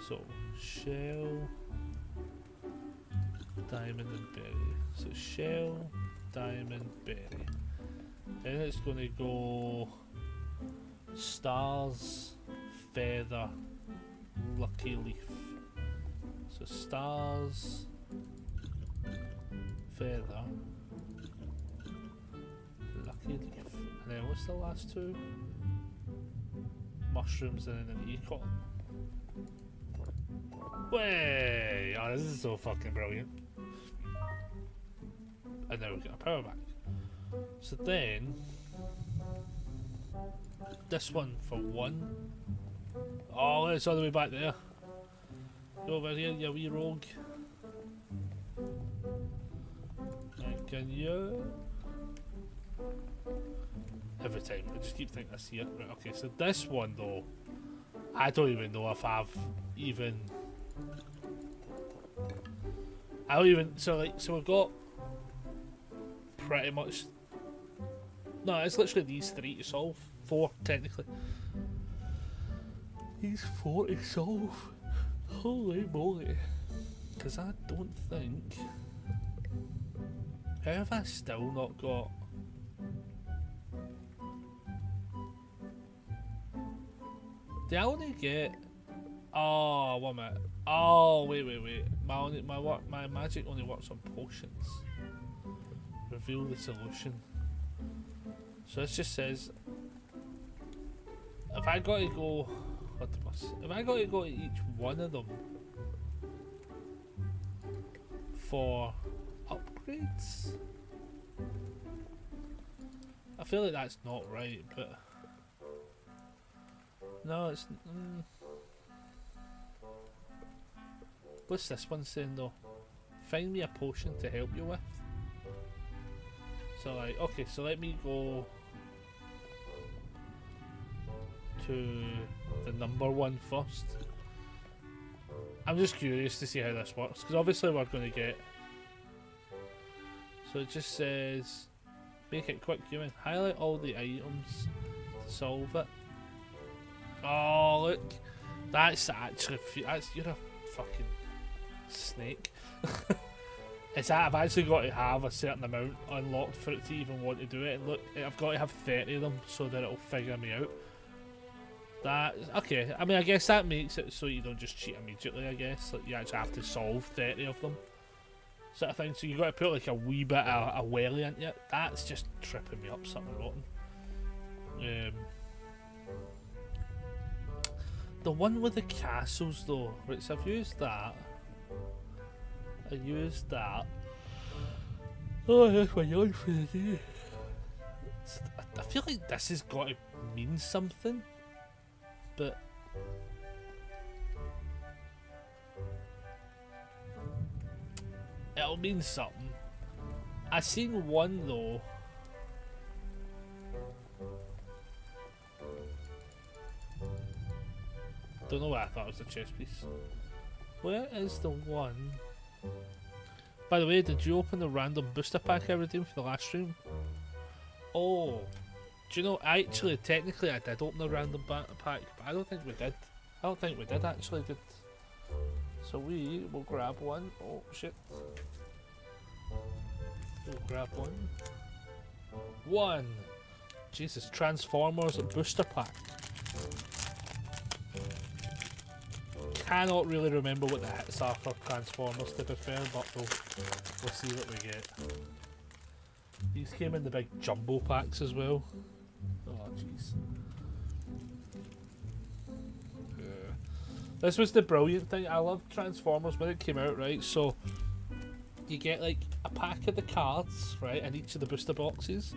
So, shell, diamond and berry. So shell, diamond, berry. Then it's going to go stars, feather, lucky leaf. So stars, feather, lucky leaf. And then what's the last two? Mushrooms and then an acorn. Way! Oh, this is so fucking brilliant. And now we've got a power bank. So then, this one for 1. Oh, it's all the way back there. Go over here, you wee rogue. And can you? Every time, I just keep thinking I see it. Right, okay, so this one though, I don't even know if I've even. I don't even. So we've got pretty much. No, it's literally these 3 to solve. 4 technically. These 4 to solve. Holy moly! Because I don't think. How have I still not got? Do I only get? Oh, 1 minute. Oh, wait. My magic only works on potions. Reveal the solution. So it just says, if I got to go, if I got to go to each one of them for upgrades, I feel like that's not right, but no, it's. What's this one saying though? Find me a potion to help you with. So like, okay, so let me go. to the number one first. I'm just curious to see how this works, because obviously we're going to get... So it just says, make it quick viewing. Highlight all the items to solve it. Oh, look. That's actually... You're a fucking snake. It's that I've actually got to have a certain amount unlocked for it to even want to do it. And look, I've got to have 30 of them so that it'll figure me out. Okay, I mean, I guess that makes it so you don't just cheat immediately, I guess. Like, you actually have to solve 30 of them. Sort of thing. So you've got to put like a wee bit of a welly into it. That's just tripping me up something rotten. The one with the castles though, right, so I've used that. I used that. Oh, that's my yawn for the day. I feel like this has got to mean something, but it'll mean something. I seen one though. Don't know why I thought it was a chess piece. Where is the one? By the way, did you open the random booster pack I redeemed for the last stream? Oh, do you know, actually, technically I did open the random pack, but I don't think we did. I don't think we did actually, So we will grab one. Oh shit. We'll grab one. One! Jesus, Transformers booster pack. Cannot really remember what the hits are for Transformers to be fair, but we'll see what we get. These came in the big jumbo packs as well. Oh jeez. This was the brilliant thing. I loved Transformers when it came out, right? So you get like a pack of the cards, right, in each of the booster boxes.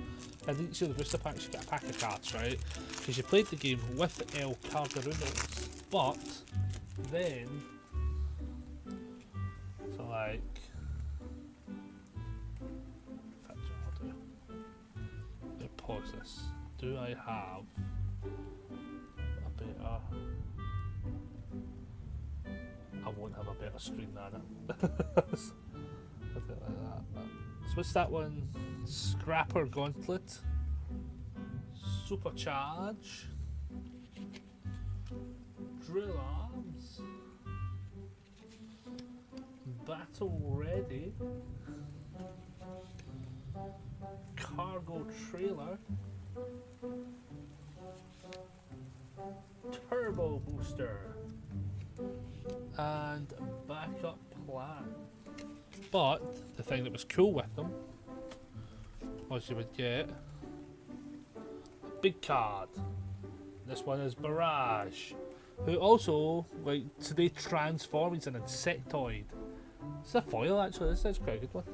And each of the booster packs you get a pack of cards, right? Because you played the game with El Cardarunos, but then, so like, in fact, I'll do. Let me pause this. Do I have a better? I won't have a better screen than it. A bit like that. So what's that one? Scrapper Gauntlet. Supercharge. Drill Arms. Battle Ready. Cargo Trailer. Turbo Booster. And Backup Plan. But the thing that was cool with them was you would get a big card. This one is Barrage, who also, like, so they transform into an insectoid. It's a foil actually. This is quite a good one.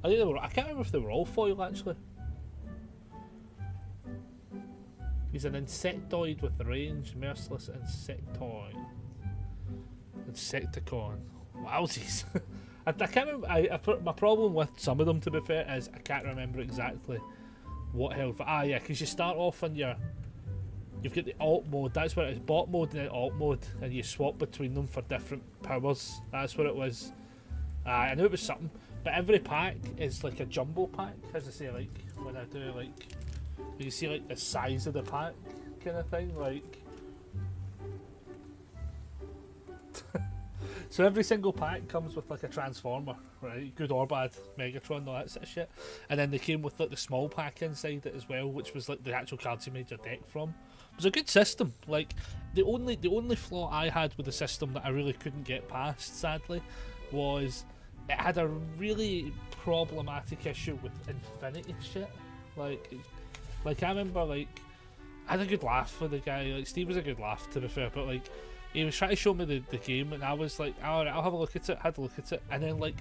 I think they were. I can't remember if they were all foil actually. He's an insectoid with range, merciless insectoid. Insecticon. Wowsies. I can't remember. My problem with some of them, to be fair, is I can't remember exactly what health. Ah, yeah, because you start off on your. You've got the alt mode. That's what it is. Bot mode and then alt mode, and you swap between them for different powers. That's what it was. I knew it was something. But every pack is like a jumbo pack, as I say. Like when I do like, you see like the size of the pack, kind of thing. Like. So every single pack comes with like a transformer, right? Good or bad, Megatron, all that sort of shit. And then they came with like the small pack inside it as well, which was like the actual cards you made your deck from. It was a good system. Like the only flaw I had with the system that I really couldn't get past, sadly, was it had a really problematic issue with infinity shit. Like I remember like I had a good laugh with the guy. Like Steve was a good laugh, to be fair, but like. He was trying to show me the game, and I was like, alright, I'll have a look at it, had a look at it, and then, like,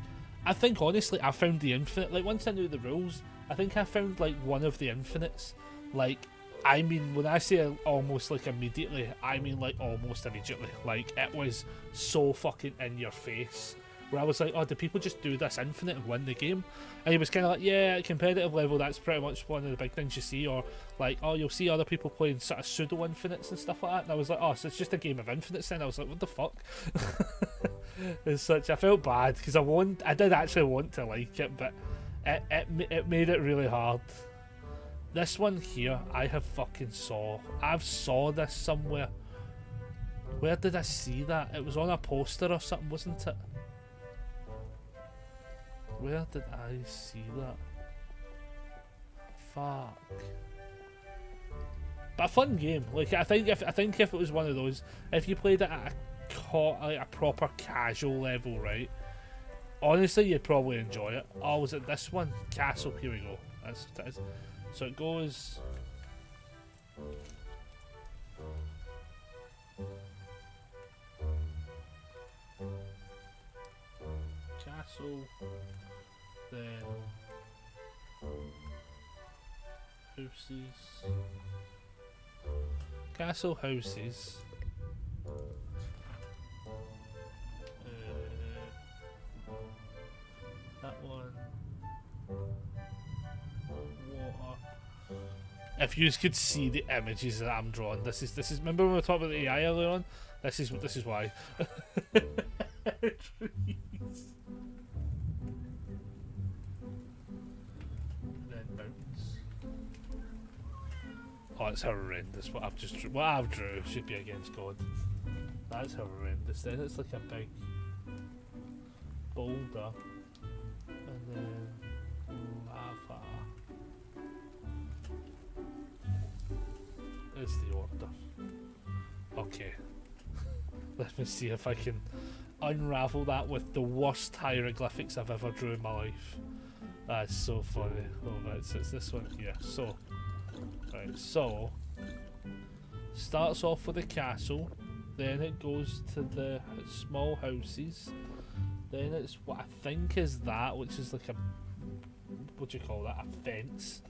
I think, honestly, I found the infinite, like, once I knew the rules, I think I found, like, one of the infinites, like, I mean, when I say almost, like, immediately, I mean, like, almost immediately, like, it was so fucking in your face, where I was like, oh, do people just do this infinite and win the game? And he was kind of like, yeah, at competitive level, that's pretty much one of the big things you see. Or like, oh, you'll see other people playing sort of pseudo infinites and stuff like that. And I was like, oh, so it's just a game of infinites then? I was like, what the fuck? It's such. I felt bad because I did actually want to like it, but it made it really hard. This one here, I've saw this somewhere. Where did I see that? It was on a poster or something, wasn't it? Where did I see that? Fuck. But a fun game. Like I think if it was one of those, if you played it at a proper casual level, right? Honestly, you'd probably enjoy it. Oh, was it this one? Castle. Here we go. That's what it is. So it goes. Castle, then houses, castle, houses, that one, water. If you could see the images that I'm drawing, this is. Remember when we were talking about the AI earlier on? This is why. Trees. Oh, it's horrendous. What I've drew should be against God. That's horrendous. Then it's like a big boulder, and then lava. It's the order. Okay. Let me see if I can unravel that with the worst hieroglyphics I've ever drew in my life. That's so funny. Oh, right, so it's this one here. So, right, so starts off with a castle, then it goes to the small houses, then it's what I think is that, which is like a, what do you call that? A fence.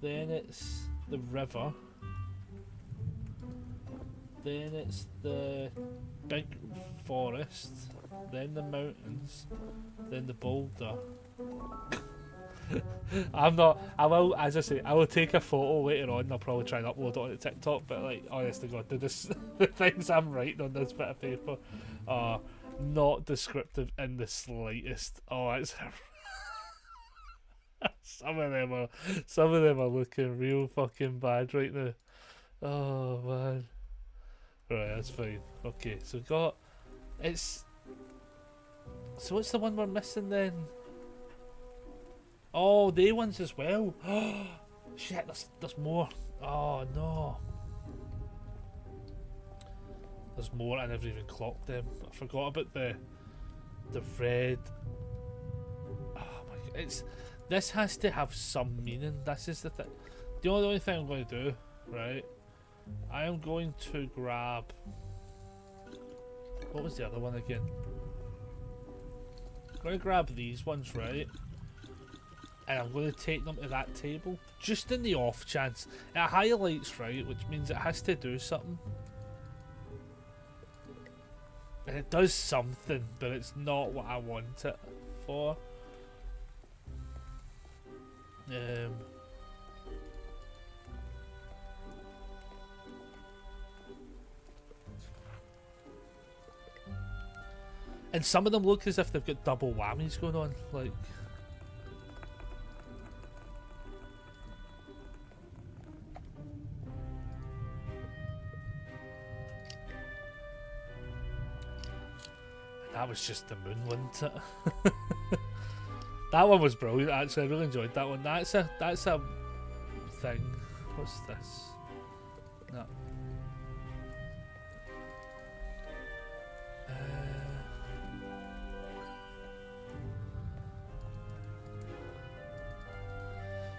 Then it's the river. Then it's the big forest, then the mountains, then the boulder. I will, as I say, I will take a photo later on and I'll probably try and upload it on TikTok, but like, honest to God, the things I'm writing on this bit of paper are not descriptive in the slightest. Oh, it's some of them are looking real fucking bad right now. Oh man. Right, that's fine. Okay, so so what's the one we're missing then? Oh, they ones as well. Shit, there's more. Oh no. There's more. I never even clocked them. I forgot about the red. Oh my god, this has to have some meaning. This is the thing. The only thing I'm going to do, right? I am going to grab. What was the other one again? I'm going to grab these ones, right? And I'm going to take them to that table, just in the off chance. It highlights, right, which means it has to do something. And it does something, but it's not what I want it for. And some of them look as if they've got double whammies going on, like. That was just the moon, wasn't it? That one was brilliant, actually. I really enjoyed that one. That's a thing. What's this? No.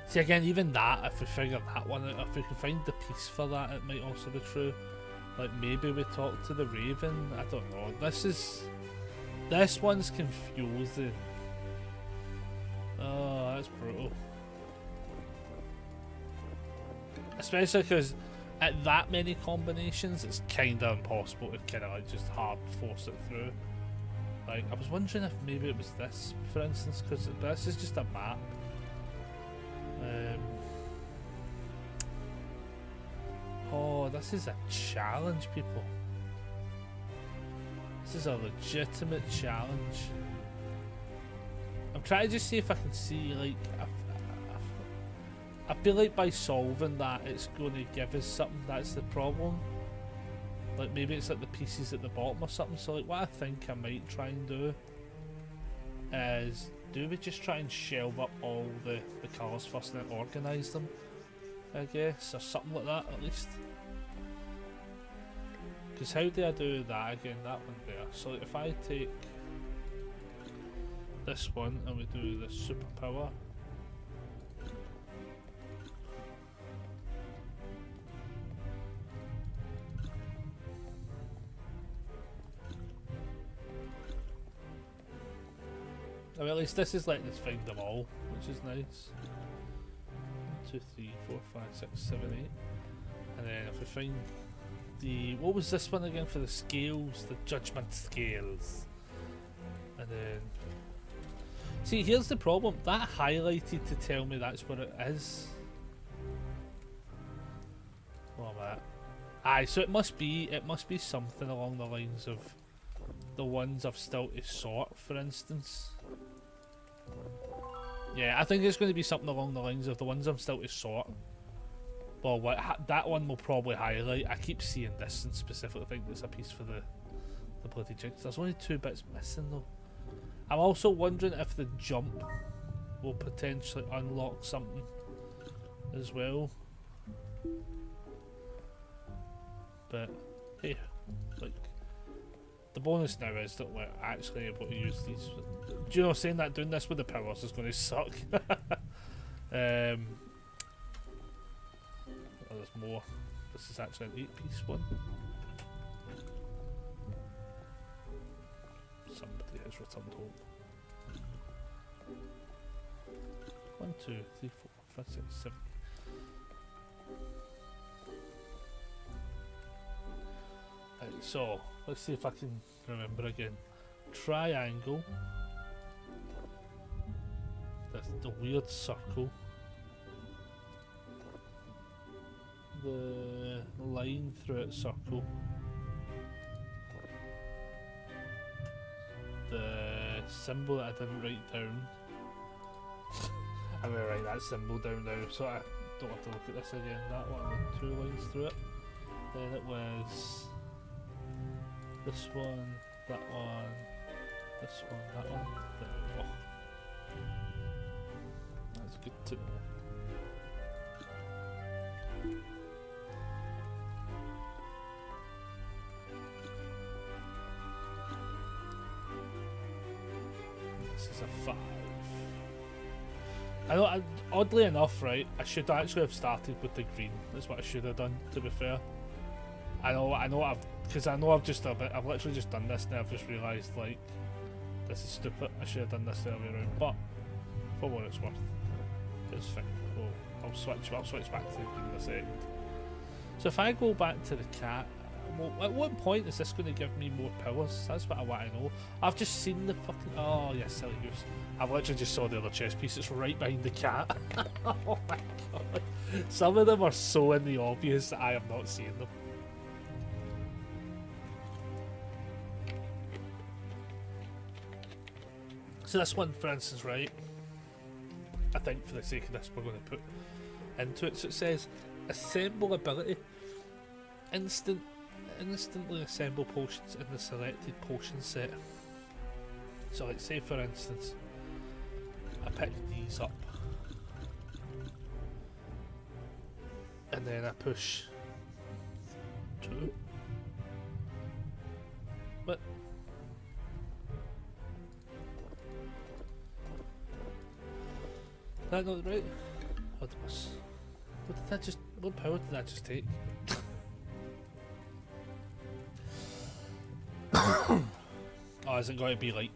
See, again, even that, if we figure that one out, if we can find the piece for that, it might also be true. Like, maybe we talk to the Raven. I don't know. This one's confusing. Oh, that's brutal. Especially because at that many combinations, it's kind of impossible to kind of like just hard force it through. Like, I was wondering if maybe it was this, for instance, because this is just a map. Oh, this is a challenge, people. This is a legitimate challenge. I'm trying to just see if I can see, like, I feel like by solving that, it's going to give us something. That's the problem. Like, maybe it's like the pieces at the bottom or something. So, like, what I think I might try and do is, do we just try and shelve up all the colours first and then organise them, I guess, or something like that at least. Because how do I do that again? That one there. So if I take this one and we do the superpower. I mean, at least this is letting us find them all, which is nice. 1, 2, 3, 4, 5, 6, 7, 8. And then if we find the... What was this one again for the scales? The judgment scales. And then... See, here's the problem. That highlighted to tell me that's what it is. What am I at? Aye, so it must be something along the lines of the ones I've still to sort, for instance. Yeah, I think it's going to be something along the lines of the ones I'm still to sort. Well, that one will probably highlight. I keep seeing this and specifically think there's a piece for the bloody jigs. There's only 2 bits missing though. I'm also wondering if the jump will potentially unlock something as well. But hey, like, the bonus now is that we're actually able to use these. Do you know, saying that doing this with the powers is going to suck. Oh, there's more. This is actually an 8-piece one. Somebody has returned home. 1, 2, 3, 4, 5, 6, 7. Right, so let's see if I can remember again. Triangle. That's the weird circle. The line through it circle. The symbol that I didn't write down. I'm gonna write that symbol down now so I don't have to look at this again. That one with 2 lines through it. Then it was this one, that one, this one, that one. There we go. That's good too. This is a 5. I know, oddly enough, right, I should actually have started with the green. That's what I should have done, to be fair. I know I've literally just done this now. I've just realised, like, this is stupid. I should have done this the other way around, but for what it's worth, it's fine. I'll switch back to the green in a second. So if I go back to the cat, well, at what point is this going to give me more powers? That's what I want to know. I've just seen the fucking... Oh, yes, silly goose. I've literally just saw the other chess piece. It's right behind the cat. Oh my god. Some of them are so in the obvious that I am not seeing them. So this one, for instance, right, I think for the sake of this we're going to put into it. So it says, assemble ability. Instantly assemble potions in the selected potion set. So like, say for instance, I pick these up. And then I push 2. What? That not right? What power did that just take? Oh, is it going to be like...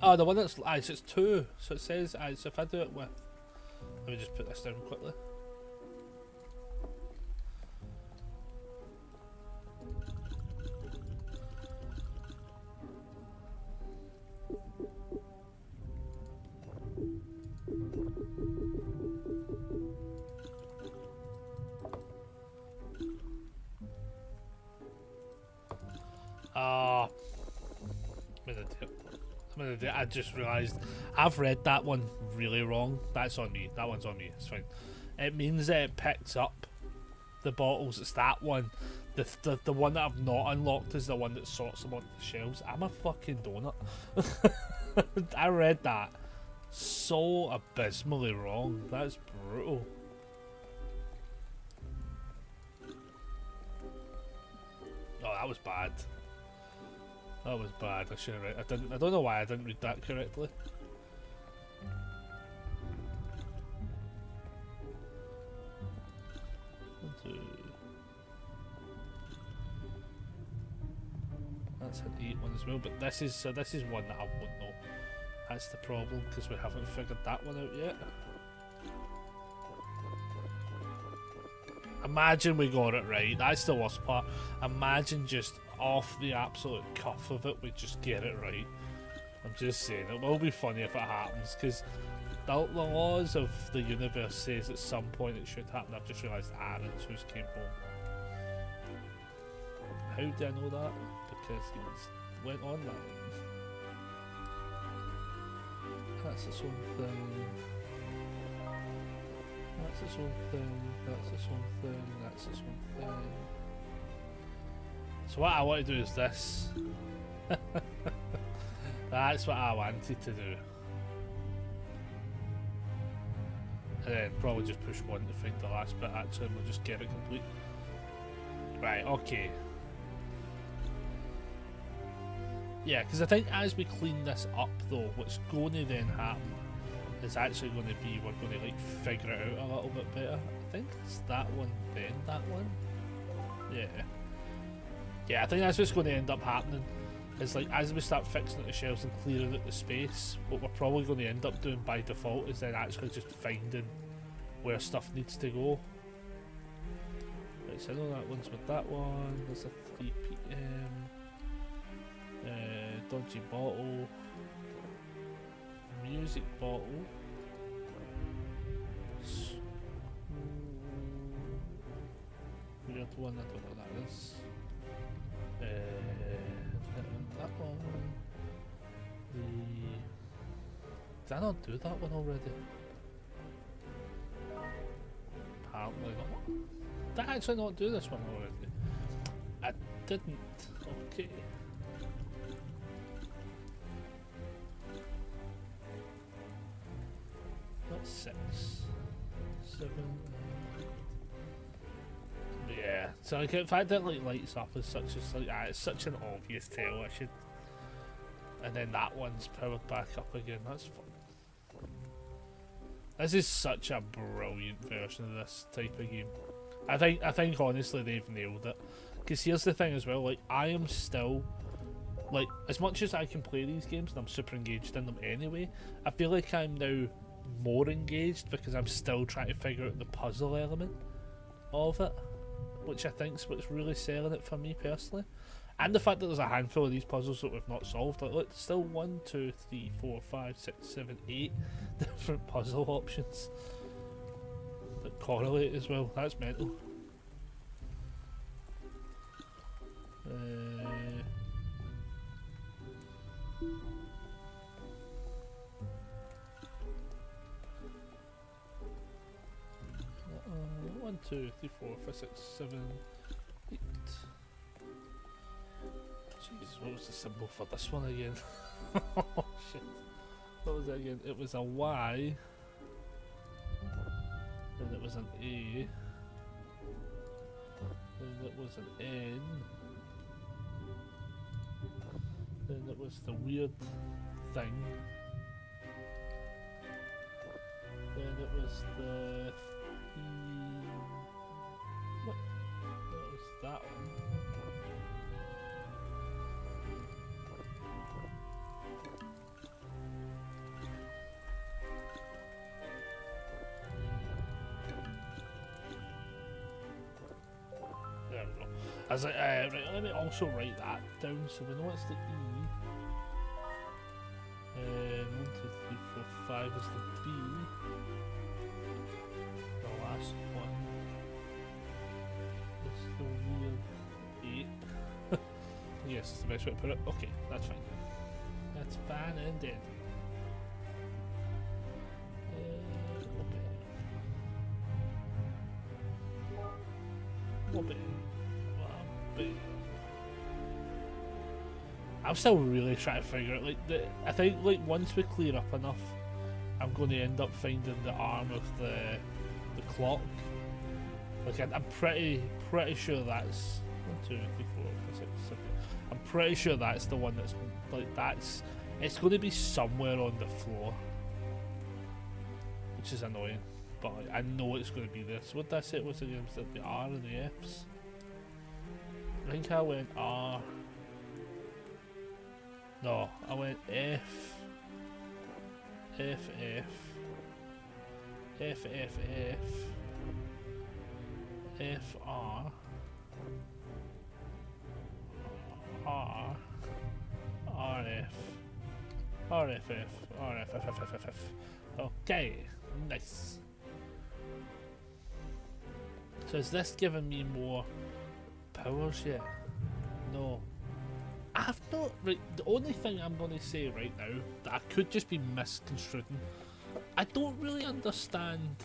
Oh, the one that's so it's two. So it says so if I do it with, let me just put this down quickly. Ah, I just realised I've read that one really wrong. That's on me. That one's on me. It's fine. It means that it picks up the bottles. It's that one. The one that I've not unlocked is the one that sorts them onto the shelves. I'm a fucking donut. I read that so abysmally wrong. That's brutal. Oh, that was bad. That was bad. I should have read. I don't know why I didn't read that correctly. That's an 8 one as well. But this is one that I won't know. That's the problem because we haven't figured that one out yet. Imagine we got it right. That's the worst part. Imagine just off the absolute cuff of it, we just get it right. I'm just saying, it will be funny if it happens, because the laws of the universe says at some point it should happen. I've just realised Aaron's who's came home. How do I know that? Because he went online. That's its own thing. That's its own thing. That's its own thing. That's its own thing. So what I want to do is this. That's what I wanted to do. And then probably just push 1 to find the last bit actually and we'll just get it complete. Right, okay. Yeah, because I think as we clean this up though, what's going to then happen is actually going to be we're going to like figure it out a little bit better. I think it's that one then that one. Yeah. Yeah, I think that's what's going to end up happening. Is like as we start fixing up the shelves and clearing out the space, what we're probably going to end up doing by default is then actually just finding where stuff needs to go. Right, so I know that one's with that one. There's a 3 PM. Dodgy bottle. Music bottle. Weird one, I don't know what that is. That one. Did I not do that one already? Apparently not. Did I actually not do this one already? I didn't. Okay. That's 6, 7. Yeah, so like, in fact it like lights up as such as like it's such an obvious tell. I should, and then that one's powered back up again. That's fun. This is such a brilliant version of this type of game. I think honestly they've nailed it. Because here's the thing as well, like I am still like as much as I can play these games and I'm super engaged in them anyway, I feel like I'm now more engaged because I'm still trying to figure out the puzzle element of it, which I think's what's really selling it for me personally. And the fact that there's a handful of these puzzles that we've not solved. Like, look, still 1, 2, 3, 4, 5, 6, 7, 8 different puzzle options that correlate as well. That's mental. One, 2, 3, 4, 5, 6, 7, 8. Jesus, what was the symbol for this one again? Oh shit. What was it again? It was a Y. Then it was an A. Then it was an N. Then it was the weird thing. Then it was the what was that one? I was like, right, let me also write that down so we know it's the E. 1, 2, 3, 4, 5 is the B. The last one is the weird 8. Yes, that's the best way to put it. Okay, that's fine. That's fine and dead. I'm still really trying to figure out, like, I think, like, once we clear up enough, I'm going to end up finding the arm of the clock. Like, I'm pretty sure that's 1, 2, 3, 4, 5, 6, 7. I'm pretty sure that's the one that's, like, it's going to be somewhere on the floor, which is annoying. But like, I know it's going to be this. What did I say it was again? Was it the R and the F's? I think I went R. No, I went F. F, F. F, F, F. F, R. R. R, F. R, F, F. R, F, F, F, F, F, F. Okay, nice. So is this giving me more powers yet? No. I've not. Right, the only thing I'm going to say right now that I could just be misconstruing, I don't really understand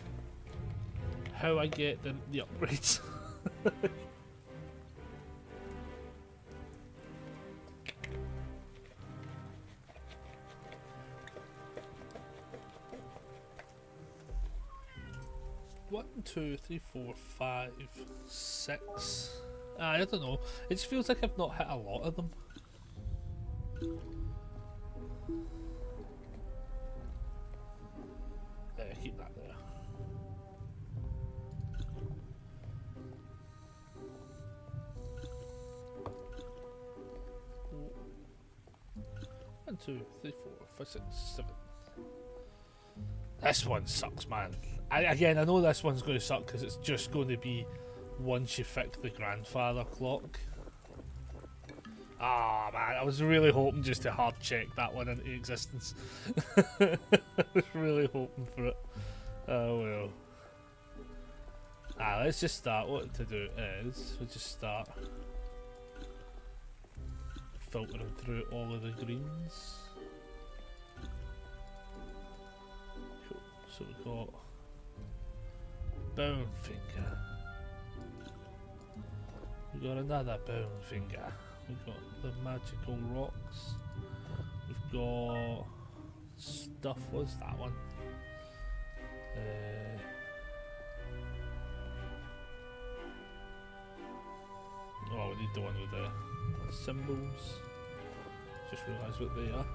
how I get the upgrades. One, 2, 3, 4, 5, 6. I don't know. It just feels like I've not hit a lot of them. There, keep that there. One, 2, 3, 4, 5, 6, 7. This one sucks, man. Again, I know this one's going to suck because it's just going to be once you fix the grandfather clock. Ah, man, I was really hoping just to hard check that one into existence. I was really hoping for it. Oh well. Let's just start. What to do is, we'll just start filtering through all of the greens. Cool. So we've got bone finger. We've got another bone finger. We've got the magical rocks. We've got stuff. What's that one? Oh, we need the one with the symbols. Just realised what they are.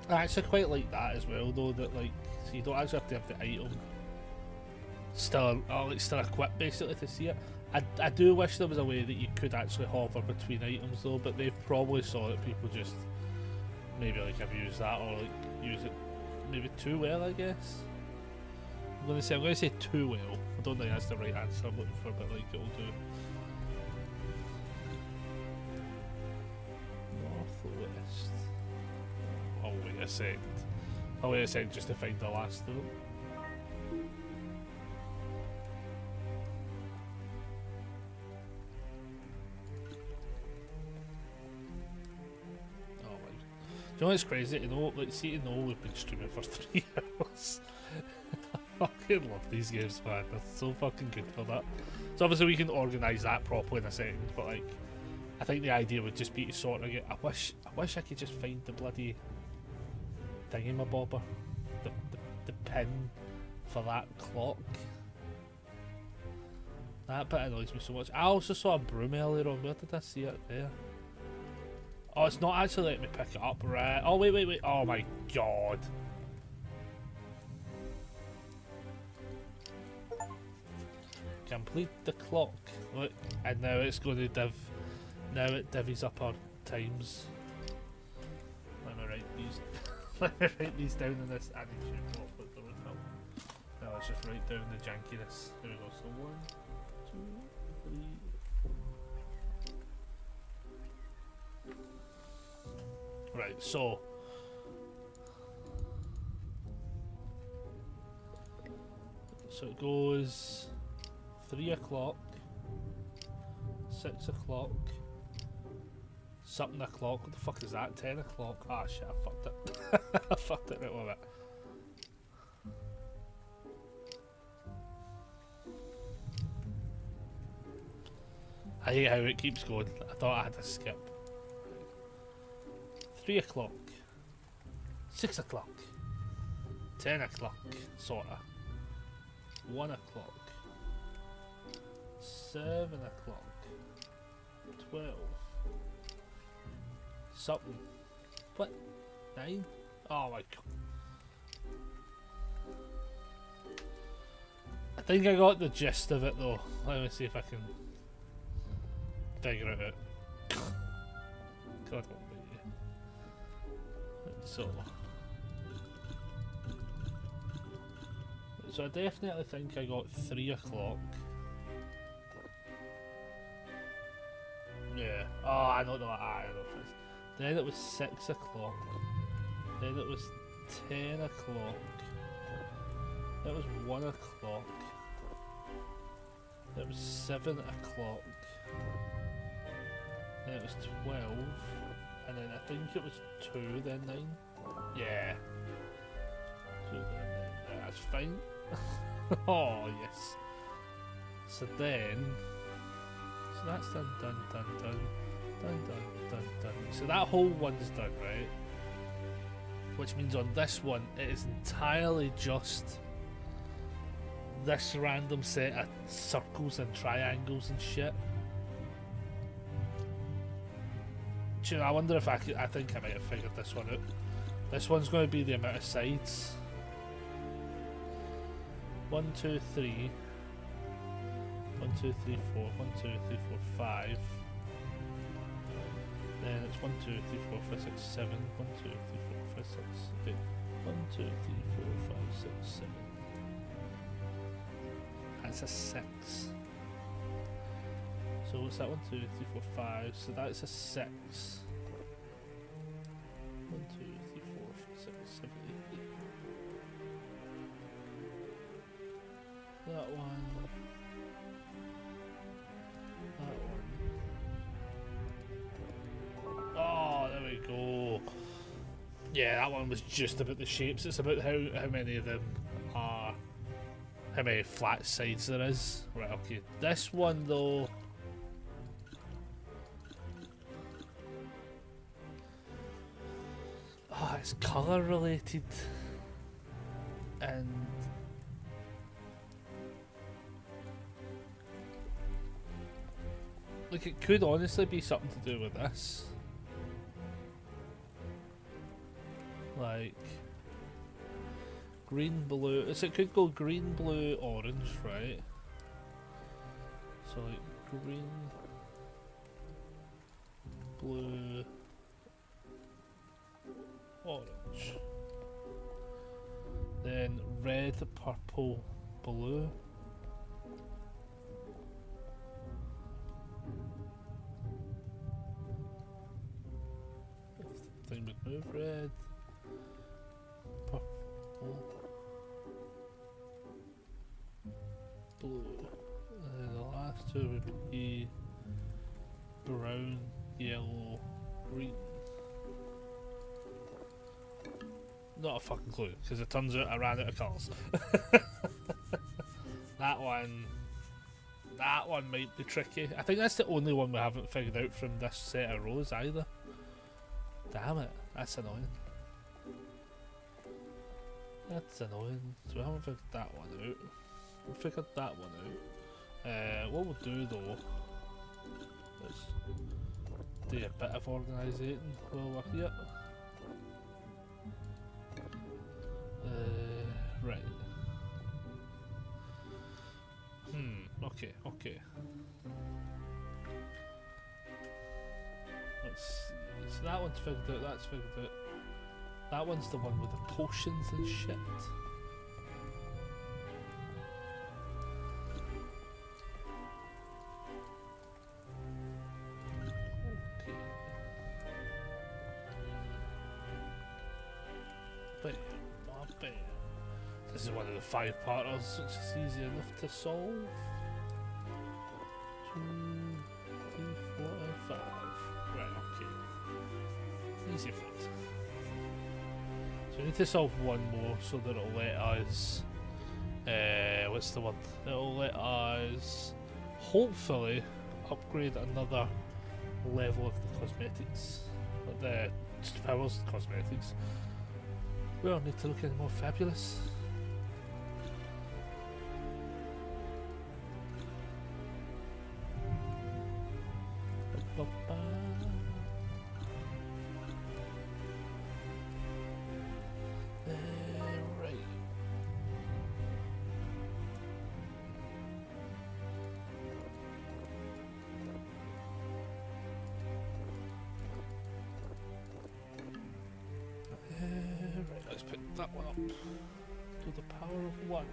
I actually quite like that as well, though, that like, so you don't actually have to have the item still, still equipped basically to see it. I do wish there was a way that you could actually hover between items though, but they've probably saw that people just maybe like abuse that or like use it maybe too well, I guess. I'm gonna say too well. I don't think that's the right answer I'm looking for, but like it'll do. Northwest. I'll wait a second. I'll wait a second just to find the last of them. Oh my. Do you know what's crazy? You know, like, see, we've been streaming for 3 hours. I fucking love these games, man. They're so fucking good for that. So obviously we can organise that properly in a second, but like, I think the idea would just be to sort of get. I wish I could just find the bloody thingamabobber, the pin for that clock. That bit annoys me so much. I also saw a broom earlier on. Where did I see it? There. Oh, it's not actually letting me pick it up, right? Oh, wait, wait, wait. Oh my god. Complete the clock. Look, and now it's going to div. Now it divvies up our times. Let me write these. Let me write these down in this. I need to off what the root help. Now let's just write down the jankiness. There we go. So 1, 2, 3, 4. Right. So. So it goes 3 o'clock, 6 o'clock, something o'clock. What the fuck is that? 10 o'clock. Ah shit, I fucked it. I fucked it right with it. I hate how it keeps going. I thought I had to skip. 3 o'clock, 6 o'clock, 10 o'clock, sorta. 1 o'clock, 7 o'clock, 12, something. What? 9? Oh my god. I think I got the gist of it though. Let me see if I can figure it out. God, what So I definitely think I got 3 o'clock. Yeah. Oh, I know the I know this. Then it was 6 o'clock. Then it was 10 o'clock. Then it was 1 o'clock. Then it was 7 o'clock. Then it was 12. And then I think it was 2, then 9. Yeah. 2, then 9. Yeah, that's fine. Oh yes. So that's done. So that whole one's done, right? Which means on this one it is entirely just this random set of circles and triangles and shit. Do you know, I wonder if I think I might have figured this one out. This one's going to be the amount of sides. 1, 2, 3. 1, 2, 3, 4. 1, 2, 3, 4, 5. Then it's 1, 2, 3, 4, 5, 6, 7. 1, 2, 3, 4, 5, 6. Okay. 1, 2, 3, 4, 5, 6, 7. That's a 6. So what's that? 1, 2, 3, 4, 5. So that's a 6. 1, 2, 3, 4, 5, 6, 7, 8. That one. That one. Oh, there we go. Yeah, that one was just about the shapes. It's about how many of them are, how many flat sides there is. Right, okay. This one though. Oh, it's colour related. And like, it could honestly be something to do with this. Like green, blue. So it could go green, blue, orange, right? So like green, blue, orange. Then red, purple, blue. Thing would move. Red, purple, blue. And then the last two would be brown, yellow, green. Not a fucking clue, because it turns out I ran out of colours. That one might be tricky. I think that's the only one we haven't figured out from this set of rows either. Damn it, that's annoying. That's annoying. So we haven't figured that one out. We figured that one out. What we'll do though is do a bit of organising while we're here. Right. Okay, okay. Let's see. So that one's figured out, that's figured out. That one's the one with the potions and shit. Bam. This is one of the 5-parters, which is easy enough to solve. 2, 3, 4, and 5. Right, okay. Easy fit. So we need to solve one more so that it'll let us. What's the one? It'll let us hopefully upgrade another level of the cosmetics. The powers cosmetics. We don't need to look any more fabulous. Right. Right, let's pick that one up to the power of 1.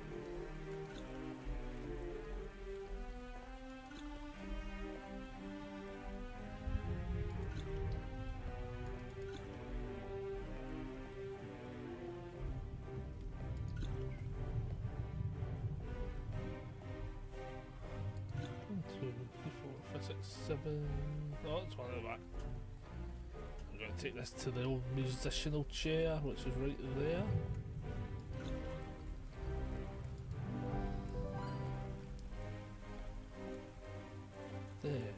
Oh, it's one of that. I'm going to take this to the old musical chair, which is right there. Then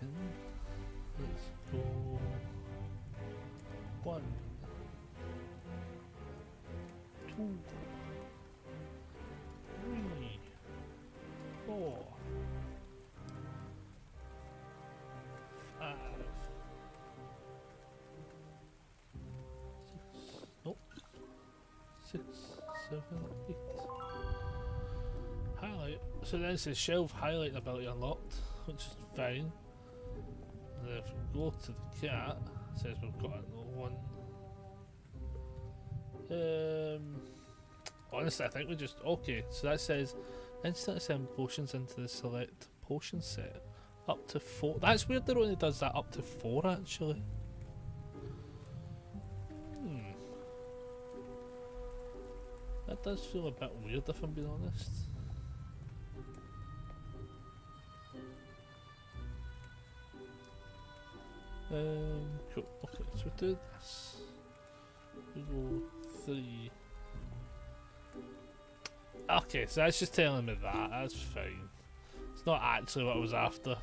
let's go 1, 2, 3, 4, 5, 6, nope, 6, 7, 8. Highlight. So then it says Shelve highlighting ability unlocked, which is fine. And then if we go to the cat, it says we've got another one. Honestly, I think we just okay. So that says instantly send potions into the select potion set. Up to 4. That's weird that it only does that up to 4 actually. That does feel a bit weird if I'm being honest. Cool. Okay, so we do this. We go 3. Okay, so that's just telling me that. That's fine. It's not actually what I was after,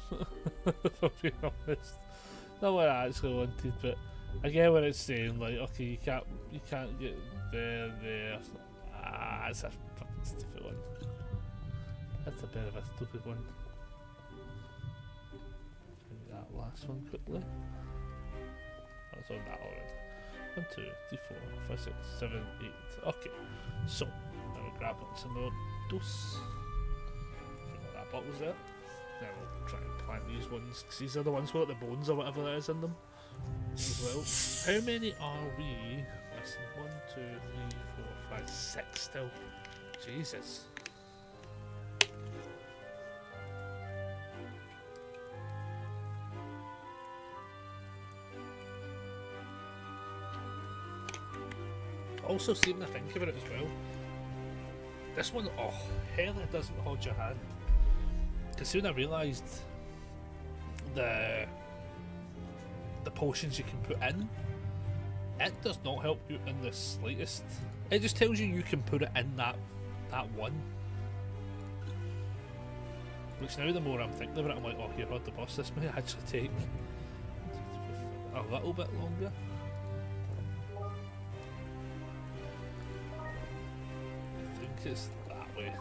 if I'm being honest. Not what I actually wanted, but I get what it's saying. Like, okay, you can't get there. Ah, that's a fucking stupid one. That's a bit of a stupid one. Maybe that last one quickly. That's on that already. 1, 2, 3, 4, 5, 6, 7, 8. Okay, so now we grab on some more dose. That bottle's there. Then we'll try and plant these ones because these are the ones with the bones or whatever that is in them as well. How many are we missing? 1, 2, 3, 4, 5, 6 still. Jesus. Also, seeing to think about it as well, this one, oh, hell, it doesn't hold your hand. Because soon I realised the potions you can put in, it does not help you in the slightest. It just tells you can put it in that one. Which now the more I'm thinking about it, I'm like, oh, here, hold the boss, this may actually take a little bit longer. I think it's that way.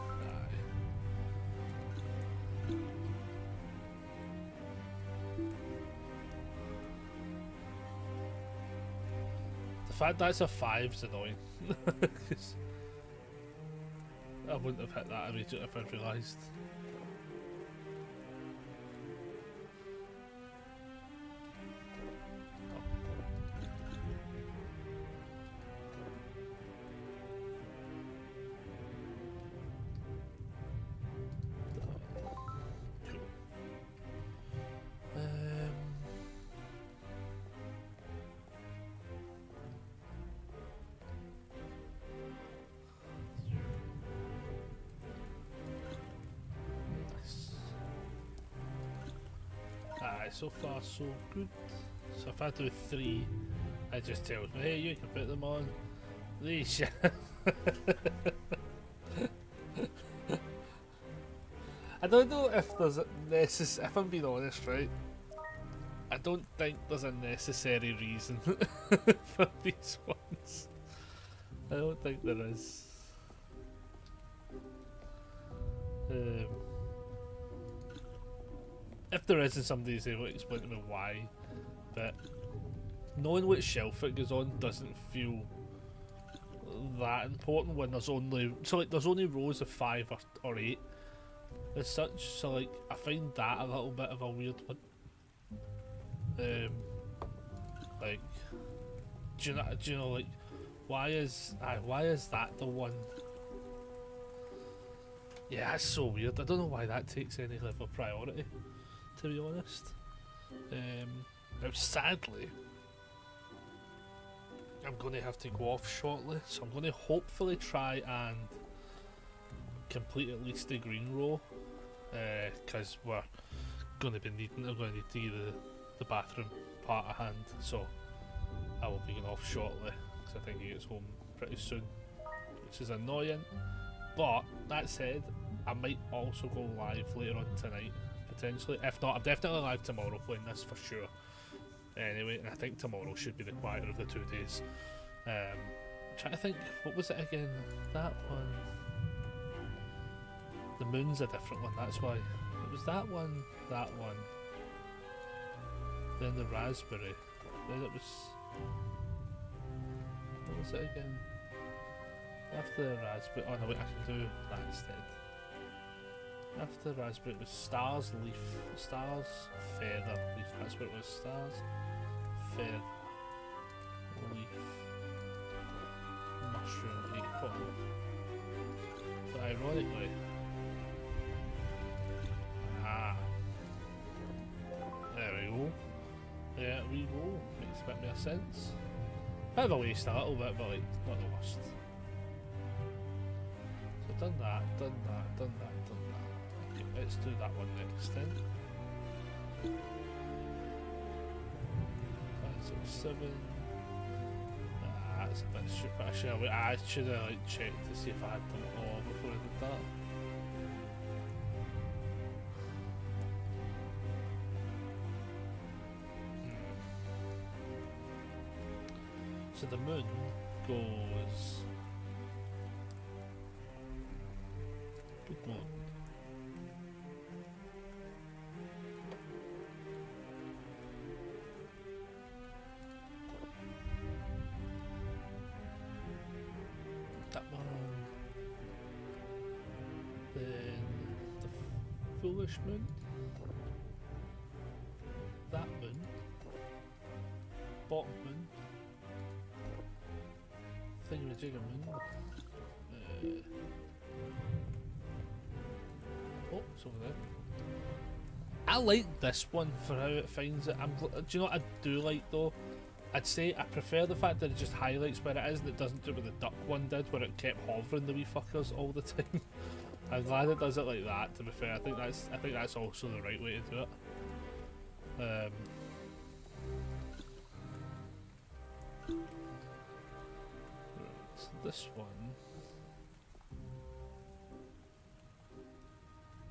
fact that's a 5's annoying. 'Cause I wouldn't have hit that immediately if I'd realised. So far so good. So if I do 3, it just tells me, hey, you can put them on these. I don't know if there's a if I'm being honest, right, I don't think there's a necessary reason for these ones. I don't think there is. If there isn't, somebody's able to explain to me why, but knowing which shelf it goes on doesn't feel that important when there's only there's only rows of 5 or 8 as such. So like I find that a little bit of a weird one. Like, do you know like why is that the one? Yeah, that's so weird. I don't know why that takes any level of priority, to be honest. Now sadly I'm going to have to go off shortly, so I'm going to hopefully try and complete at least the green row, because we're going to be needing, I'm going to need to get the bathroom part of hand, so I will be going off shortly because I think he gets home pretty soon, which is annoying. But that said, I might also go live later on tonight, potentially. If not, I'm definitely live tomorrow playing this for sure. Anyway, and I think tomorrow should be the quieter of the 2 days. I'm trying to think, what was it again? That one. The moon's a different one, that's why. It was that one, then the raspberry, then it was. What was it again? After the raspberry, oh no wait, I can do that instead. After the raspberry it was stars, leaf, stars, feather, leaf, that's what it was, stars, feather, leaf, mushroom, acorn. But ironically, there we go. Yeah, we roll, makes a bit more sense. Bit of a waste a little bit, but like, not the worst. So done that. Okay, let's do that one next then. 5, 6, 7. That's a bit stupid. I should have like checked to see if I had them all before I did that. So the moon goes. Good moon. That one. Then the foolish moon. That moon. Bottom moon. Thingamajigger moon. Oh, it's over there. I like this one for how it finds it. Do you know what I do like though? I'd say I prefer the fact that it just highlights where it is and it doesn't do what the duck one did, where it kept hovering the wee fuckers all the time. I'm glad it does it like that. To be fair, I think that's also the right way to do it. So this one.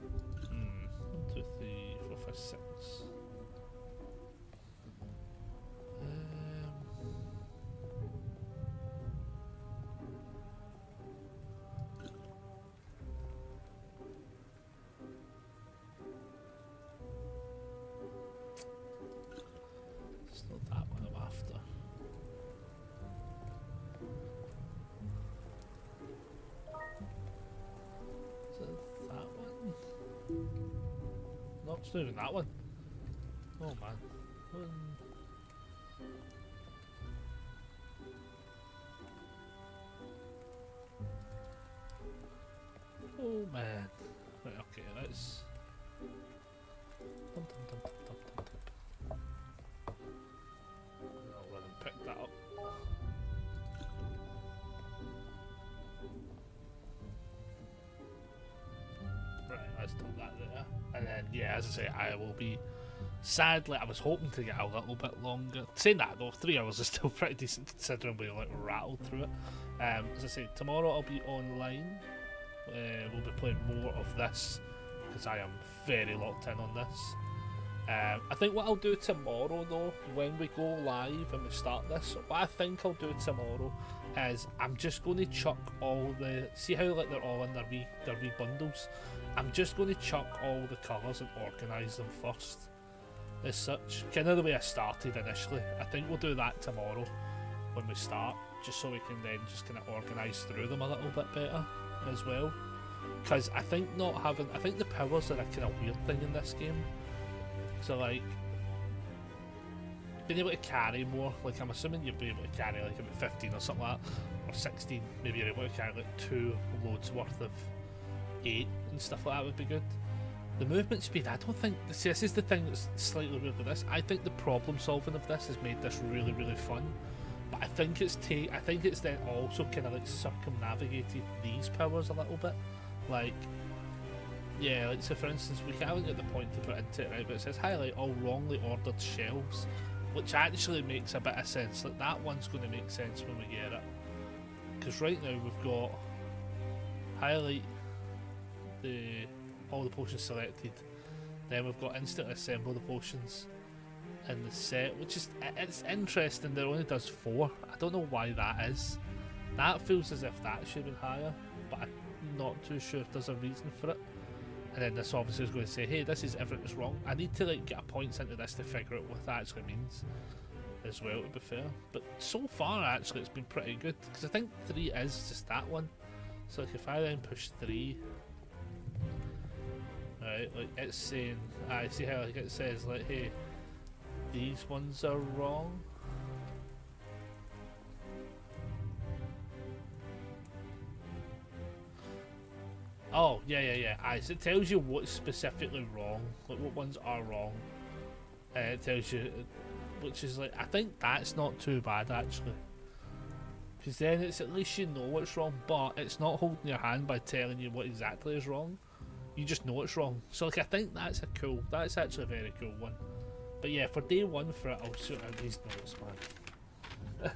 1, 2, 3, 4, 5, 6. It's not that one I'm after. It's not even that one. Oh man. Oh man. Right, okay, let's... I'll let him pick that up. Right, let's do that there. And then, yeah, as I say, I will be... Sadly, I was hoping to get a little bit longer. Saying that though, 3 hours is still pretty decent considering we like rattled through it. As I say, tomorrow I'll be online. We'll be playing more of this because I am very locked in on this. I think what I'll do tomorrow though, when we go live and we start this, what I think I'll do tomorrow is I'm just going to chuck all the... See how like they're all in their wee bundles? I'm just going to chuck all the colours and organise them first. As such, kind of the way I started initially. I think we'll do that tomorrow when we start, just so we can then just kind of organise through them a little bit better as well. Because I think I think the powers are a kind of weird thing in this game. So like, being able to carry more, like I'm assuming you'll be able to carry like about 15 or something like that, or 16, maybe you're able to carry like 2 loads worth of 8 and stuff like that would be good. The movement speed, I don't think... See, this is the thing that's slightly weird with this. I think the problem solving of this has made this really, really fun. But I think it's then also kind of like circumnavigated these powers a little bit. Like, yeah, like so for instance, we haven't got the point to put into it, right? But it says highlight all wrongly ordered shelves, which actually makes a bit of sense. Like that one's going to make sense when we get it. Because right now we've got highlight all the potions selected, then we've got instantly assemble the potions in the set, which is, it's interesting that it only does 4. I don't know why that is. That feels as if that should have been higher, but I'm not too sure if there's a reason for it. And then this obviously is going to say, hey, this is everything's wrong. I need to like get a points into this to figure out what that actually means as well, to be fair. But so far actually it's been pretty good, because I think 3 is just that one. So like if I then push 3, right, like it's saying, I see how like it says like, hey, these ones are wrong. Oh, yeah. So it tells you what's specifically wrong, like what ones are wrong. It tells you, which is like, I think that's not too bad actually. Because then it's at least you know what's wrong, but it's not holding your hand by telling you what exactly is wrong. You just know it's wrong. So like I think that's actually a very cool one. But yeah, for day 1 for it, I'll sort out these notes, man.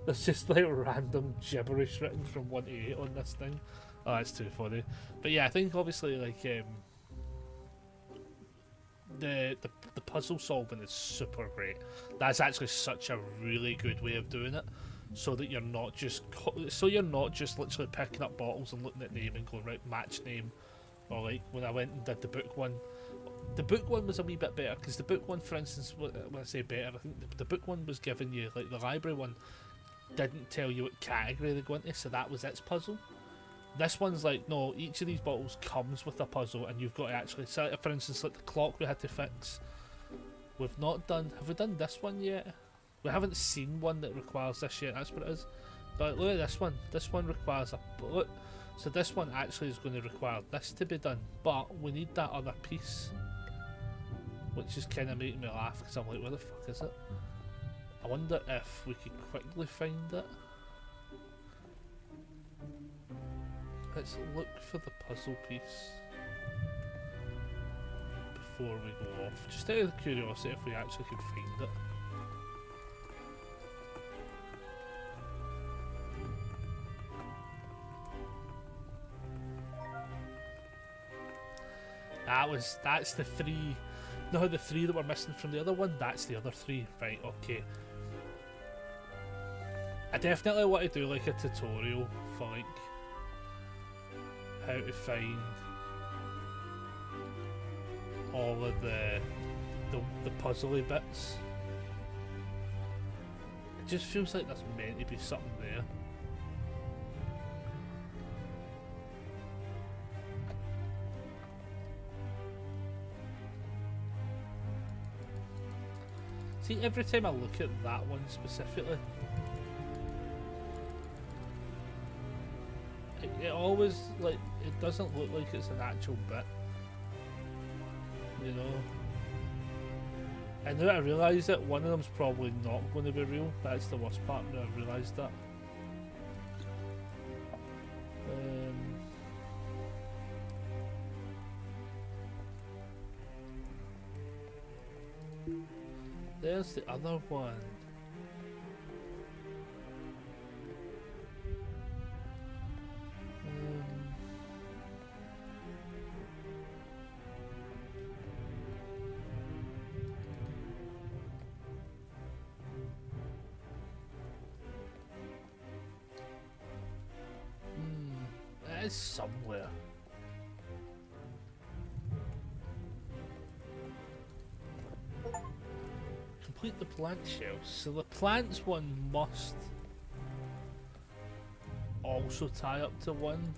There's just like random gibberish written from 1 to 8 on this thing. Oh, that's too funny. But yeah, I think obviously like the puzzle solving is super great. That's actually such a really good way of doing it. So that you're not just literally picking up bottles and looking at name and going, right, match name. Or like when I went and did the book one was a wee bit better, because the book one, for instance, when I say better, I think the book one was giving you, like the library one didn't tell you what category they're going to, so that was its puzzle. This one's like, no, each of these bottles comes with a puzzle and you've got to actually, so for instance, like the clock we had to fix, have we done this one yet? We haven't seen one that requires this yet, that's what it is. But look at this one requires look. So this one actually is going to require this to be done, but we need that other piece, which is kind of making me laugh, because I'm like, where the fuck is it? I wonder if we could quickly find it. Let's look for the puzzle piece before we go off, just out of curiosity if we actually could find it. That's the 3. No, the 3 that we're missing from the other one, that's the other 3. Right, okay. I definitely want to do like a tutorial for like how to find all of the puzzly bits. It just feels like there's meant to be something there. See, every time I look at that one specifically, it always, like, it doesn't look like it's an actual bit, you know. And now I realise that one of them's probably not going to be real. That's the worst part, now I've realised that. There's the other one. It is somewhere. Complete the plant shelves. So the plants one must also tie up to one.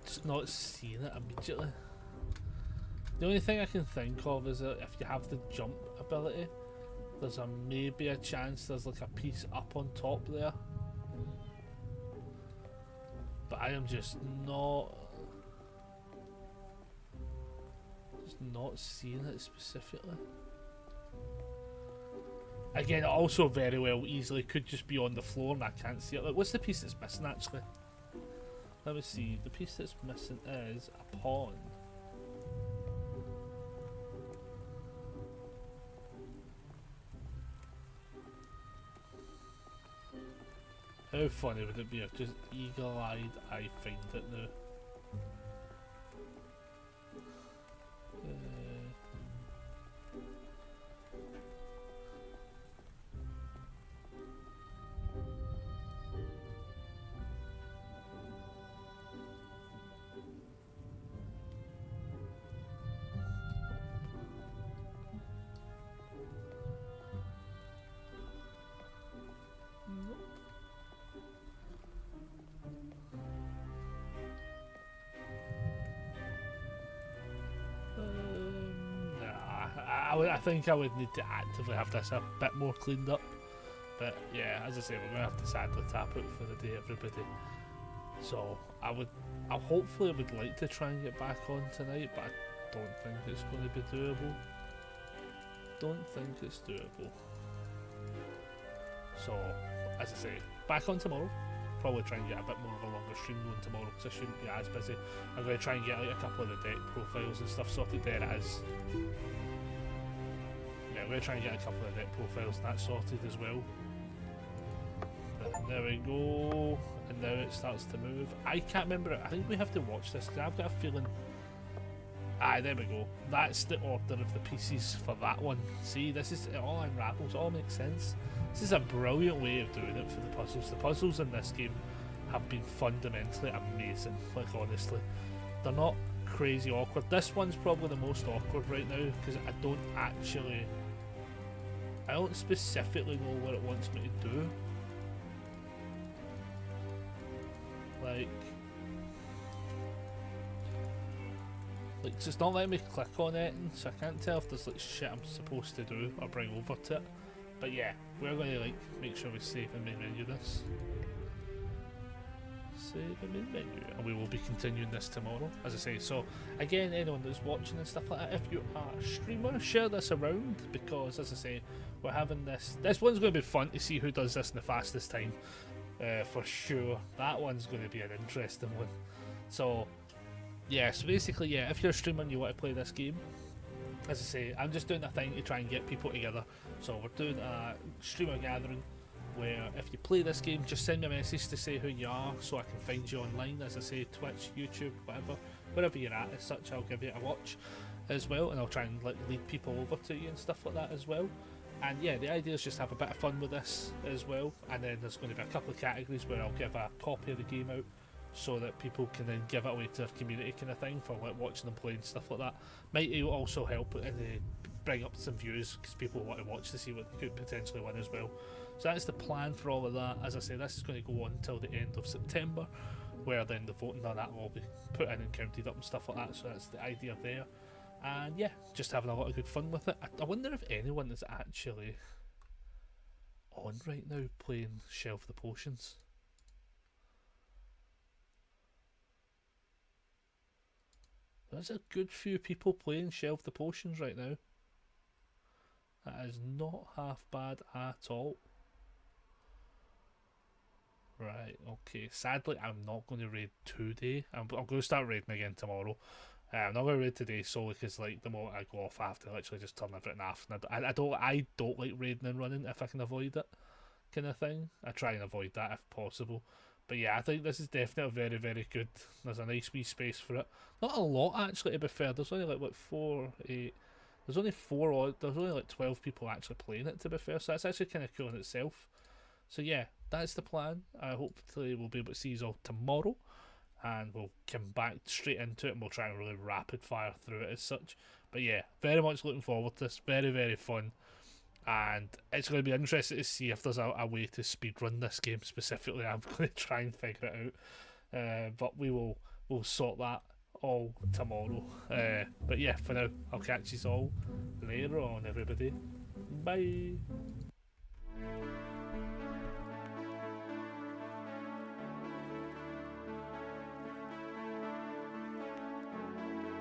Just not seeing it immediately. The only thing I can think of is that if you have the jump ability, there's maybe a chance there's like a piece up on top there. But I am just not seeing it specifically. Again, it also very well easily could just be on the floor and I can't see it. Like, what's the piece that's missing actually? Let me see. The piece that's missing is a pawn. How funny would it be if just eagle-eyed I find it now? I think I would need to actively have this a bit more cleaned up, but yeah, as I say, we're gonna have to sadly tap out for the day, everybody. So I hopefully would like to try and get back on tonight, but I don't think it's going to be doable. Don't think it's doable. So as I say, back on tomorrow. Probably try and get a bit more of a longer stream going tomorrow because I shouldn't be as busy. I'm going to try and get like a couple of the deck profiles and stuff sorted. There it is. Yeah, I'm going to try and get a couple of deck profiles and that sorted as well. But there we go. And now it starts to move. I can't remember it. I think we have to watch this because I've got a feeling. Aye, there we go. That's the order of the pieces for that one. See, this is it all unravels, it all makes sense. This is a brilliant way of doing it for the puzzles. The puzzles in this game have been fundamentally amazing, like honestly. They're not crazy awkward. This one's probably the most awkward right now because I don't specifically know what it wants me to do. Like it's not letting me click on it, so I can't tell if there's like shit I'm supposed to do or bring over to it. But yeah, we're going to like make sure we save and main menu this. Save and main menu, and we will be continuing this tomorrow, as I say. So again, anyone that's watching and stuff like that, if you are a streamer, share this around because, as I say, we're having this. This one's going to be fun to see who does this in the fastest time, for sure. That one's going to be an interesting one. So. Yeah, so basically, yeah, if you're a streamer and you want to play this game, as I say, I'm just doing a thing to try and get people together. So we're doing a streamer gathering where if you play this game, just send me a message to say who you are so I can find you online. As I say, Twitch, YouTube, whatever, wherever you're at as such, I'll give you a watch as well, and I'll try and like lead people over to you and stuff like that as well. And yeah, the idea is just have a bit of fun with this as well, and then there's going to be a couple of categories where I'll give a copy of the game out so that people can then give it away to their community kind of thing for like watching them play and stuff like that. Might also help and bring up some views because people want to watch to see what they could potentially win as well. So that's the plan for all of that. As I say, this is going to go on until the end of September, where then the voting on that will be put in and counted up and stuff like that. So that's the idea there. And yeah, just having a lot of good fun with it. I wonder if anyone is actually on right now playing Shelve the Potions. There's a good few people playing Shelve the Potions right now. That is not half bad at all. Right, okay. Sadly, I'm not going to raid today. I'm going to start raiding again tomorrow. I'm not going to raid today solely because like the moment I go off, I have to literally just turn everything off. And I don't like raiding and running if I can avoid it, kind of thing. I try and avoid that if possible. But yeah, I think this is definitely very, very good. There's a nice wee space for it. Not a lot actually, to be fair. There's only like what 4, 8. There's only 4 odd. There's only like 12 people actually playing it, to be fair. So that's actually kind of cool in itself. So yeah, that's the plan. I hopefully we'll be able to see you all tomorrow, and we'll come back straight into it, and we'll try and really rapid fire through it as such. But yeah, very much looking forward to this. Very, very fun. And it's going to be interesting to see if there's a way to speedrun this game specifically. I'm going to try and figure it out, but we'll sort that all tomorrow. But yeah, for now, I'll catch you all later on, everybody. Bye.